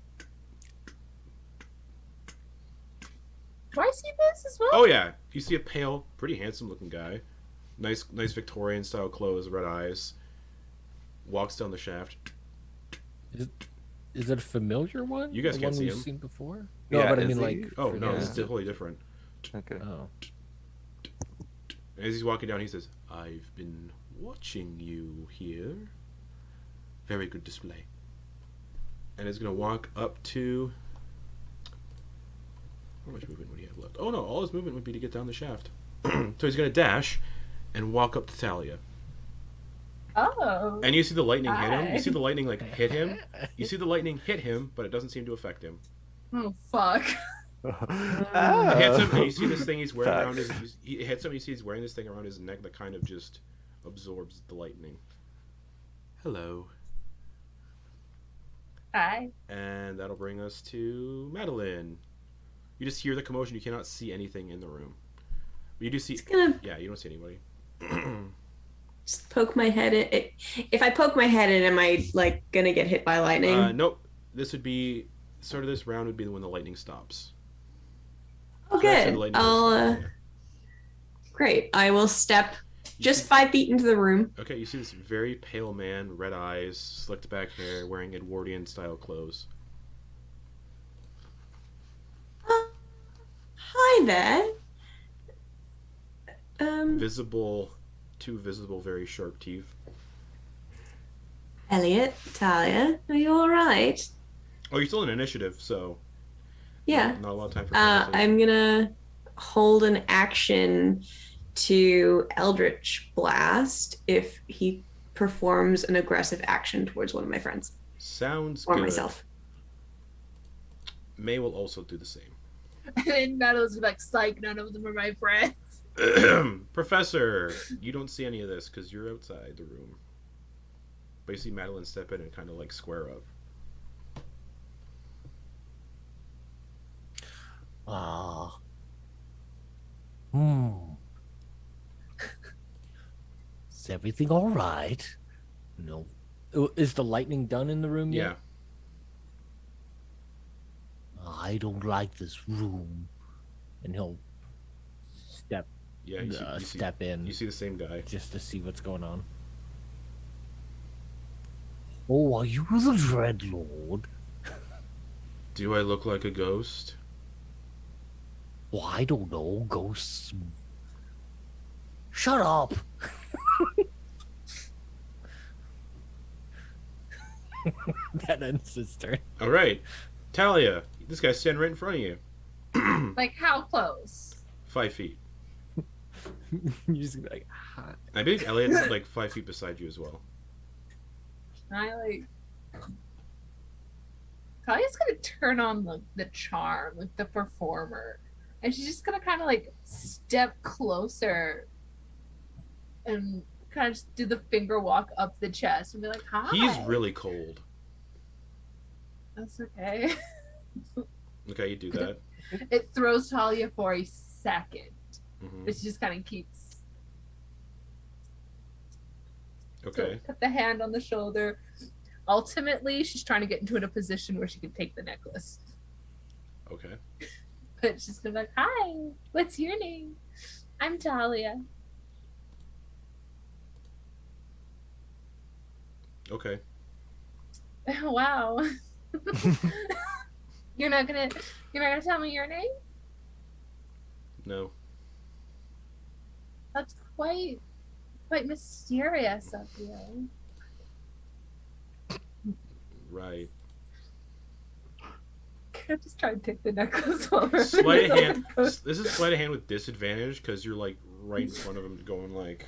Do I see this as well? Oh yeah, you see a pale, pretty handsome-looking guy, nice Victorian-style clothes, red eyes. Walks down the shaft. Is it a familiar one? You guys the can't one see we've him. seen before. No, Yeah, but I is mean he? like. Oh no, Yeah. this is totally different. Okay. Oh. As he's walking down, he says, "I've been watching you here. Very good display." And he's gonna walk up to. How much movement would he have left? Oh no, all his movement would be to get down the shaft. So he's gonna dash and walk up to Thalia. Oh. And you see the lightning hit him. You Hi. see the lightning like hit him. You see the lightning hit him, but it doesn't seem to affect him. Oh fuck. It hits him, and you see this thing he's wearing around Facts. his. He hits him. You see he's wearing this thing around his neck that kind of just absorbs the lightning. Hello. Hi. And that'll bring us to Madeliene. You just hear the commotion. You cannot see anything in the room. But you do see. Just gonna Yeah, you don't see anybody. just poke my head in. If I poke my head in, am I like gonna get hit by lightning? Nope. This would be sort of this round would be when the lightning stops. Oh, So that's when good. the lightning I'll. goes. Yeah. Great. I will step You just see- 5 feet into the room. Okay, you see this very pale man, red eyes, slicked back hair, wearing Edwardian style clothes. Hi there. Two visible, very sharp teeth. Eliott, Thalia, are you all right? Oh, you're still in initiative, so Yeah. not a lot of time for conversation. I'm gonna hold an action to Eldritch Blast if he performs an aggressive action towards one of my friends Sounds or good. myself. May will also do the same. And Madeline's like, psych, none of them are my friends. Professor, you don't see any of this because you're outside the room. But you see Madeliene step in and kind of like square up. Ah. Is everything all right? No. Is the lightning done in the room Yeah. yet? I don't like this room. And he'll step Yeah, step in you see the same guy. just to see what's going on. Oh, are you the Dreadlord? Do I look like a ghost? Well, I don't know. Ghosts. Shut up. That ends his turn. All right, Thalia, this guy's standing right in front of you. Like, how close? 5 feet. You're just gonna be like, hi. I believe Eliott's like 5 feet beside you as well. I like. Talia's gonna turn on the charm, like the performer, and she's just gonna kind of like step closer and kind of just do the finger walk up the chest and be like, "Hi." He's really cold. That's okay. Okay, you do that. It throws Talia for a second, Hmm. but she just kind of keeps. Okay. So put the hand on the shoulder. Ultimately, she's trying to get into a position where she can take the necklace. Okay. But she's gonna be like, "Hi, what's your name?" "I'm Thalia." Okay. Wow. You're not gonna tell me your name? No. That's quite mysterious of you. Right. Could I just try and take the necklace over? Sleight of hand. This is sleight of hand with disadvantage because you're like right in front of him, going like.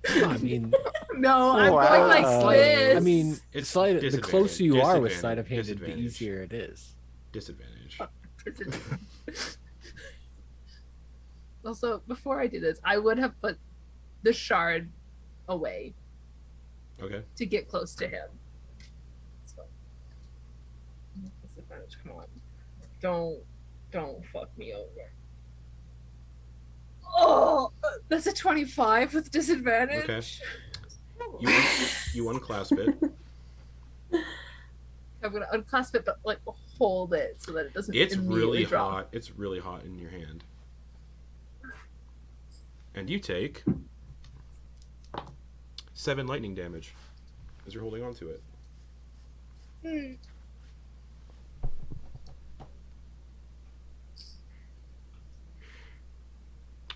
I mean, No, I'm Wow. going like this. I mean, It's sleight the disadvantage, closer you are with disadvantage, sleight of hand, the disadvantage. easier it is. Disadvantage. Also, before I do this, I would have put the shard away Okay. to get close to him. So, disadvantage. Come on. Don't fuck me over. Oh, that's a 25 with disadvantage. Okay. You unclasp it. I'm gonna unclasp it, but like hold it so that it doesn't. It's really drop. hot. It's really hot in your hand. And you take 7 lightning damage as you're holding on to it.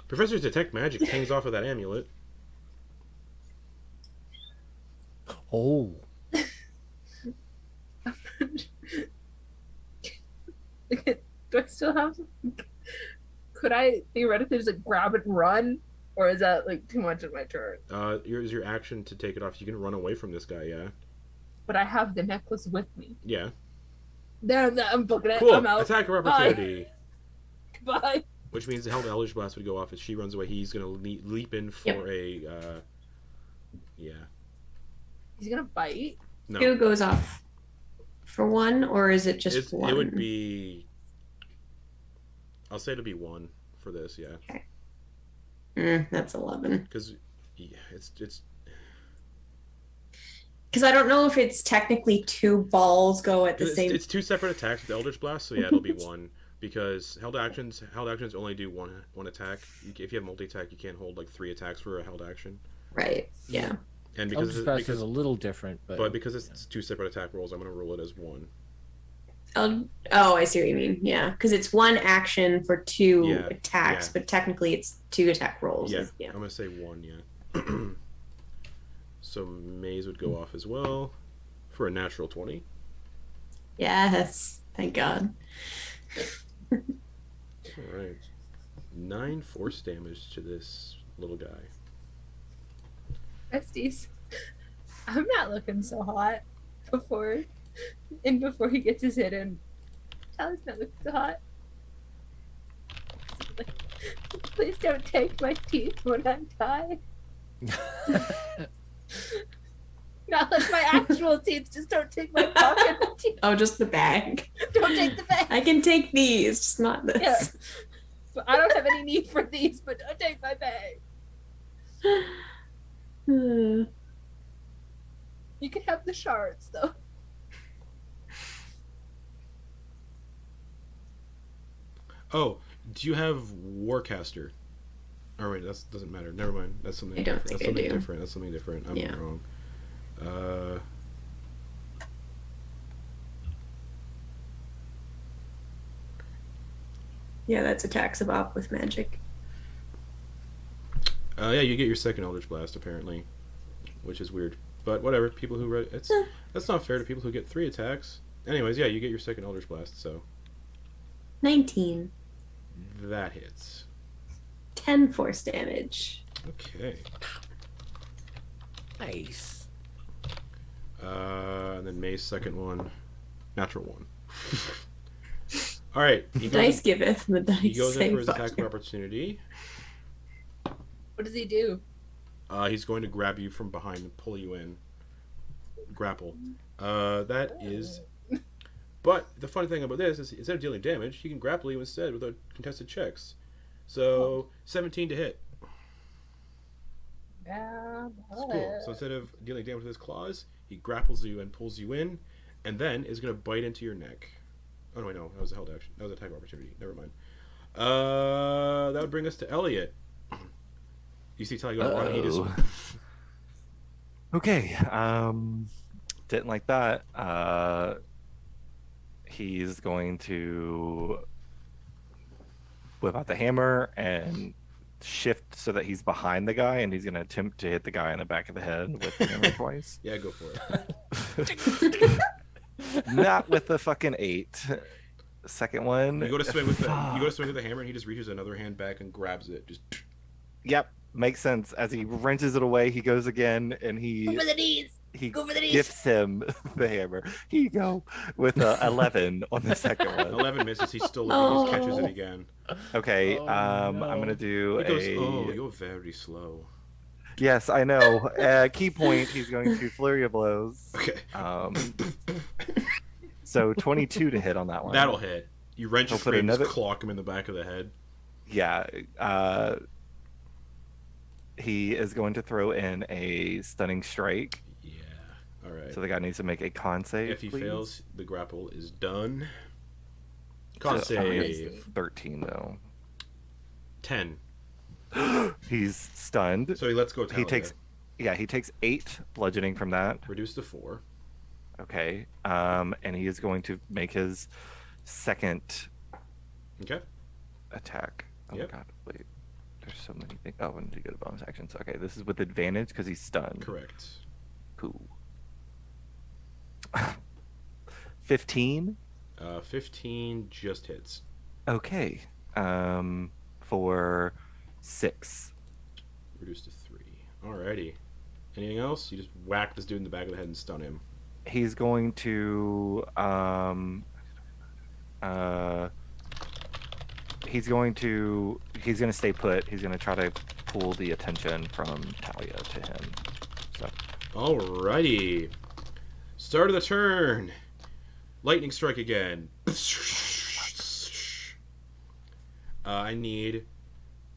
Professor's detect magic hangs off of that amulet. Oh. Do I still have? Could I theoretically just like grab it and run, or is that like too much of my turn? Is your action to take it off. You can run away from this guy, yeah. But I have the necklace with me. Yeah. There, I'm booking it. Cool. I'm out. Attack of opportunity. Bye. Which means the held Eldritch Blast would go off as she runs away. He's gonna leap in for a. Yeah. He's gonna bite. No. 2 goes off for 1, or is it just 1? It would be. I'll say it'll be 1 for this, yeah. Okay. That's 11. Because, yeah, it's. Because I don't know if it's technically 2 balls go at the same. It's 2 separate attacks with Eldritch Blast, so yeah, it'll be 1. Because held actions only do one attack. If you have multi-attack, you can't hold like 3 attacks for a held action. Right. Yeah. And Eldritch Blast is a little different, but because it's 2 separate attack rolls, I'm going to rule it as 1. Oh, I see what you mean. Yeah, because it's 1 action for 2 attacks, but technically it's 2 attack rolls. Yeah. I'm going to say 1. Yeah. So Maze would go off as well for a natural 20. Yes. Thank God. All right. 9 force damage to this little guy. Besties, I'm not looking so hot before he gets his hit in. Tally's not looking so hot. Please don't take my teeth when I'm tied. Not like my actual teeth, just don't take my pocket teeth. Oh, just the bag. Don't take the bag. I can take these, just not this. Yeah. But I don't have any need for these, but don't take my bag. You can have the shards, though. Oh, do you have Warcaster? Oh wait, that doesn't matter. Never mind. That's something different. That's something different. That's something different. I'm wrong. Yeah, that's attacks of op with magic. Yeah, you get your second Eldritch Blast apparently, which is weird. But whatever. People who read that's not fair to people who get 3 attacks. Anyways, yeah, you get your second Eldritch Blast. So 19. That hits. 10 force damage. Okay. Nice. And then May's second one, natural 1. All right. Dice giveth, the dice. He goes in for his fuck attack of opportunity. What does he do? He's going to grab you from behind and pull you in. Grapple. That is. But the funny thing about this is, instead of dealing damage, he can grapple you instead without contested checks. So 17 to hit. Yeah, Cool. So instead of dealing damage with his claws, he grapples you and pulls you in, and then is going to bite into your neck. Oh no, wait, no, that was a held action. That was an attack of opportunity. Never mind. That would bring us to Eliott. You see Thalia go run, he just. Okay. Didn't like that. He's going to whip out the hammer and shift so that he's behind the guy, and he's going to attempt to hit the guy in the back of the head with the hammer twice. Yeah, go for it. Not with the fucking 8. Second one. You go to swing with the hammer, and he just reaches another hand back and grabs it. Just. Yep, makes sense. As he wrenches it away, he goes again, and he Go for the knees. He Go for the knees. gifts him the hammer. Here you go. With 11 on the second one. 11 misses. He still he just catches it again. Okay, Oh, I'm no. gonna do He goes, a. oh, you're very slow. Yes, I know. Key point. He's going to flurry of blows. Okay. So 22 to hit on that one. That'll hit. You wrench He'll your put frame, just another- clock him in the back of the head. Yeah. He is going to throw in a stunning strike. Yeah. All right. So the guy needs to make a con save. If he please. fails, the grapple is done. Con So, save. 13 though. 10. He's stunned. So he lets go. He takes 8 bludgeoning from that. Reduce to 4. Okay. And he is going to make his second Okay. attack. Oh Yep. my god, wait. There's so many things. Oh, I need to go to bonus actions. Okay, this is with advantage because he's stunned. Correct. Cool. 15. 15 just hits. Okay. For 6. Reduce to 3. Alrighty. Anything else? You just whack this dude in the back of the head and stun him. He's going to he's going to stay put. He's going to try to pull the attention from Thalia to him. So Alrighty. Start of the turn. Lightning strike again. I need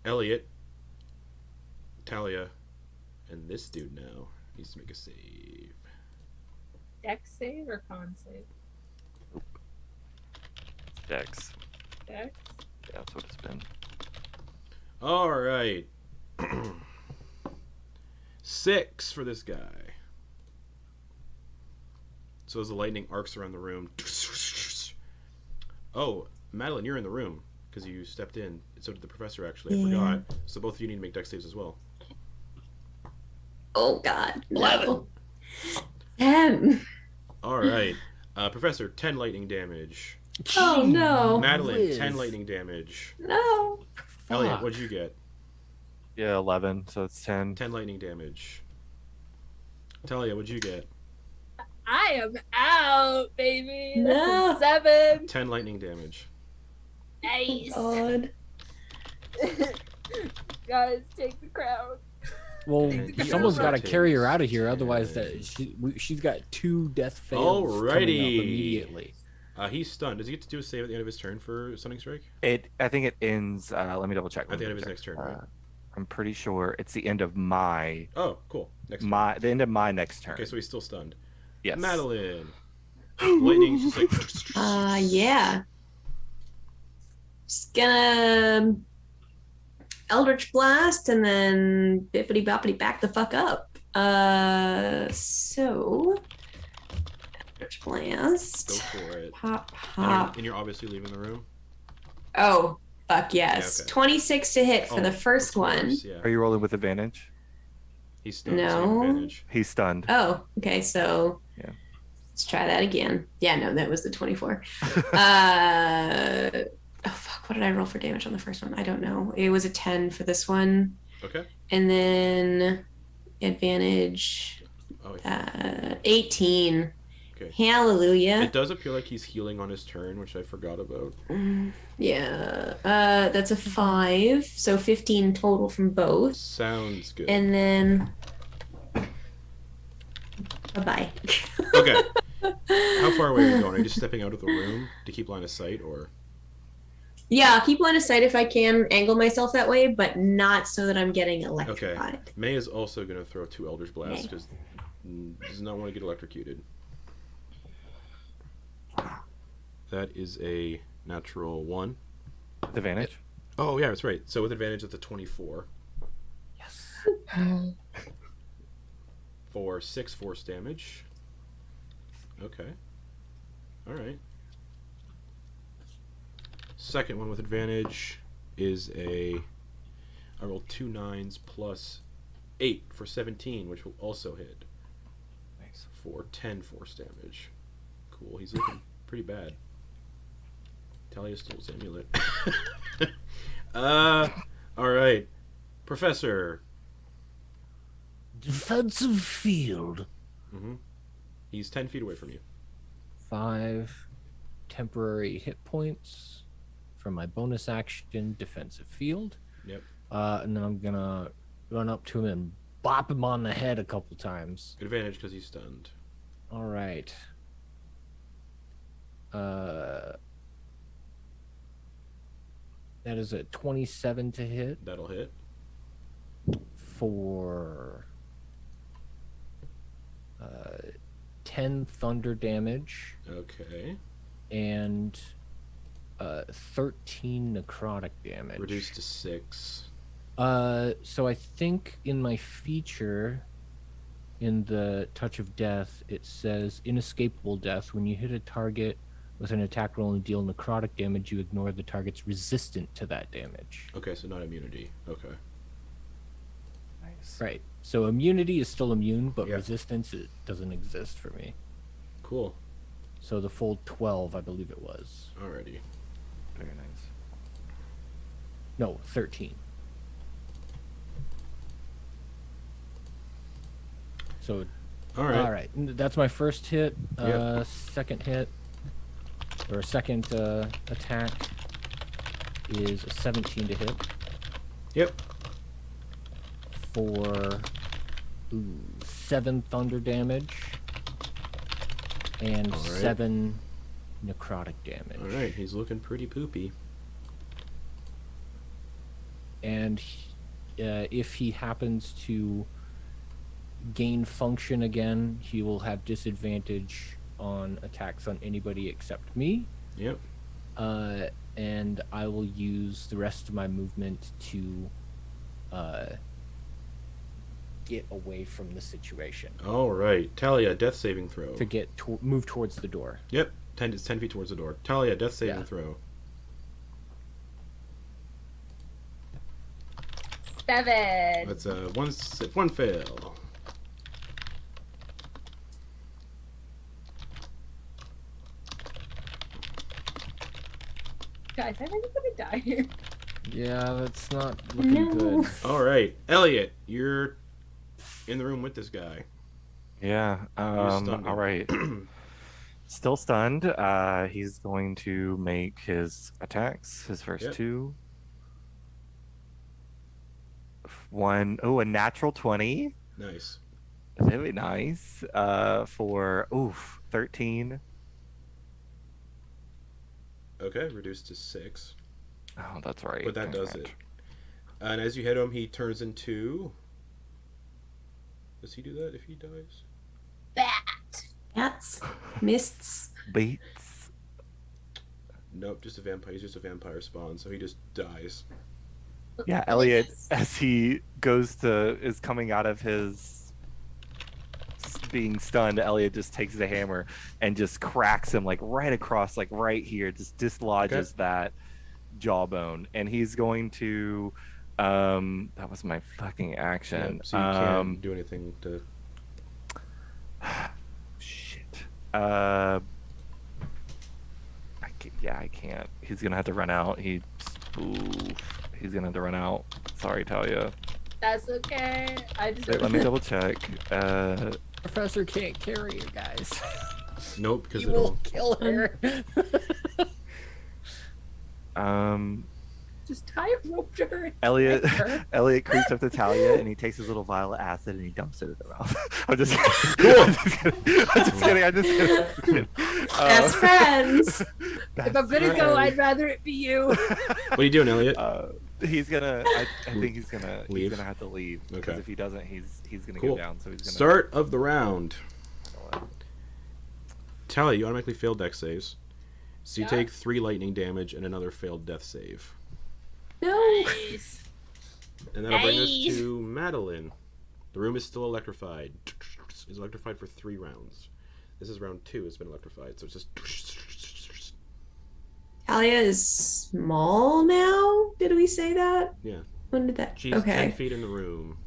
Eliott, Thalia, and this dude now needs to make a save. Dex save or con save? Dex. Dex. Yeah, that's what it's been. Alright. 6 for this guy. So as the lightning arcs around the room. Oh, Madeliene, you're in the room because you stepped in. So did the professor, actually. I forgot. So both of you need to make dex saves as well. Oh God, no. 10. Alright. Professor, 10 lightning damage. Oh no. Madeliene, whiz. 10 lightning damage. No. Eliott, Fuck. what'd you get? Yeah, 11. So it's 10. 10 lightning damage. Thalia, what'd you get? I am out, baby. No. That's a 7. 10 lightning damage. Nice. God. Guys, take the crown. Well, And someone's got to takes carry her out of here, 10. otherwise she's got 2 death fails coming up Alrighty. immediately. He's stunned. Does he get to do a save at the end of his turn for Stunning Strike? I think it ends. Let me double check. At the end of his next turn, right? I'm pretty sure it's the end of my Oh, cool. Next turn. the end of my next turn. Okay, so he's still stunned. Yes. Madeliene. Lightning, she's like... Yeah. Just gonna Eldritch Blast and then bippity boppity back the fuck up. So Eldritch Blast. Go for it. Pop, And pop. you're obviously leaving the room? Oh, fuck yes. Yeah, okay. 26 to hit for Oh, the first of one. course, Yeah. Are you rolling with advantage? He's stunned. So you have No. advantage. He's stunned. Oh, okay, so Yeah. let's try that again. Yeah, no, that was the 24. Oh fuck, what did I roll for damage on the first one? I don't know. It was a 10 for this one. Okay. And then advantage Oh, 18. Okay. Hallelujah. It does appear like he's healing on his turn, which I forgot about. Yeah. That's a 5. So 15 total from both. Sounds good. And then bye-bye. Okay. How far away are you going? Are you just stepping out of the room to keep line of sight, or? Yeah, I'll keep line of sight if I can angle myself that way, but not so that I'm getting electrified. May is also going to throw 2 Eldritch Blasts because does not want to get electrocuted. That is a natural 1. With advantage? Oh, yeah, that's right. So with advantage, it's a 24. Yes. For 6 force damage. Okay. Alright. Second one with advantage is I rolled 2 9s plus 8 for 17, which will also hit. Nice. For 10 force damage. Cool, he's looking pretty bad. Thalia stole his amulet. Alright. Professor. Defensive field. Mm-hmm. He's 10 feet away from you. 5 temporary hit points from my bonus action defensive field. Yep. And then I'm gonna run up to him and bop him on the head a couple times. Advantage because he's stunned. All right. That is a 27 to hit That'll hit. for 10 thunder damage Okay. and 13 necrotic damage. Reduced to 6. So I think in my feature, in the Touch of Death, it says inescapable death. When you hit a target with an attack roll and deal necrotic damage, you ignore the target's resistant to that damage. Okay, so not immunity. Okay. Nice. Right. So immunity is still immune, but Yeah. resistance, it doesn't exist for me. Cool. So the full 12, I believe it was. Alrighty. Very nice. No, 13. So, Alright. all right. That's my first hit. Yep. Second hit, or second attack is a 17 to hit Yep. for 7 thunder damage and All right. 7 necrotic damage. Alright, he's looking pretty poopy. And if he happens to gain function again, he will have disadvantage on attacks on anybody except me. Yep. And I will use the rest of my movement to get away from the situation. Alright. Thalia, death saving throw. To get move towards the door. Yep. It's 10 feet towards the door. Thalia, death saving Yeah. throw. 7. That's one fail. Guys, I think I'm gonna die here. Yeah, that's not looking No. good. Alright. Eliott, you're in the room with this guy. Yeah. stunned him. All right. Still stunned. He's going to make his attacks. His first Yep. 2. A natural 20. Nice. Very nice. For 13. Okay, reduced to 6. Oh, that's right. But that Damn does it. And as you hit him, he turns into... Does he do that if he dies? Bat. Cats, mists. Bates. Nope, just a vampire. He's just a vampire spawn, so he just dies. Yeah, Eliott, as he is coming out of his being stunned, Eliott just takes the hammer and just cracks him like right across, like right here, just dislodges that jawbone, and he's going to that was my fucking action. Yep, so you can't do anything to... Shit. I can't. He's gonna have to run out. He's gonna have to run out. Sorry, Thalia. That's okay. I just Wait, let me double check. Professor can't carry her, guys. Nope, because He will kill her. just tie a rope to her. Eliott creeps up to Thalia and he takes his little vial of acid and he dumps it in her mouth. I'm just kidding. I'm just kidding. Best friends. If I'm gonna go, I'd rather it be you. What are you doing, Eliott? He's gonna. I think he's gonna. Leave? He's gonna have to leave. Because Okay. if he doesn't, he's gonna Cool. go down. So he's gonna Start of the round. Thalia, you automatically fail dex saves. So you Yeah. take 3 lightning damage and another failed death save. No. Nice. And that'll bring us Nice. to Madeliene. The room is still electrified. It's electrified for 3 rounds. This is round 2. It's been electrified, so it's just... Thalia is small now? Did we say that? Yeah. When did that? She's okay. 10 feet in the room.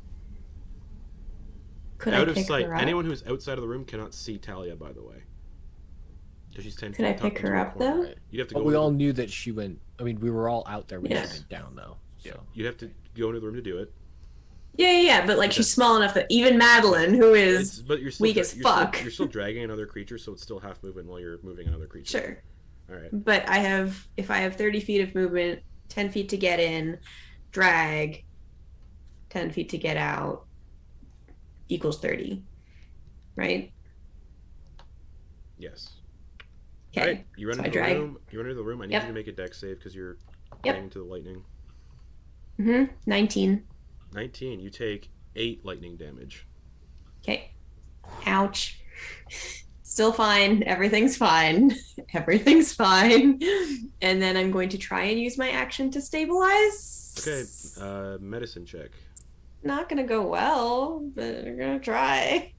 Could Out I of pick sight. her up? Anyone who's outside of the room cannot see Thalia, by the way. Because she's 10 Could I feet pick tucked her into a up, corner. though? You'd have to But go we into all the- knew that she went. I mean, we were all out there when Yeah. she went down, though. Yeah. So. You'd have to go into the room to do it. Yeah. But like, she's small enough that even Madeliene, who is But you're still weak as fuck. You're still dragging another creature, so it's still half movement while you're moving another creature. sure. All right. But if I have 30 feet of movement, 10 feet to get in, drag, 10 feet to get out, equals 30. Right? Yes. Okay. Right, you run So into I the drag. room. You run into the room. I need Yep. you to make a dex save because you're Yep. getting into the lightning. 19. 19. You take 8 lightning damage. Okay. Ouch. Still fine. Everything's fine. Everything's fine. And then I'm going to try and use my action to stabilize. Okay, medicine check. Not gonna go well, but we're gonna try.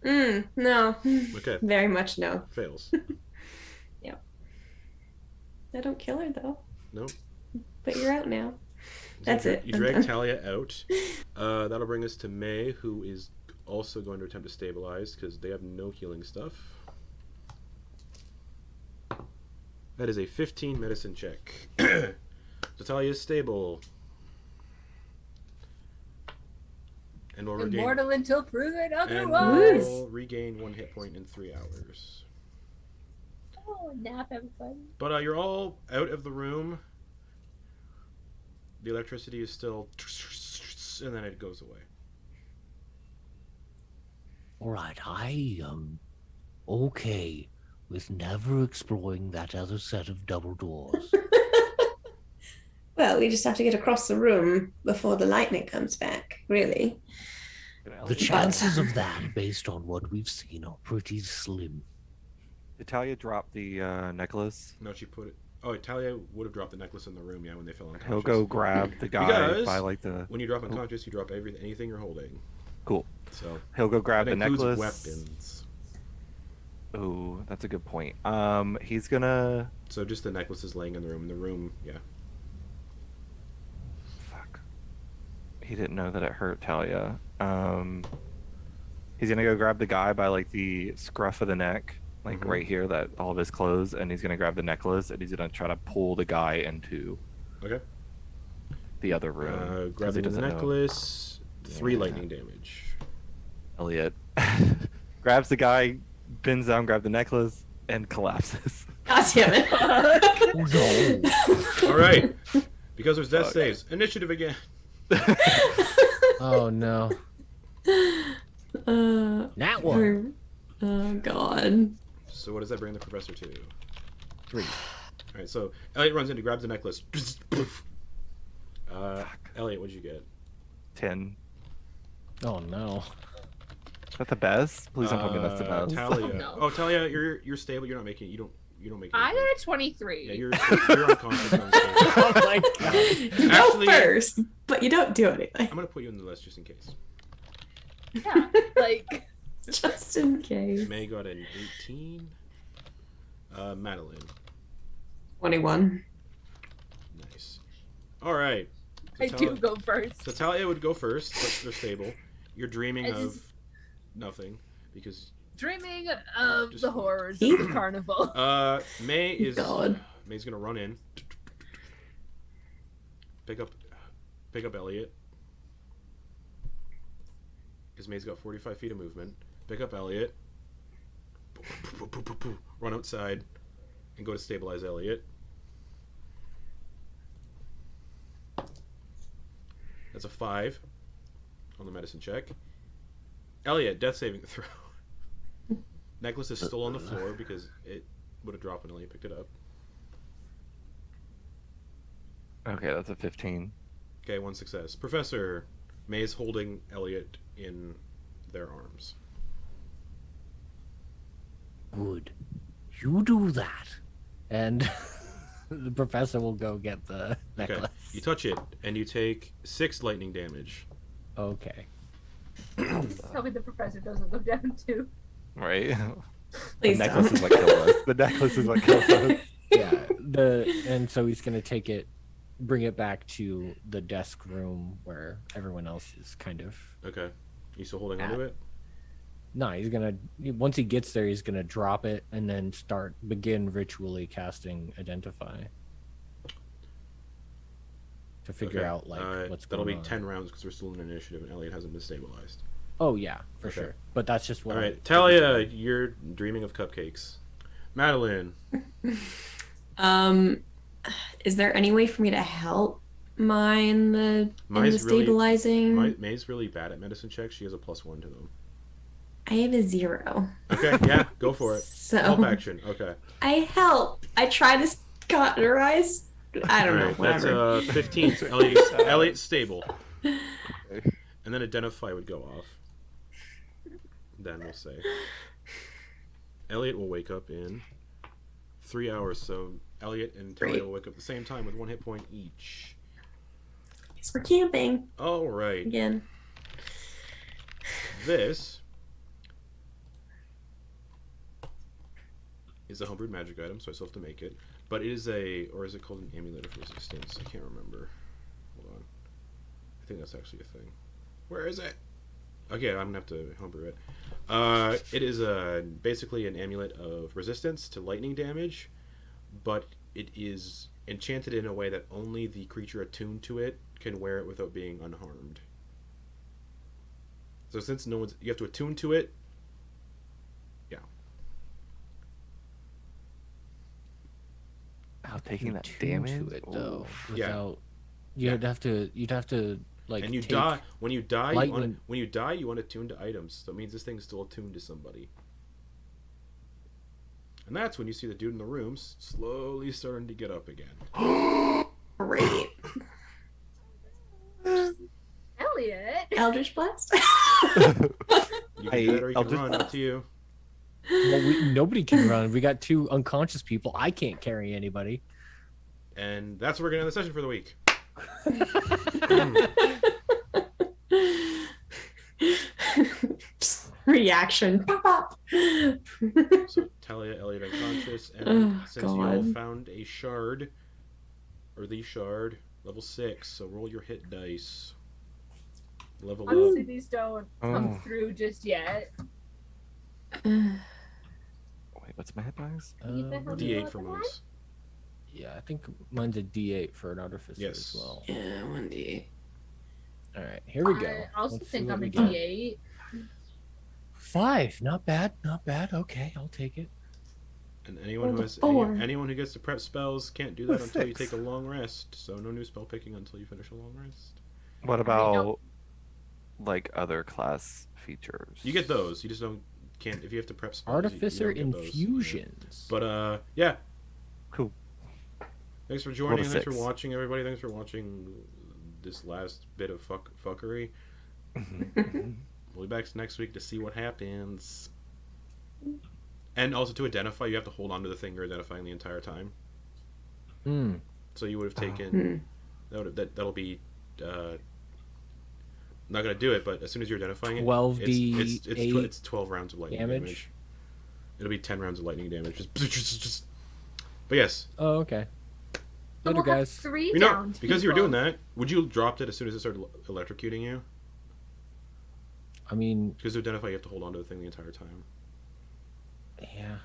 No. Okay. Very much no. Fails. I don't kill her though. Nope. But you're out now. That's you, it. You I'm drag done. Thalia out. That'll bring us to May, who is also going to attempt to stabilize because they have no healing stuff. That is a 15 medicine check. So Thalia is stable. And will regain, Immortal until proven and otherwise. will regain 1 hit point in 3 hours. Oh, nap, everybody. But you're all out of the room. The electricity is still, and then it goes away. All right, I am okay with never exploring that other set of double doors. Well, we just have to get across the room before the lightning comes back, really. The chances of that, based on what we've seen, are pretty slim. Did Thalia drop the necklace? No, she put it. Oh, Thalia would have dropped the necklace in the room, yeah, when they fell unconscious. He'll go grab the guy Because by like the. When you drop unconscious, you drop anything you're holding. Cool. So He'll go grab that the includes necklace. weapons. Oh, that's a good point. He's gonna. So just the necklace is laying in the room. In the room, yeah. Fuck. He didn't know that it hurt Thalia. He's gonna go grab the guy by like the scruff of the neck, like right here, that all of his clothes, and he's gonna grab the necklace and he's gonna try to pull the guy into Okay. the other room. 'cause Grab he the doesn't know. necklace. 3 Yeah. lightning damage. Eliott grabs the guy, bends down, grabs the necklace, and collapses. God damn it. No. All right. Because there's death Fuck. saves. Initiative again. Oh no. That one. Oh, God. So what does that bring the professor to? 3. All right. So Eliott runs in, he grabs the necklace. Eliott, what'd you get? 10. Oh no. Is that the best? Please don't tell me that's the best. Thalia. Oh, no. Oh, Thalia, you're stable. You're not making. You don't make. I anything. got a 23. Yeah, you're unconscious. You're unstable. Oh my god. You Actually- go first, but you don't do anything. I'm gonna put you in the list just in case. Yeah, like, Just in case. May got an 18. Madeliene. 21. Nice. All right. So I do go first. So Thalia would go first, but they're stable. You're dreaming I of just- nothing because Dreaming of Just- the horrors of the carnival. May is God. May's gonna run in. Pick up Eliott. Because May's got 45 feet of movement. Pick up Eliott. Run outside and go to stabilize Eliott. That's a 5 on the medicine check. Eliott, death saving throw. Necklace is still on the floor because it would have dropped when Eliott picked it up. Okay, that's a 15. Okay, 1 success. Professor, May is holding Eliott in their arms. Good. You do that. And the professor will go get the Okay, necklace. you touch it and you take 6 lightning damage. Okay. Tell me the professor doesn't go down too. Right? Please the necklace don't. is what kills us. The necklace is what kills us. Yeah. And so he's gonna take it, bring it back to the desk room where everyone else is kind of. Okay. You still holding onto it? No, he's gonna once he gets there, he's gonna drop it and then begin ritually casting Identify to figure Okay. out what's that'll going be on. 10 rounds because we're still in initiative and Eliott hasn't been stabilized. Oh yeah, for Okay. sure. But that's just what. All right, Thalia, you're dreaming of cupcakes. Madeliene, Is there any way for me to help in the May's stabilizing? May's really bad at medicine checks. She has a +1 to them. I have a 0. Okay, yeah, go for it. So Help action. Okay. I help. I try to cauterize. I don't know. Alright, Whatever. that's 15. Eliott's stable. And then identify would go off. Then we'll say. Eliott will wake up in 3 hours, so Eliott and Thalia will wake up at the same time with 1 hit point each. Thanks for camping Alright. again. This is a homebrewed magic item, so I still have to make it. But it is or is it called an amulet of resistance? I can't remember. Hold on. I think that's actually a thing. Where is it? Okay, I'm gonna have to homebrew it. It is basically an amulet of resistance to lightning damage, but it is enchanted in a way that only the creature attuned to it can wear it without being unharmed. So since you have to attune to it. Yeah. Oh, taking that Attune damage to it though. Oof. Without Yeah. you'd have to like And you take die when you die. lightning- When you die, you want to tune to items. So it means this thing's still attuned to somebody. And that's when you see the dude in the room slowly starting to get up again. Great. Eliott. Eldritch Blast. You can do that or you I'll can just- run. Up to you. Well, nobody can run. We got 2 unconscious people. I can't carry anybody. And that's where we're gonna end the session for the week. Reaction. Pop, pop. So Thalia, Eliott unconscious, and Oh, since you all God. found a shard, or the shard, level 6. So roll your hit dice. Level up. Honestly, these don't come Oh. through just yet. Wait, what's my hit dice? Need the help? D8 for most. Yeah, I think mine's a D8 for an Artificer Yes. as well. Yeah, 1d8. All right, here we go. I also Let's see think what I'm a we got. D8. 5, not bad, not bad. Okay, I'll take it. And anyone who Rolled a has 4. anyone who gets to prep spells can't do that A until you 6. take a long rest. So no new spell picking until you finish a long rest. What about like other class features? You get those. You just can't if you have to prep spells. Artificer you don't get those. infusions. But yeah. Cool. Thanks for Roll joining. a Thanks for 6. watching, everybody. Thanks for watching this last bit of fuckery. We'll be back next week to see what happens. And also to identify, you have to hold on to the thing you're identifying the entire time. Hmm. So you would have taken Hmm. that'll be not gonna do it, but as soon as you're identifying it, 12d8 it's 12 rounds of lightning damage. It'll be 10 rounds of lightning damage. Just. But yes, Oh, okay. So Later, we'll have guys. 3 you know, downs. because you were doing people. that, would you have dropped it as soon as it started electrocuting you? I mean, Because to identify, you have to hold on to the thing the entire time. yeah.